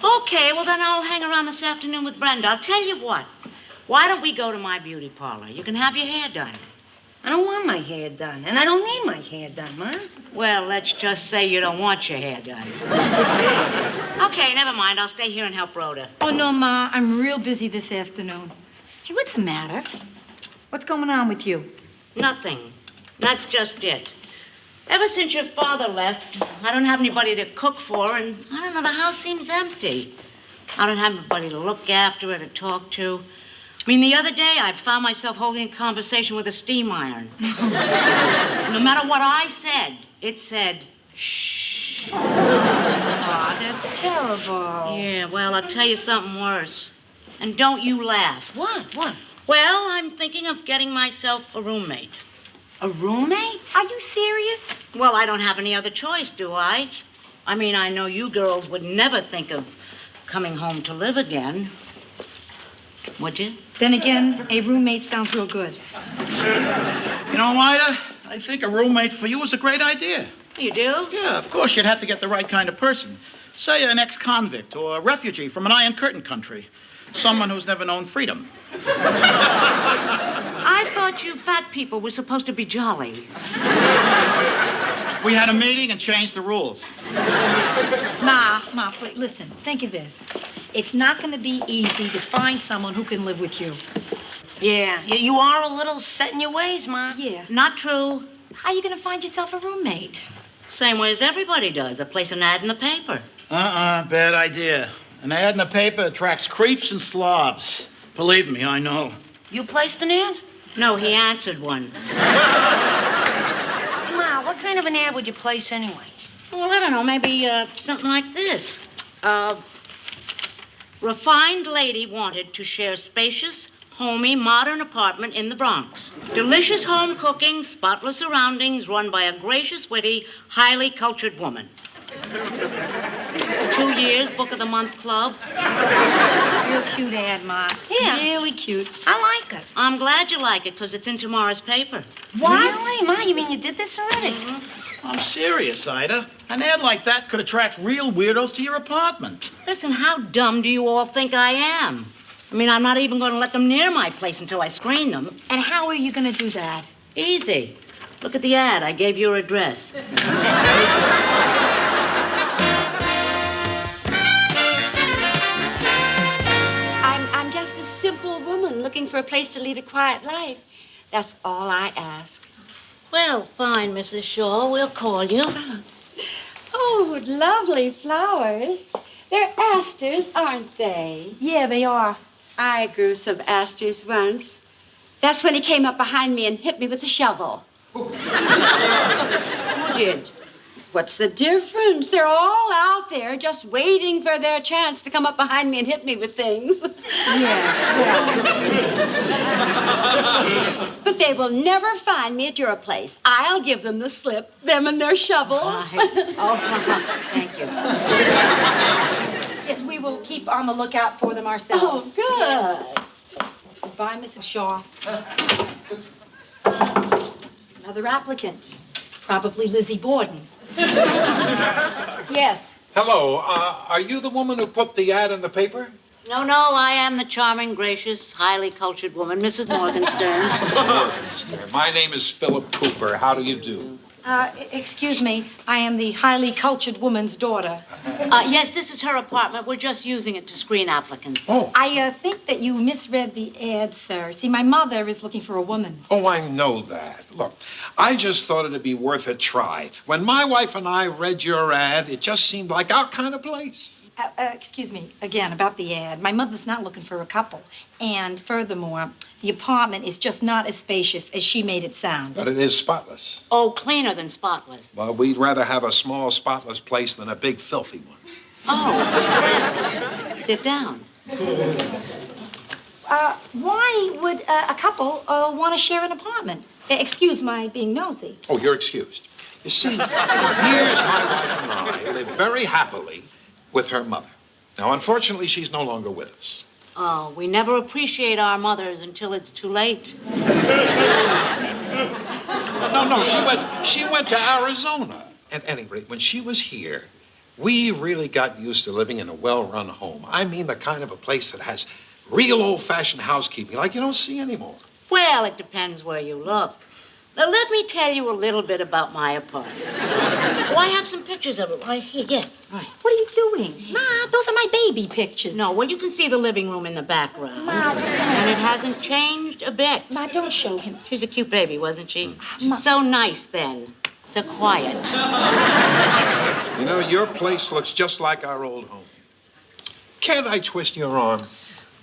Okay, well, then I'll hang around this afternoon with Brenda. I'll tell you what. Why don't we go to my beauty parlor? You can have your hair done. I don't want my hair done, and I don't need my hair done, Ma. Well, let's just say you don't want your hair done. Okay, never mind. I'll stay here and help Rhoda. Oh, no, Ma. I'm real busy this afternoon. Hey, what's the matter? What's going on with you? Nothing. That's just it. Ever since your father left, I don't have anybody to cook for, and I don't know, the house seems empty. I don't have anybody to look after or to talk to. I mean, the other day I found myself holding a conversation with a steam iron. No matter what I said, it said, shh. Aw, that's terrible. Yeah, well, I'll tell you something worse. And don't you laugh. What? What? Well, I'm thinking of getting myself a roommate. A roommate? Are you serious? Well, I don't have any other choice, do I? I mean, I know you girls would never think of coming home to live again. Would you? Then again, a roommate sounds real good. You know, Ida, I think a roommate for you is a great idea. You do? Yeah, of course, you'd have to get the right kind of person. Say an ex-convict or a refugee from an Iron Curtain country. Someone who's never known freedom. I thought you fat people were supposed to be jolly. We had a meeting and changed the rules. Ma, please, listen, think of this. It's not going to be easy to find someone who can live with you. Yeah, you are a little set in your ways, Ma. Yeah. Not true. How are you going to find yourself a roommate? Same way as everybody does. I place an ad in the paper. Bad idea. An ad in the paper attracts creeps and slobs. Believe me, I know. You placed an ad? No, he answered one. Ma, what kind of an ad would you place anyway? Well, I don't know, maybe something like this. Refined lady wanted to share spacious, homey, modern apartment in the Bronx. Delicious home cooking, spotless surroundings, run by a gracious, witty, highly cultured woman. 2 years, book of the month club. Real cute ad, Ma. Yeah. Really cute. I like it. I'm glad you like it, because it's in tomorrow's paper. What? Really? Ma, you mean you did this already? Mm-hmm. I'm serious, Ida. An ad like that could attract real weirdos to your apartment. Listen, how dumb do you all think I am? I mean, I'm not even going to let them near my place until I screen them. And how are you going to do that? Easy. Look at the ad. I gave your address. I'm just a simple woman looking for a place to lead a quiet life. That's all I ask. Well, fine, Mrs. Shaw. We'll call you. Oh, lovely flowers. They're asters, aren't they? Yeah, they are. I grew some asters once. That's when he came up behind me and hit me with a shovel. Who did? What's the difference? They're all out there just waiting for their chance to come up behind me and hit me with things. Yeah. But they will never find me at your place. I'll give them the slip, them and their shovels. Thank you. Yes, we will keep on the lookout for them ourselves. Oh, good. Goodbye, Mrs. Shaw. Another applicant. Probably Lizzie Borden. Yes. Hello. Are you the woman who put the ad in the paper? No, I am the charming, gracious, highly cultured woman, Mrs. Morgenstern. My name is Philip Cooper. How do you do? Excuse me. I am the highly cultured woman's daughter. Yes, this is her apartment. We're just using it to screen applicants. Oh. I think that you misread the ad, sir. See, my mother is looking for a woman. Oh, I know that. Look, I just thought it'd be worth a try. When my wife and I read your ad, it just seemed like our kind of place. Excuse me, again, about the ad. My mother's not looking for a couple. And furthermore, the apartment is just not as spacious as she made it sound. But it is spotless. Oh, cleaner than spotless. Well, we'd rather have a small, spotless place than a big, filthy one. Oh. Sit down. Why would a couple want to share an apartment? Excuse my being nosy. Oh, you're excused. You see, here's my wife and I live very happily with her mother. Now, unfortunately, she's no longer with us. Oh, we never appreciate our mothers until it's too late. No, she went to Arizona. At any rate, when she was here, we really got used to living in a well-run home. I mean the kind of a place that has real old-fashioned housekeeping like you don't see anymore. Well, it depends where you look. Now, let me tell you a little bit about my apartment. Oh, I have some pictures of it right here. Yes, right. What are you doing? Ma, those are my baby pictures. No, well, you can see the living room in the background. Ma, and it hasn't changed a bit. Ma, don't show him. She was a cute baby, wasn't she? She's so nice then. So quiet. You know, your place looks just like our old home. Can't I twist your arm?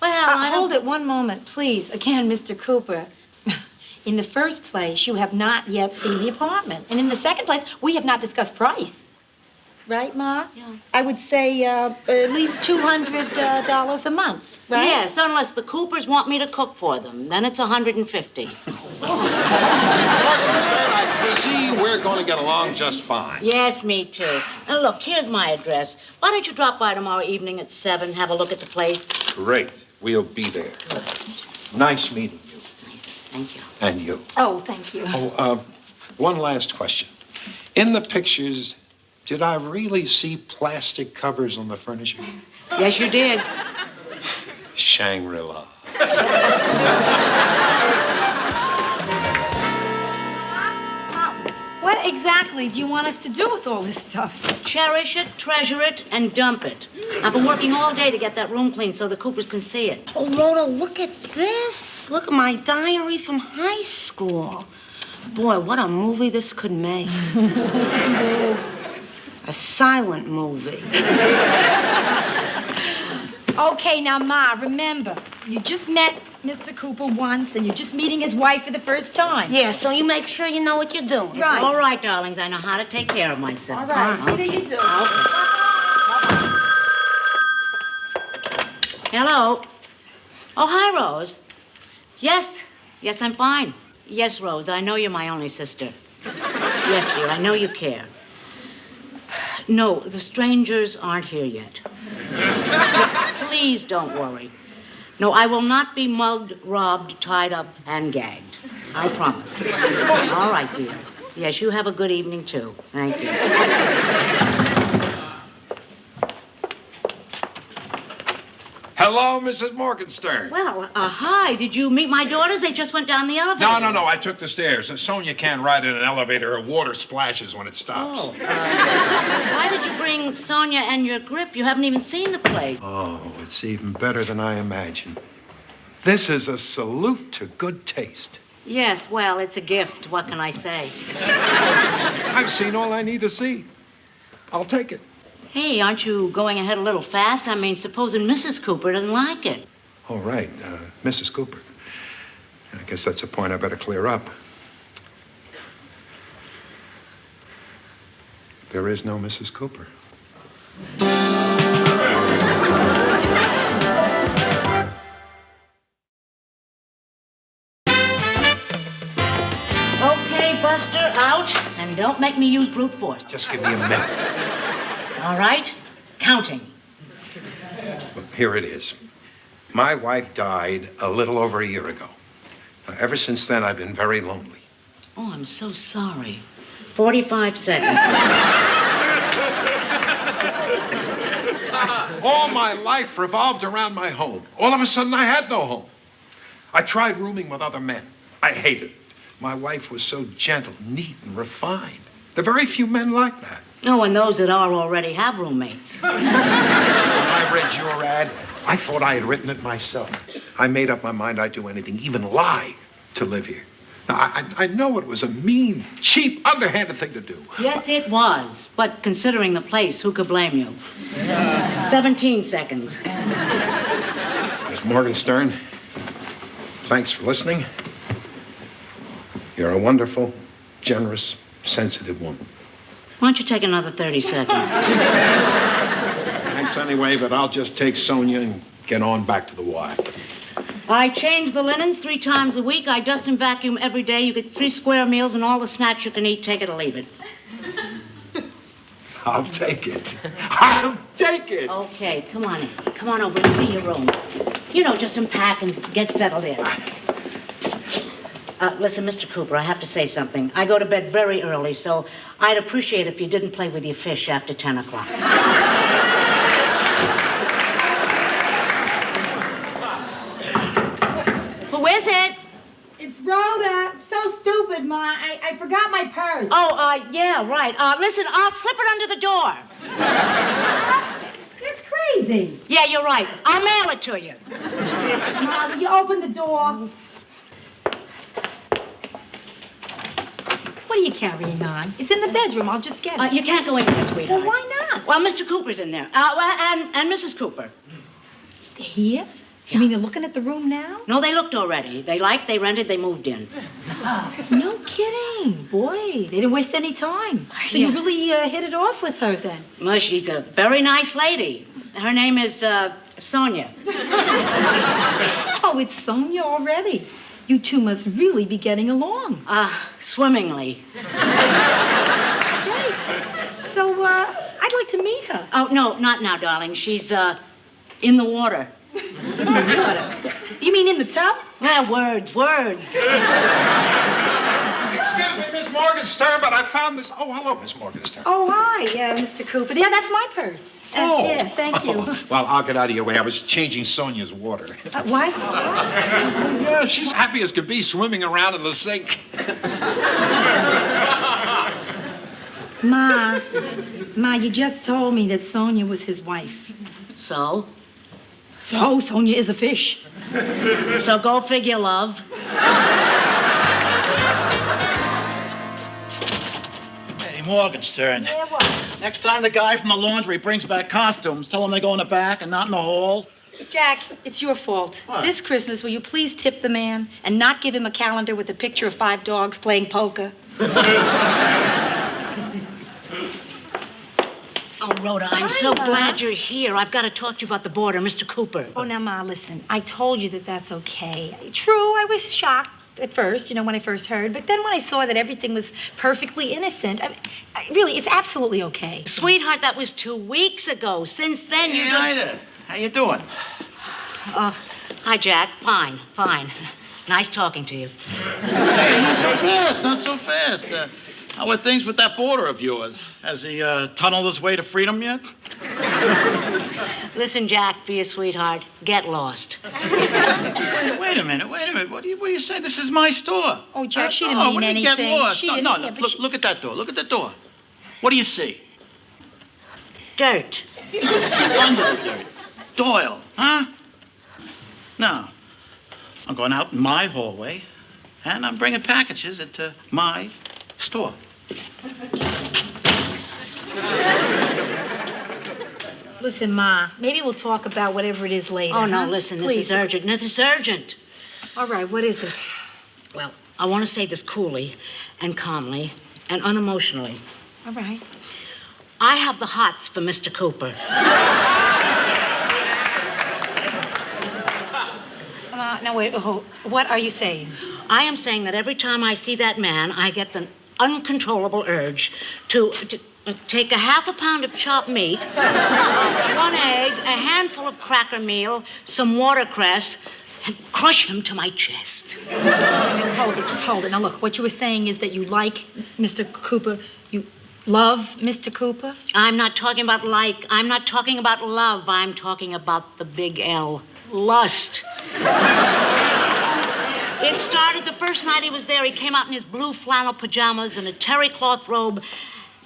Well, hold it one moment, please. Again, Mr. Cooper. In the first place, you have not yet seen the apartment. And in the second place, we have not discussed price. Right, Ma? Yeah. I would say at least $200 a month, right? Yes, unless the Coopers want me to cook for them. Then it's $150. I can see we're going to get along just fine. Yes, me too. And look, here's my address. Why don't you drop by tomorrow evening at 7, have a look at the place? Great. We'll be there. Nice meeting you. Nice, thank you. And you. Oh, thank you. Oh, one last question. In the pictures, did I really see plastic covers on the furniture? Yes, you did. Shangri-La. What exactly do you want us to do with all this stuff? Cherish it, treasure it, and dump it. I've been working all day to get that room clean so the Coopers can see it. Oh, Rhoda, look at this. Look at my diary from high school. Boy, what a movie this could make. A silent movie. Okay, now, Ma, remember, you just met Mr. Cooper once, and you're just meeting his wife for the first time. Yeah, so you make sure you know what you're doing. Right. It's all right, darlings. I know how to take care of myself. All right, see that you do. Hello. Oh, hi, Rose. Yes, I'm fine. Yes, Rose, I know you're my only sister. Yes, dear, I know you care. No, the strangers aren't here yet. Please don't worry. No, I will not be mugged, robbed, tied up, and gagged. I promise. All right, dear. Yes, you have a good evening, too. Thank you. Hello, Mrs. Morgenstern. Well, hi. Did you meet my daughters? They just went down the elevator. No. I took the stairs. Sonia can't ride in an elevator. Her water splashes when it stops. Oh. Why did you bring Sonia and your grip? You haven't even seen the place. Oh, it's even better than I imagined. This is a salute to good taste. Yes, well, it's a gift. What can I say? I've seen all I need to see. I'll take it. Hey, aren't you going ahead a little fast? I mean, supposing Mrs. Cooper doesn't like it. All right, Mrs. Cooper. I guess that's a point I better clear up. There is no Mrs. Cooper. Okay, Buster, out. And don't make me use brute force. Just give me a minute. All right? Counting. Look, here it is. My wife died a little over a year ago. Ever since then, I've been very lonely. Oh, I'm so sorry. 45 seconds. All my life revolved around my home. All of a sudden, I had no home. I tried rooming with other men. I hated it. My wife was so gentle, neat, and refined. There are very few men like that. Oh, and those that are already have roommates. When I read your ad, I thought I had written it myself. I made up my mind I'd do anything, even lie, to live here. Now, I know it was a mean, cheap, underhanded thing to do. Yes, it was. But considering the place, who could blame you? 17 seconds. Miss Morgenstern, thanks for listening. You're a wonderful, generous, sensitive woman. Why don't you take another 30 seconds? Thanks anyway, but I'll just take Sonia and get on back to the Y. I change the linens 3 times a week. I dust and vacuum every day. You get 3 square meals and all the snacks you can eat. Take it or leave it. I'll take it. I'll take it. Okay, come on in. Come on over and see your room. You know, just unpack and get settled in. Listen, Mr. Cooper, I have to say something. I go to bed very early, so I'd appreciate if you didn't play with your fish after 10 o'clock. Who is it? It's Rhoda. So stupid, Ma. I forgot my purse. Oh, yeah, right. Listen, I'll slip it under the door. That's crazy. Yeah, you're right. I'll mail it to you. Ma, will you open the door? What are you carrying on? It's in the bedroom. I'll just get it. You can't go in there, sweetheart. Well, why not? Well, Mr. Cooper's in there. And Mrs. Cooper. Here? You mean they're looking at the room now? No, they looked already. They liked, they rented, they moved in. No kidding. Boy, they didn't waste any time. So you really hit it off with her then? Well, she's a very nice lady. Her name is Sonia. Oh, it's Sonia already. You two must really be getting along. Swimmingly. Great. So, I'd like to meet her. Oh, no, not now, darling. She's in the water. You mean in the tub? Well, words. Excuse me, Miss Morgenstern, but I found this. Oh, hello, Miss Morgenstern. Oh, hi, Mr. Cooper. Yeah, that's my purse. Yeah, thank you. Well, I'll get out of your way. I was changing Sonia's water. What? Yeah, she's happy as can be swimming around in the sink. Ma, you just told me that Sonia was his wife. So? So, Sonia is a fish. So go figure, love. Hey, Morgenstern. Yeah, what? Next time the guy from the laundry brings back costumes, tell him they go in the back and not in the hall. Jack, it's your fault. What? This Christmas, will you please tip the man and not give him a calendar with a picture of 5 dogs playing poker? Oh, Rhoda, I'm so glad you're here. I've got to talk to you about the border, Mr. Cooper. Oh, now, Ma, listen. I told you that that's okay. True, I was shocked at first, when I first heard. But then when I saw that everything was perfectly innocent, really, it's absolutely okay. Sweetheart, that was 2 weeks ago. Since then, you Hey, Ida. How you doing? Hi, Jack. Fine. Nice talking to you. Hey, not so fast. How are things with that border of yours? Has he tunneled his way to freedom yet? Listen, Jack, be a sweetheart. Get lost. Wait a minute. What do you say? This is my store. Oh, Jack, she didn't mean what do you anything. Get lost? She No, didn't- look at that door. Look at the door. What do you see? Dirt. Under the dirt. Doyle, huh? No. I'm going out in my hallway, and I'm bringing packages into my store. Listen, Ma, maybe we'll talk about whatever it is later. Oh, no, huh? listen, this Please. is urgent. This is urgent. All right, what is it? Well, I want to say this coolly and calmly and unemotionally. All right. I have the hots for Mr. Cooper. No, wait, what are you saying? I am saying that every time I see that man, I get the uncontrollable urge to take a half a pound of chopped meat, 1 egg, a handful of cracker meal, some watercress, and crush him to my chest. Just hold it. Now, look, what you were saying is that you like Mr. Cooper. You love Mr. Cooper? I'm not talking about like. I'm not talking about love. I'm talking about the big L. Lust. It started the first night he was there. He came out in his blue flannel pajamas and a terry cloth robe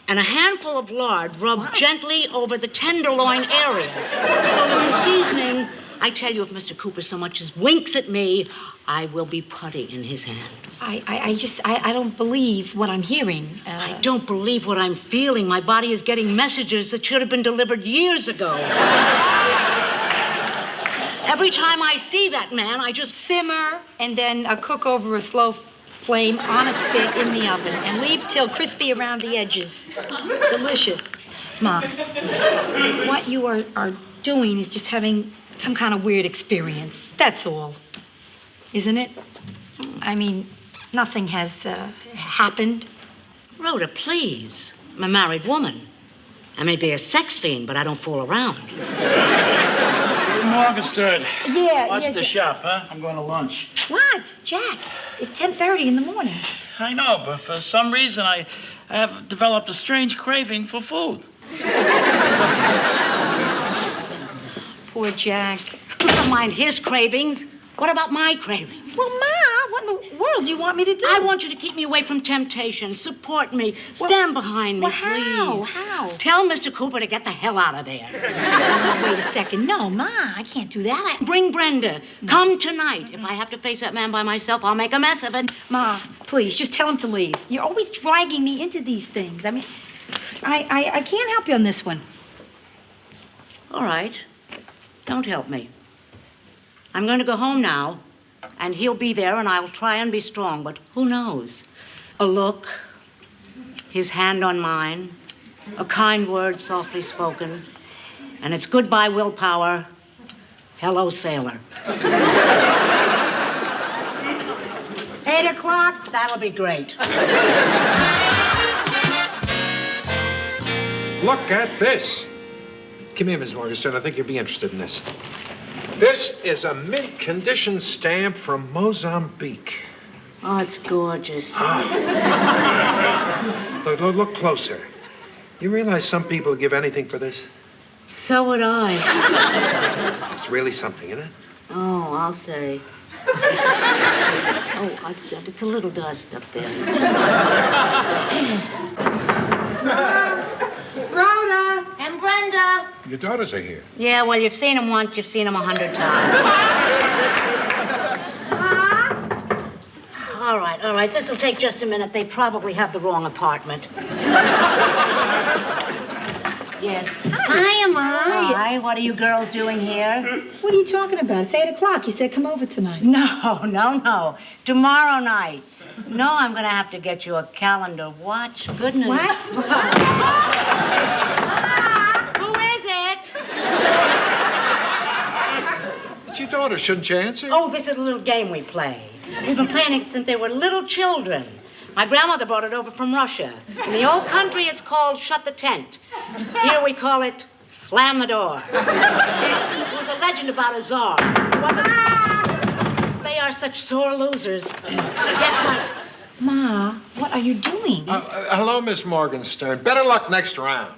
and a handful of lard rubbed gently over the tenderloin area. So in the seasoning, I tell you, if Mr. Cooper so much as winks at me, I will be putty in his hands. I don't believe what I'm hearing. I don't believe what I'm feeling. My body is getting messages that should have been delivered years ago. Every time I see that man, I just simmer and then cook over a slow flame on a spit in the oven and leave till crispy around the edges. Delicious. Ma, what you are doing is just having some kind of weird experience. That's all. Isn't it? I mean, nothing has happened. Rhoda, please. I'm a married woman. I may be a sex fiend, but I don't fool around. Morgenstern. Watch the Jack. shop, huh? I'm going to lunch. What? Jack, it's 10:30 in the morning. I know, but for some reason I have developed a strange craving for food. Poor Jack. Don't mind his cravings. What about my cravings? Well, Ma, what in the world do you want me to do? I want you to keep me away from temptation. Support me. Stand behind me, well, how? please. How? Tell Mr. Cooper to get the hell out of there. Wait a second. No, Ma, I can't do that. Bring Brenda. Come tonight. If I have to face that man by myself, I'll make a mess of it. Ma, please, just tell him to leave. You're always dragging me into these things. I mean, I can't help you on this one. All right. Don't help me. I'm going to go home now, and he'll be there, and I'll try and be strong, but who knows? A look, his hand on mine, a kind word softly spoken, and it's goodbye, willpower. Hello, sailor. 8 o'clock? That'll be great. Look at this. Come here, Miss Morgenstern. I think you'll be interested in this. This is a mint condition stamp from Mozambique. Oh, it's gorgeous. Look closer. You realize some people give anything for this? So would I. It's really something, isn't it? Oh, I'll say. Oh, it's a little dust up there. It's Rhoda and Brenda. Your daughters are here. Yeah, well, you've seen them once, you've seen them 100 times. All right. This'll take just a minute. They probably have the wrong apartment. Yes. Hi, Ma. Hi, what are you girls doing here? What are you talking about? It's 8 o'clock. You said come over tonight. No. Tomorrow night. No, I'm going to have to get you a calendar watch. Goodness. What? Who is it? It's your daughter. Shouldn't you answer? Oh, this is a little game we play. We've been playing it since they were little children. My grandmother brought it over from Russia. In the old country, it's called Shut the Tent. Here we call it Slam the Door. It was a legend about a czar. They are such sore losers. Guess what? Ma, what are you doing? Hello, Miss Morgenstern. Better luck next round.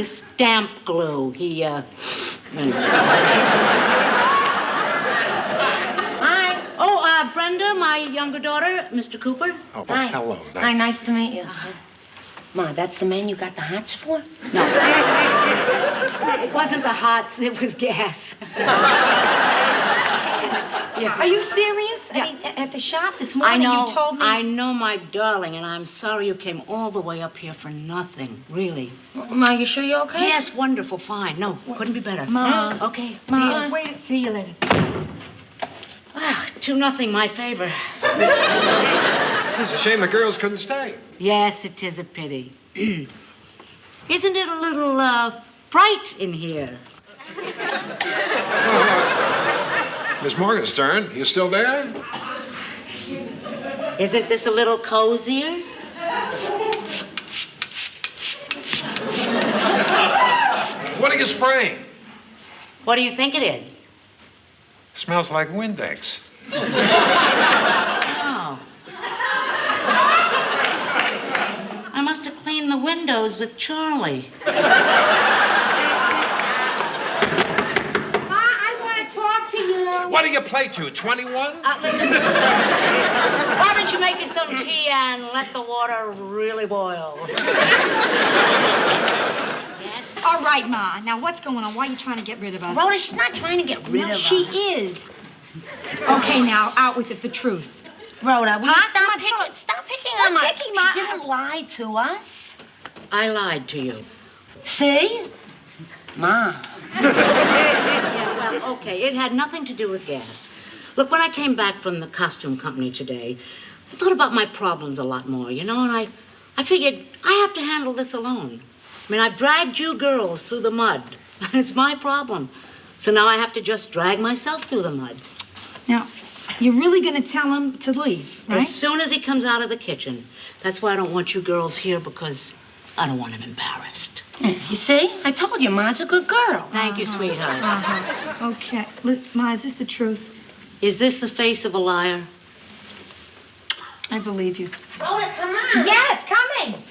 Stamp glue. Hi. Oh, Brenda, my younger daughter, Mr. Cooper. Oh, Hi. hello. Hi, nice to meet you. Ma, that's the man you got the hots for? No. It wasn't the hots, it was gas. Yeah. Are you serious? I mean, at the shop this morning you told me... I know, my darling, and I'm sorry you came all the way up here for nothing, really. Ma, you sure you're okay? Yes, wonderful, fine. No, couldn't be better. Ma. Okay, Ma. see you later. 2-0, my favor. It's a shame the girls couldn't stay. Yes, it is a pity. Isn't it a little, bright in here? Miss Morgenstern, you still there? Isn't this a little cozier? What are you spraying? What do you think it is? Smells like Windex. Oh. I must have cleaned the windows with Charlie. What do you play to, 21? Listen, why don't you make you some tea and let the water really boil? Yes? All right, Ma. Now, what's going on? Why are you trying to get rid of us? Rhoda, she's not trying to get rid of us. She is. Okay, now, out with it, the truth. Rhoda, will you Huh? stop picking on my... She didn't lie to us. I lied to you. See? Ma. Yeah, well, okay. It had nothing to do with gas. Look, when I came back from the costume company today, I thought about my problems a lot more, you know, and I figured I have to handle this alone. I mean, I've dragged you girls through the mud, and it's my problem. So now I have to just drag myself through the mud. Now, you're really going to tell him to leave, right? As soon as he comes out of the kitchen. That's why I don't want you girls here, because I don't want him embarrassed. You see? I told you, Ma's a good girl. Thank you, sweetheart. Okay. Ma, is this the truth? Is this the face of a liar? I believe you. Rhoda, come on. Yes, coming.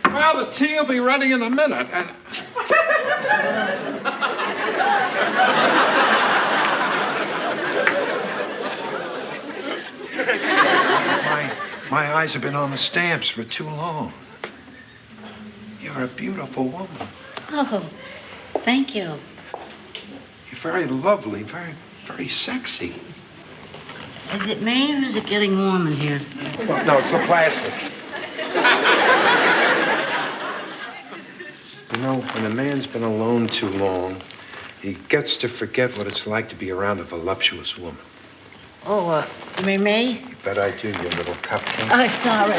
Well, the tea will be ready in a minute, and... My eyes have been on the stamps for too long. You you're a beautiful woman. Oh, thank you. You're very lovely, very, very sexy. Is it me or is it getting warm in here? Well, no, it's the plastic. You know, when a man's been alone too long, he gets to forget what it's like to be around a voluptuous woman. Oh, you mean me? You bet I do, you little cupcake. Oh, sorry.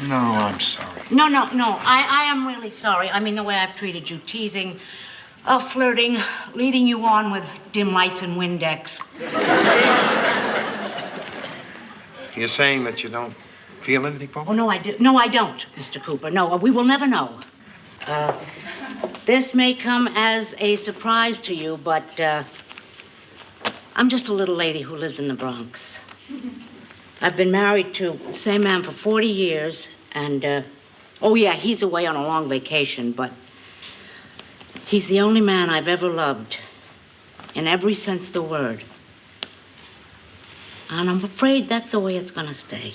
No, I'm sorry. No. I am really sorry. I mean, the way I've treated you, teasing, flirting, leading you on with dim lights and Windex. You're saying that you don't feel anything for me? Oh, no, I do. No, I don't, Mr. Cooper. No, we will never know. This may come as a surprise to you, but I'm just a little lady who lives in the Bronx. I've been married to the same man for 40 years, and, oh, yeah, he's away on a long vacation, but he's the only man I've ever loved, in every sense of the word. And I'm afraid that's the way it's gonna stay.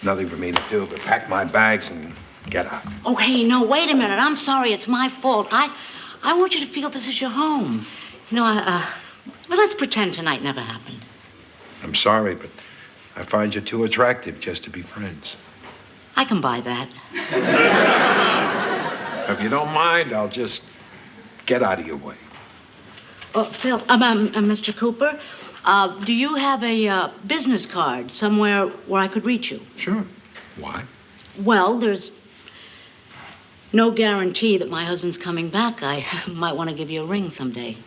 Nothing for me to do but pack my bags and get out. Oh, hey, no, wait a minute. I'm sorry. It's my fault. I want you to feel this is your home. You know, well, let's pretend tonight never happened. I'm sorry, but I find you too attractive just to be friends. I can buy that. If you don't mind, I'll just get out of your way. Phil, Mr. Cooper, do you have a business card somewhere where I could reach you? Sure. Why? Well, there's no guarantee that my husband's coming back. I might want to give you a ring someday.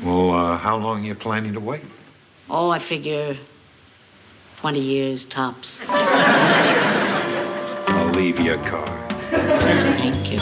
Well, how long are you planning to wait? Oh, I figure 20 years, tops. I'll leave you a card. Thank you.